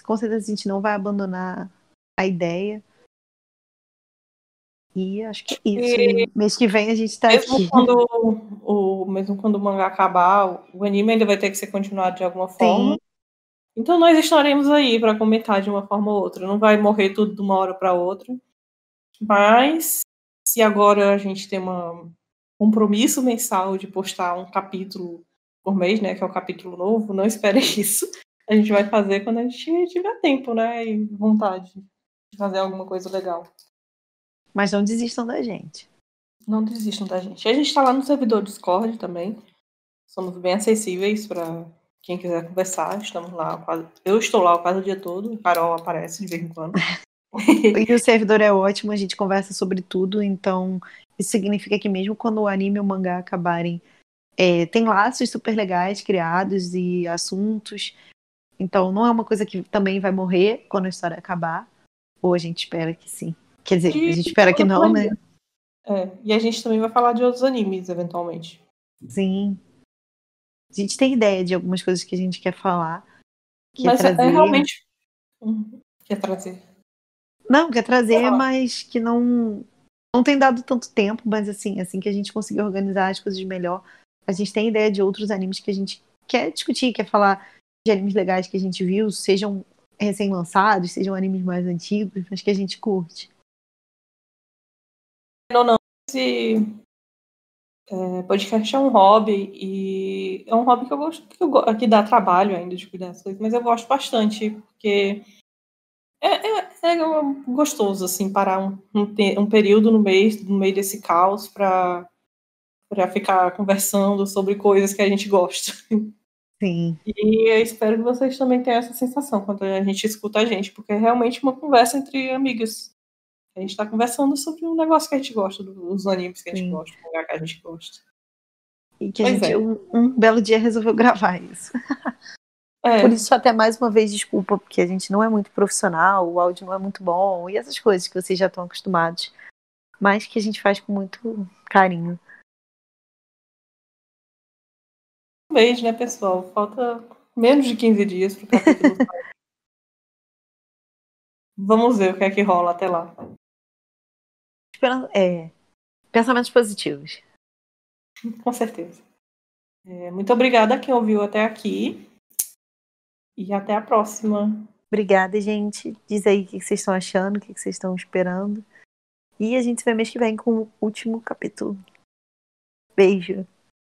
com certeza a gente não vai abandonar a ideia. E acho que é isso. E mês que vem a gente tá aqui. Mesmo quando o mangá acabar, o anime ainda vai ter que ser continuado de alguma forma. Sim. Então nós estaremos aí para comentar de uma forma ou outra. Não vai morrer tudo de uma hora para outra. Mas se agora a gente tem um compromisso mensal de postar um capítulo por mês, né, que é o capítulo novo, não espere isso. A gente vai fazer quando a gente tiver tempo, né, e vontade de fazer alguma coisa legal. Mas não desistam da gente. Não desistam da gente. A gente está lá no servidor Discord também. Somos bem acessíveis para quem quiser conversar. Estamos lá eu estou lá quase o dia todo. O Carol aparece de vez em quando. E o servidor é ótimo, a gente conversa sobre tudo, então isso significa que mesmo quando o anime e o mangá acabarem, tem laços super legais criados e assuntos. Então não é uma coisa que também vai morrer quando a história acabar. Ou a gente espera que sim. Quer dizer, a gente espera que não, né? E a gente também vai falar de outros animes, eventualmente. Sim. A gente tem ideia de algumas coisas que a gente quer falar. Mas é realmente... Quer trazer? Não, quer trazer, mas que não tem dado tanto tempo, mas assim que a gente conseguir organizar as coisas melhor, a gente tem ideia de outros animes que a gente quer discutir, quer falar de animes legais que a gente viu, sejam recém-lançados, sejam animes mais antigos, mas que a gente curte. Não, esse podcast é um hobby e é um hobby que eu gosto, que dá trabalho ainda de cuidar das coisas, mas eu gosto bastante, porque é gostoso, assim, parar um período no meio desse caos para ficar conversando sobre coisas que a gente gosta. Sim. E eu espero que vocês também tenham essa sensação quando a gente escuta a gente, porque é realmente uma conversa entre amigas. A gente está conversando sobre um negócio que a gente gosta, dos animes que a gente gosta, do lugar que a gente gosta. E que a gente um belo dia resolveu gravar isso. Por isso, até mais uma vez, desculpa, porque a gente não é muito profissional, o áudio não é muito bom, e essas coisas que vocês já estão acostumados, mas que a gente faz com muito carinho. Um mês, né, pessoal? Falta menos de 15 dias para o capítulo sair. Vamos ver o que é que rola até lá. Pensamentos positivos. Com certeza. Muito obrigada a quem ouviu até aqui. E até a próxima. Obrigada, gente. Diz aí o que vocês estão achando, o que vocês estão esperando. E a gente se vê mês que vem com o último capítulo. Beijo.